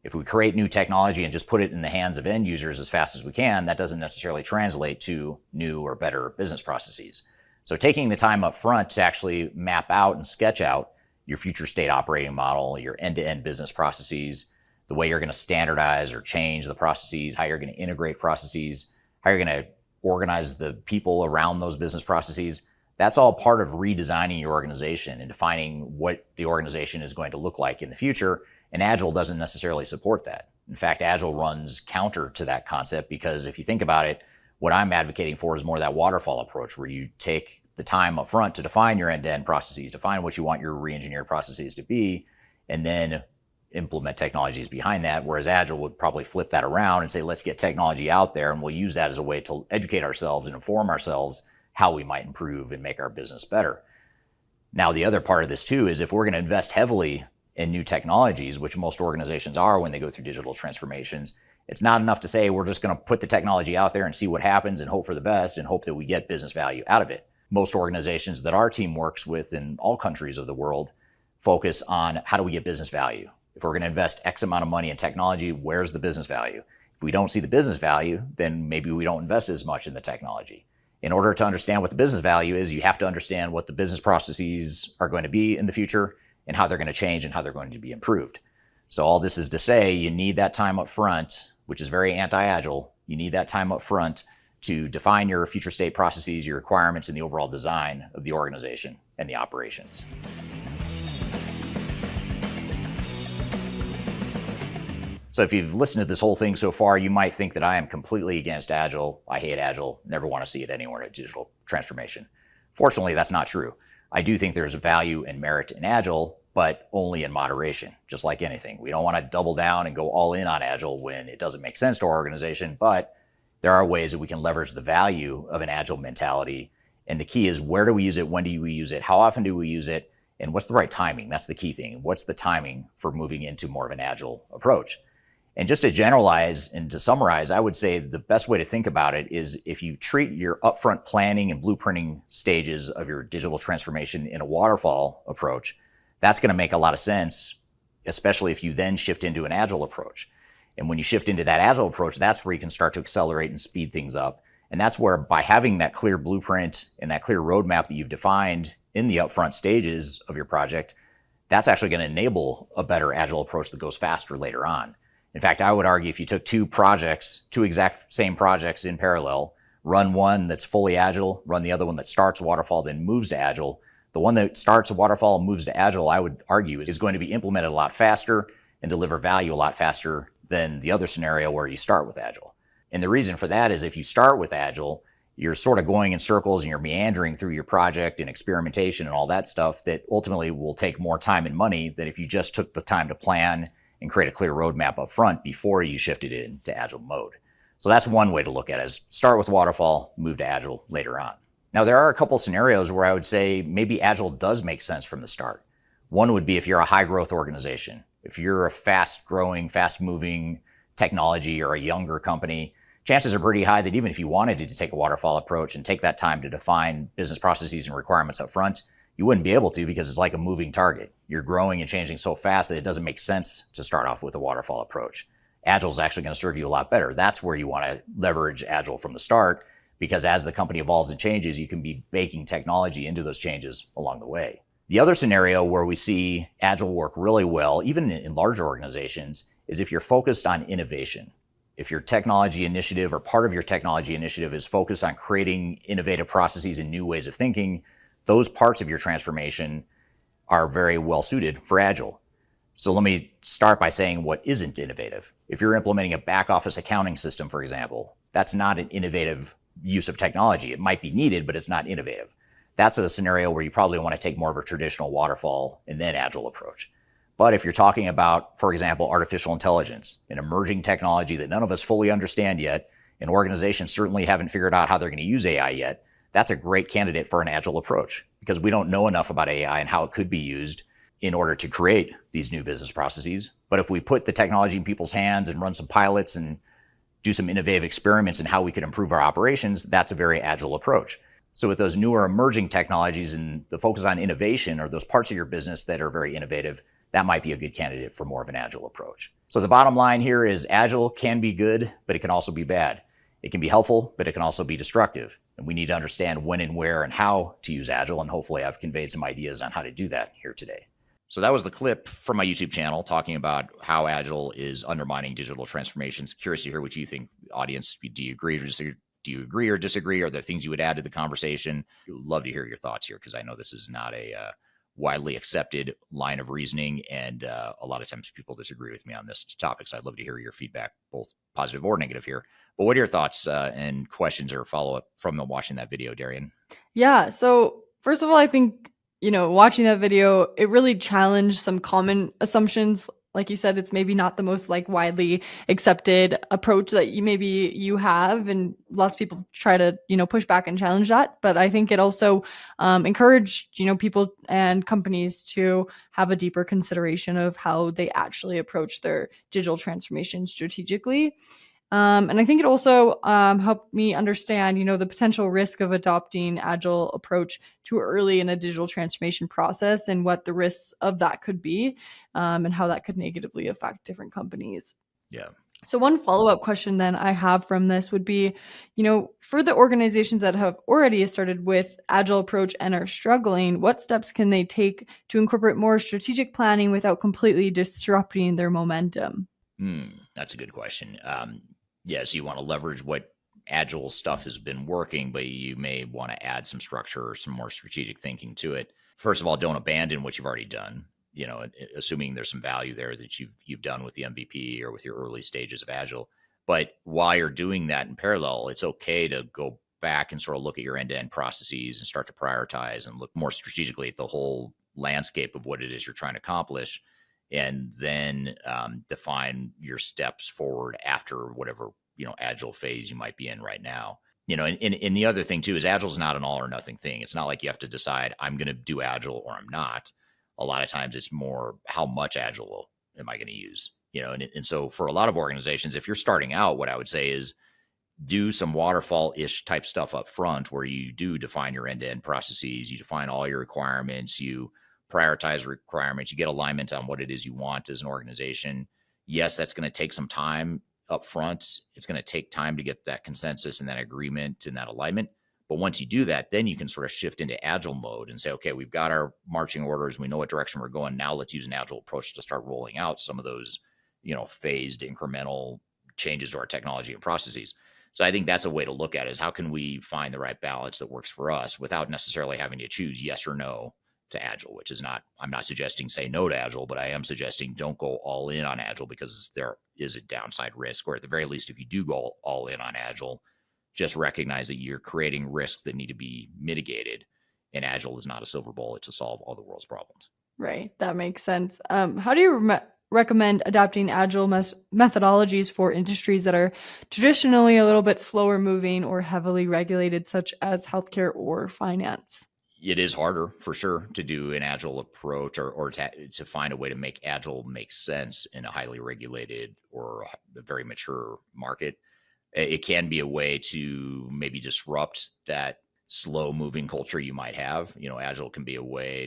If we create new technology and just put it in the hands of end users as fast as we can, that doesn't necessarily translate to new or better business processes. So taking the time up front to actually map out and sketch out your future state operating model, your end-to-end business processes, the way you're going to standardize or change the processes, how you're going to integrate processes, how you're going to organize the people around those business processes, That's all part of redesigning your organization and defining what the organization is going to look like in the future. And Agile doesn't necessarily support that. In fact, Agile runs counter to that concept, because if you think about it, what I'm advocating for is more that waterfall approach, where you take the time up front to define your end-to-end processes, define what you want your re-engineered processes to be, and then implement technologies behind that. Whereas Agile would probably flip that around and say, let's get technology out there, and we'll use that as a way to educate ourselves and inform ourselves how we might improve and make our business better. Now, the other part of this too is if we're going to invest heavily in new technologies, which most organizations are when they go through digital transformations, it's not enough to say we're just going to put the technology out there and see what happens and hope for the best and hope that we get business value out of it. Most organizations that our team works with in all countries of the world focus on how do we get business value. If we're going to invest X amount of money in technology, where's the business value? If we don't see the business value, then maybe we don't invest as much in the technology. In order to understand what the business value is, you have to understand what the business processes are going to be in the future and how they're going to change and how they're going to be improved. So all this is to say, you need that time up front, which is very anti-Agile. You need that time up front to define your future state processes, your requirements, and the overall design of the organization and the operations. So if you've listened to this whole thing so far, you might think that I am completely against Agile. I hate Agile, never want to see it anywhere in digital transformation. Fortunately, that's not true. I do think there's a value and merit in Agile, but only in moderation, just like anything. We don't want to double down and go all in on Agile when it doesn't make sense to our organization, but there are ways that we can leverage the value of an Agile mentality. And the key is, where do we use it? When do we use it? How often do we use it? And what's the right timing? That's the key thing. What's the timing for moving into more of an Agile approach? And just to generalize and to summarize, I would say the best way to think about it is if you treat your upfront planning and blueprinting stages of your digital transformation in a waterfall approach, that's going to make a lot of sense, especially if you then shift into an Agile approach. And when you shift into that Agile approach, that's where you can start to accelerate and speed things up. And that's where, by having that clear blueprint and that clear roadmap that you've defined in the upfront stages of your project, that's actually going to enable a better Agile approach that goes faster later on. In fact, I would argue if you took two exact same projects in parallel, run one that's fully Agile, run the other one that starts waterfall, then moves to Agile, the one that starts waterfall and moves to Agile, I would argue, is going to be implemented a lot faster and deliver value a lot faster than the other scenario where you start with Agile. And the reason for that is if you start with Agile, you're sort of going in circles and you're meandering through your project and experimentation and all that stuff that ultimately will take more time and money than if you just took the time to plan and create a clear roadmap up front before you shifted into Agile mode. So that's one way to look at it, is start with waterfall, move to Agile later on. Now, there are a couple scenarios where I would say maybe Agile does make sense from the start. One would be if you're a high growth organization. If you're a fast growing, fast moving technology or a younger company, chances are pretty high that even if you wanted to take a waterfall approach and take that time to define business processes and requirements up front, you wouldn't be able to, because it's like a moving target. You're growing and changing so fast that it doesn't make sense to start off with a waterfall approach. Agile is actually going to serve you a lot better. That's where you want to leverage Agile from the start, because as the company evolves and changes, you can be baking technology into those changes along the way. The other scenario where we see Agile work really well, even in larger organizations, is if you're focused on innovation. If your technology initiative or part of your technology initiative is focused on creating innovative processes and new ways of thinking, those parts of your transformation are very well suited for Agile. So let me start by saying what isn't innovative. If you're implementing a back office accounting system, for example, that's not an innovative use of technology. It might be needed, but it's not innovative. That's a scenario where you probably want to take more of a traditional waterfall and then Agile approach. But if you're talking about, for example, artificial intelligence, an emerging technology that none of us fully understand yet, and organizations certainly haven't figured out how they're going to use AI yet, that's a great candidate for an Agile approach, because we don't know enough about AI and how it could be used in order to create these new business processes. But if we put the technology in people's hands and run some pilots and do some innovative experiments in how we could improve our operations, that's a very Agile approach. So with those newer emerging technologies and the focus on innovation, or those parts of your business that are very innovative, that might be a good candidate for more of an Agile approach. So the bottom line here is Agile can be good, but it can also be bad. It can be helpful, but it can also be destructive. And we need to understand when and where and how to use Agile. And hopefully I've conveyed some ideas on how to do that here today. So that was the clip from my YouTube channel talking about how Agile is undermining digital transformations. Curious to hear what you think, audience. Do you agree or do you agree or disagree? Are there things you would add to the conversation? Love to hear your thoughts here, because I know this is not a widely accepted line of reasoning, and a lot of times people disagree with me on this topic. So I'd love to hear your feedback, both positive or negative here. But what are your thoughts and questions or follow-up from watching that video, Darian? Yeah. So first of all, I think, watching that video, it really challenged some common assumptions. Like you said, it's maybe not the most like widely accepted approach that you have, and lots of people try to push back and challenge that. But I think it also encouraged people and companies to have a deeper consideration of how they actually approach their digital transformation strategically. And I think it also helped me understand, the potential risk of adopting Agile approach too early in a digital transformation process, and what the risks of that could be, and how that could negatively affect different companies. Yeah. So one follow-up question then I have from this would be, for the organizations that have already started with Agile approach and are struggling, what steps can they take to incorporate more strategic planning without completely disrupting their momentum? That's a good question. Yes, you want to leverage what Agile stuff has been working, but you may want to add some structure or some more strategic thinking to it. First of all, don't abandon what you've already done. Assuming there's some value there that you've done with the MVP or with your early stages of Agile. But while you're doing that in parallel, it's okay to go back and sort of look at your end-to-end processes and start to prioritize and look more strategically at the whole landscape of what it is you're trying to accomplish, and then define your steps forward after whatever Agile phase you might be in right now. And the other thing too is Agile is not an all or nothing thing. It's not like you have to decide I'm going to do Agile or I'm not. A lot of times it's more how much Agile am I going to use? And so for a lot of organizations, if you're starting out, what I would say is do some waterfall-ish type stuff up front, where you do define your end-to-end processes, you define all your requirements, you prioritize requirements, you get alignment on what it is you want as an organization. Yes, that's going to take some time up front. It's going to take time to get that consensus and that agreement and that alignment. But once you do that, then you can sort of shift into Agile mode and say, okay, we've got our marching orders. We know what direction we're going. Now let's use an Agile approach to start rolling out some of those, phased incremental changes to our technology and processes. So I think that's a way to look at it, is how can we find the right balance that works for us without necessarily having to choose yes or no to Agile, which is not, I'm not suggesting say no to Agile, but I am suggesting don't go all in on Agile, because there is a downside risk, or at the very least, if you do go all in on Agile, just recognize that you're creating risks that need to be mitigated, and Agile is not a silver bullet to solve all the world's problems. Right. That makes sense. How do you recommend adapting Agile methodologies for industries that are traditionally a little bit slower moving or heavily regulated, such as healthcare or finance? It is harder for sure to do an Agile approach or to find a way to make Agile make sense in a highly regulated or a very mature market. It can be a way to maybe disrupt that slow moving culture you might have. Agile can be a way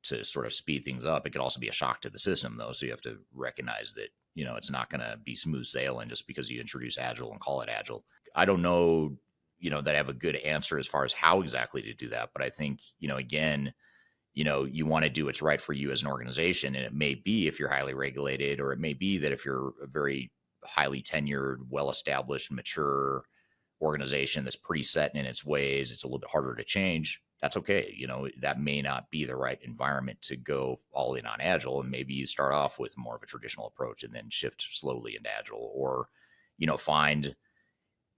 to sort of speed things up. It could also be a shock to the system, though. So you have to recognize that, it's not going to be smooth sailing just because you introduce Agile and call it Agile. I don't know, that I have a good answer as far as how exactly to do that. But I think, again, you want to do what's right for you as an organization. And it may be if you're highly regulated, or it may be that if you're a very highly tenured, well-established, mature organization that's pretty set in its ways, it's a little bit harder to change. That's okay. That may not be the right environment to go all in on Agile. And maybe you start off with more of a traditional approach and then shift slowly into Agile, or, find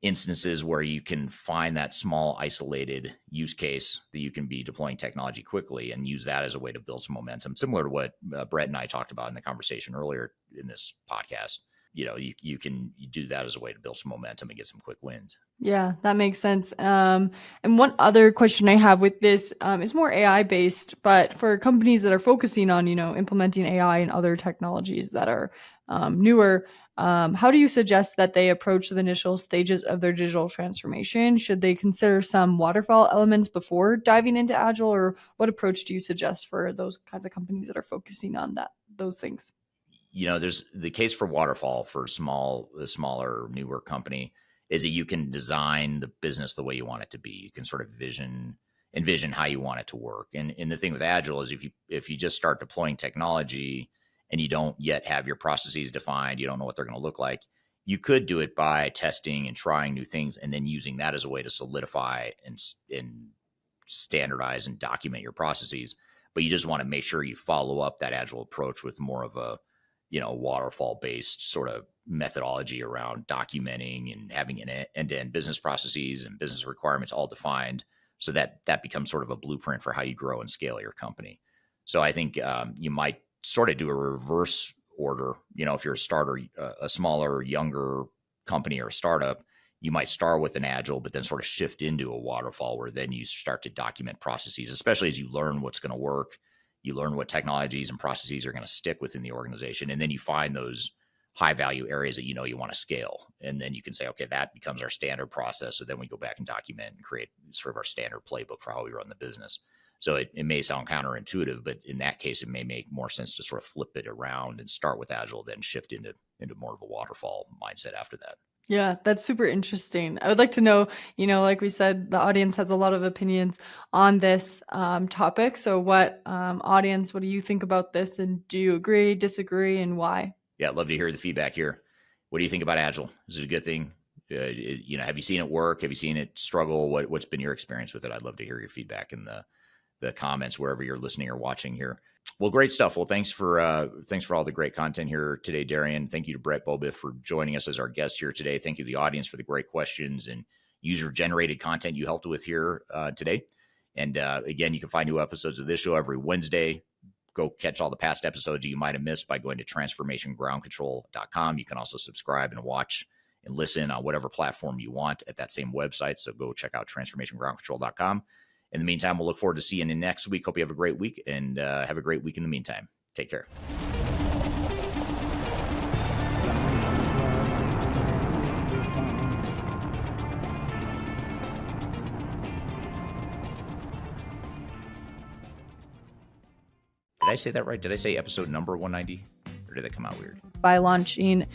instances where you can find that small isolated use case that you can be deploying technology quickly and use that as a way to build some momentum, similar to what Brett and I talked about in the conversation earlier in this podcast. You can do that as a way to build some momentum and get some quick wins. Yeah, that makes sense. And one other question I have with this is more AI based, but for companies that are focusing on, implementing AI and other technologies that are newer, how do you suggest that they approach the initial stages of their digital transformation? Should they consider some waterfall elements before diving into Agile, or what approach do you suggest for those kinds of companies that are focusing on those things? There's the case for waterfall for a smaller, newer company is that you can design the business the way you want it to be. You can sort of envision how you want it to work. And the thing with Agile is if you just start deploying technology and you don't yet have your processes defined, you don't know what they're going to look like, You could do it by testing and trying new things and then using that as a way to solidify and standardize and document your processes. But you just want to make sure you follow up that agile approach with more of a, waterfall based sort of methodology around documenting and having an end-to-end business processes and business requirements all defined, so that becomes sort of a blueprint for how you grow and scale your company. So I think you might sort of do a reverse order. If you're a starter, a smaller, younger company or a startup, you might start with an agile, but then sort of shift into a waterfall, where then you start to document processes, especially as you learn what's going to work. You learn what technologies and processes are going to stick within the organization. And then you find those high value areas that you want to scale. And then you can say, okay, that becomes our standard process. So then we go back and document and create sort of our standard playbook for how we run the business. So it may sound counterintuitive, but in that case, it may make more sense to sort of flip it around and start with agile, then shift into more of a waterfall mindset after that. Yeah, that's super interesting. I would like to know, like we said, the audience has a lot of opinions on this topic. So audience, what do you think about this? And do you agree, disagree, and why? Yeah, I'd love to hear the feedback here. What do you think about agile? Is it a good thing? Have you seen it work? Have you seen it struggle? What's been your experience with it? I'd love to hear your feedback in the comments wherever you're listening or watching here. Well, great stuff. Well, thanks for all the great content here today, Darian. Thank you to Beaubouef for joining us as our guest here today. Thank you to the audience for the great questions and user-generated content you helped with here today. And again, you can find new episodes of this show every Wednesday. Go catch all the past episodes you might have missed by going to transformationgroundcontrol.com. You can also subscribe and watch and listen on whatever platform you want at that same website. So go check out transformationgroundcontrol.com. In the meantime, we'll look forward to seeing you next week. Hope you have a great week, and have a great week in the meantime. Take care. Did I say that right? Did I say episode number 190? Or did that come out weird? By launching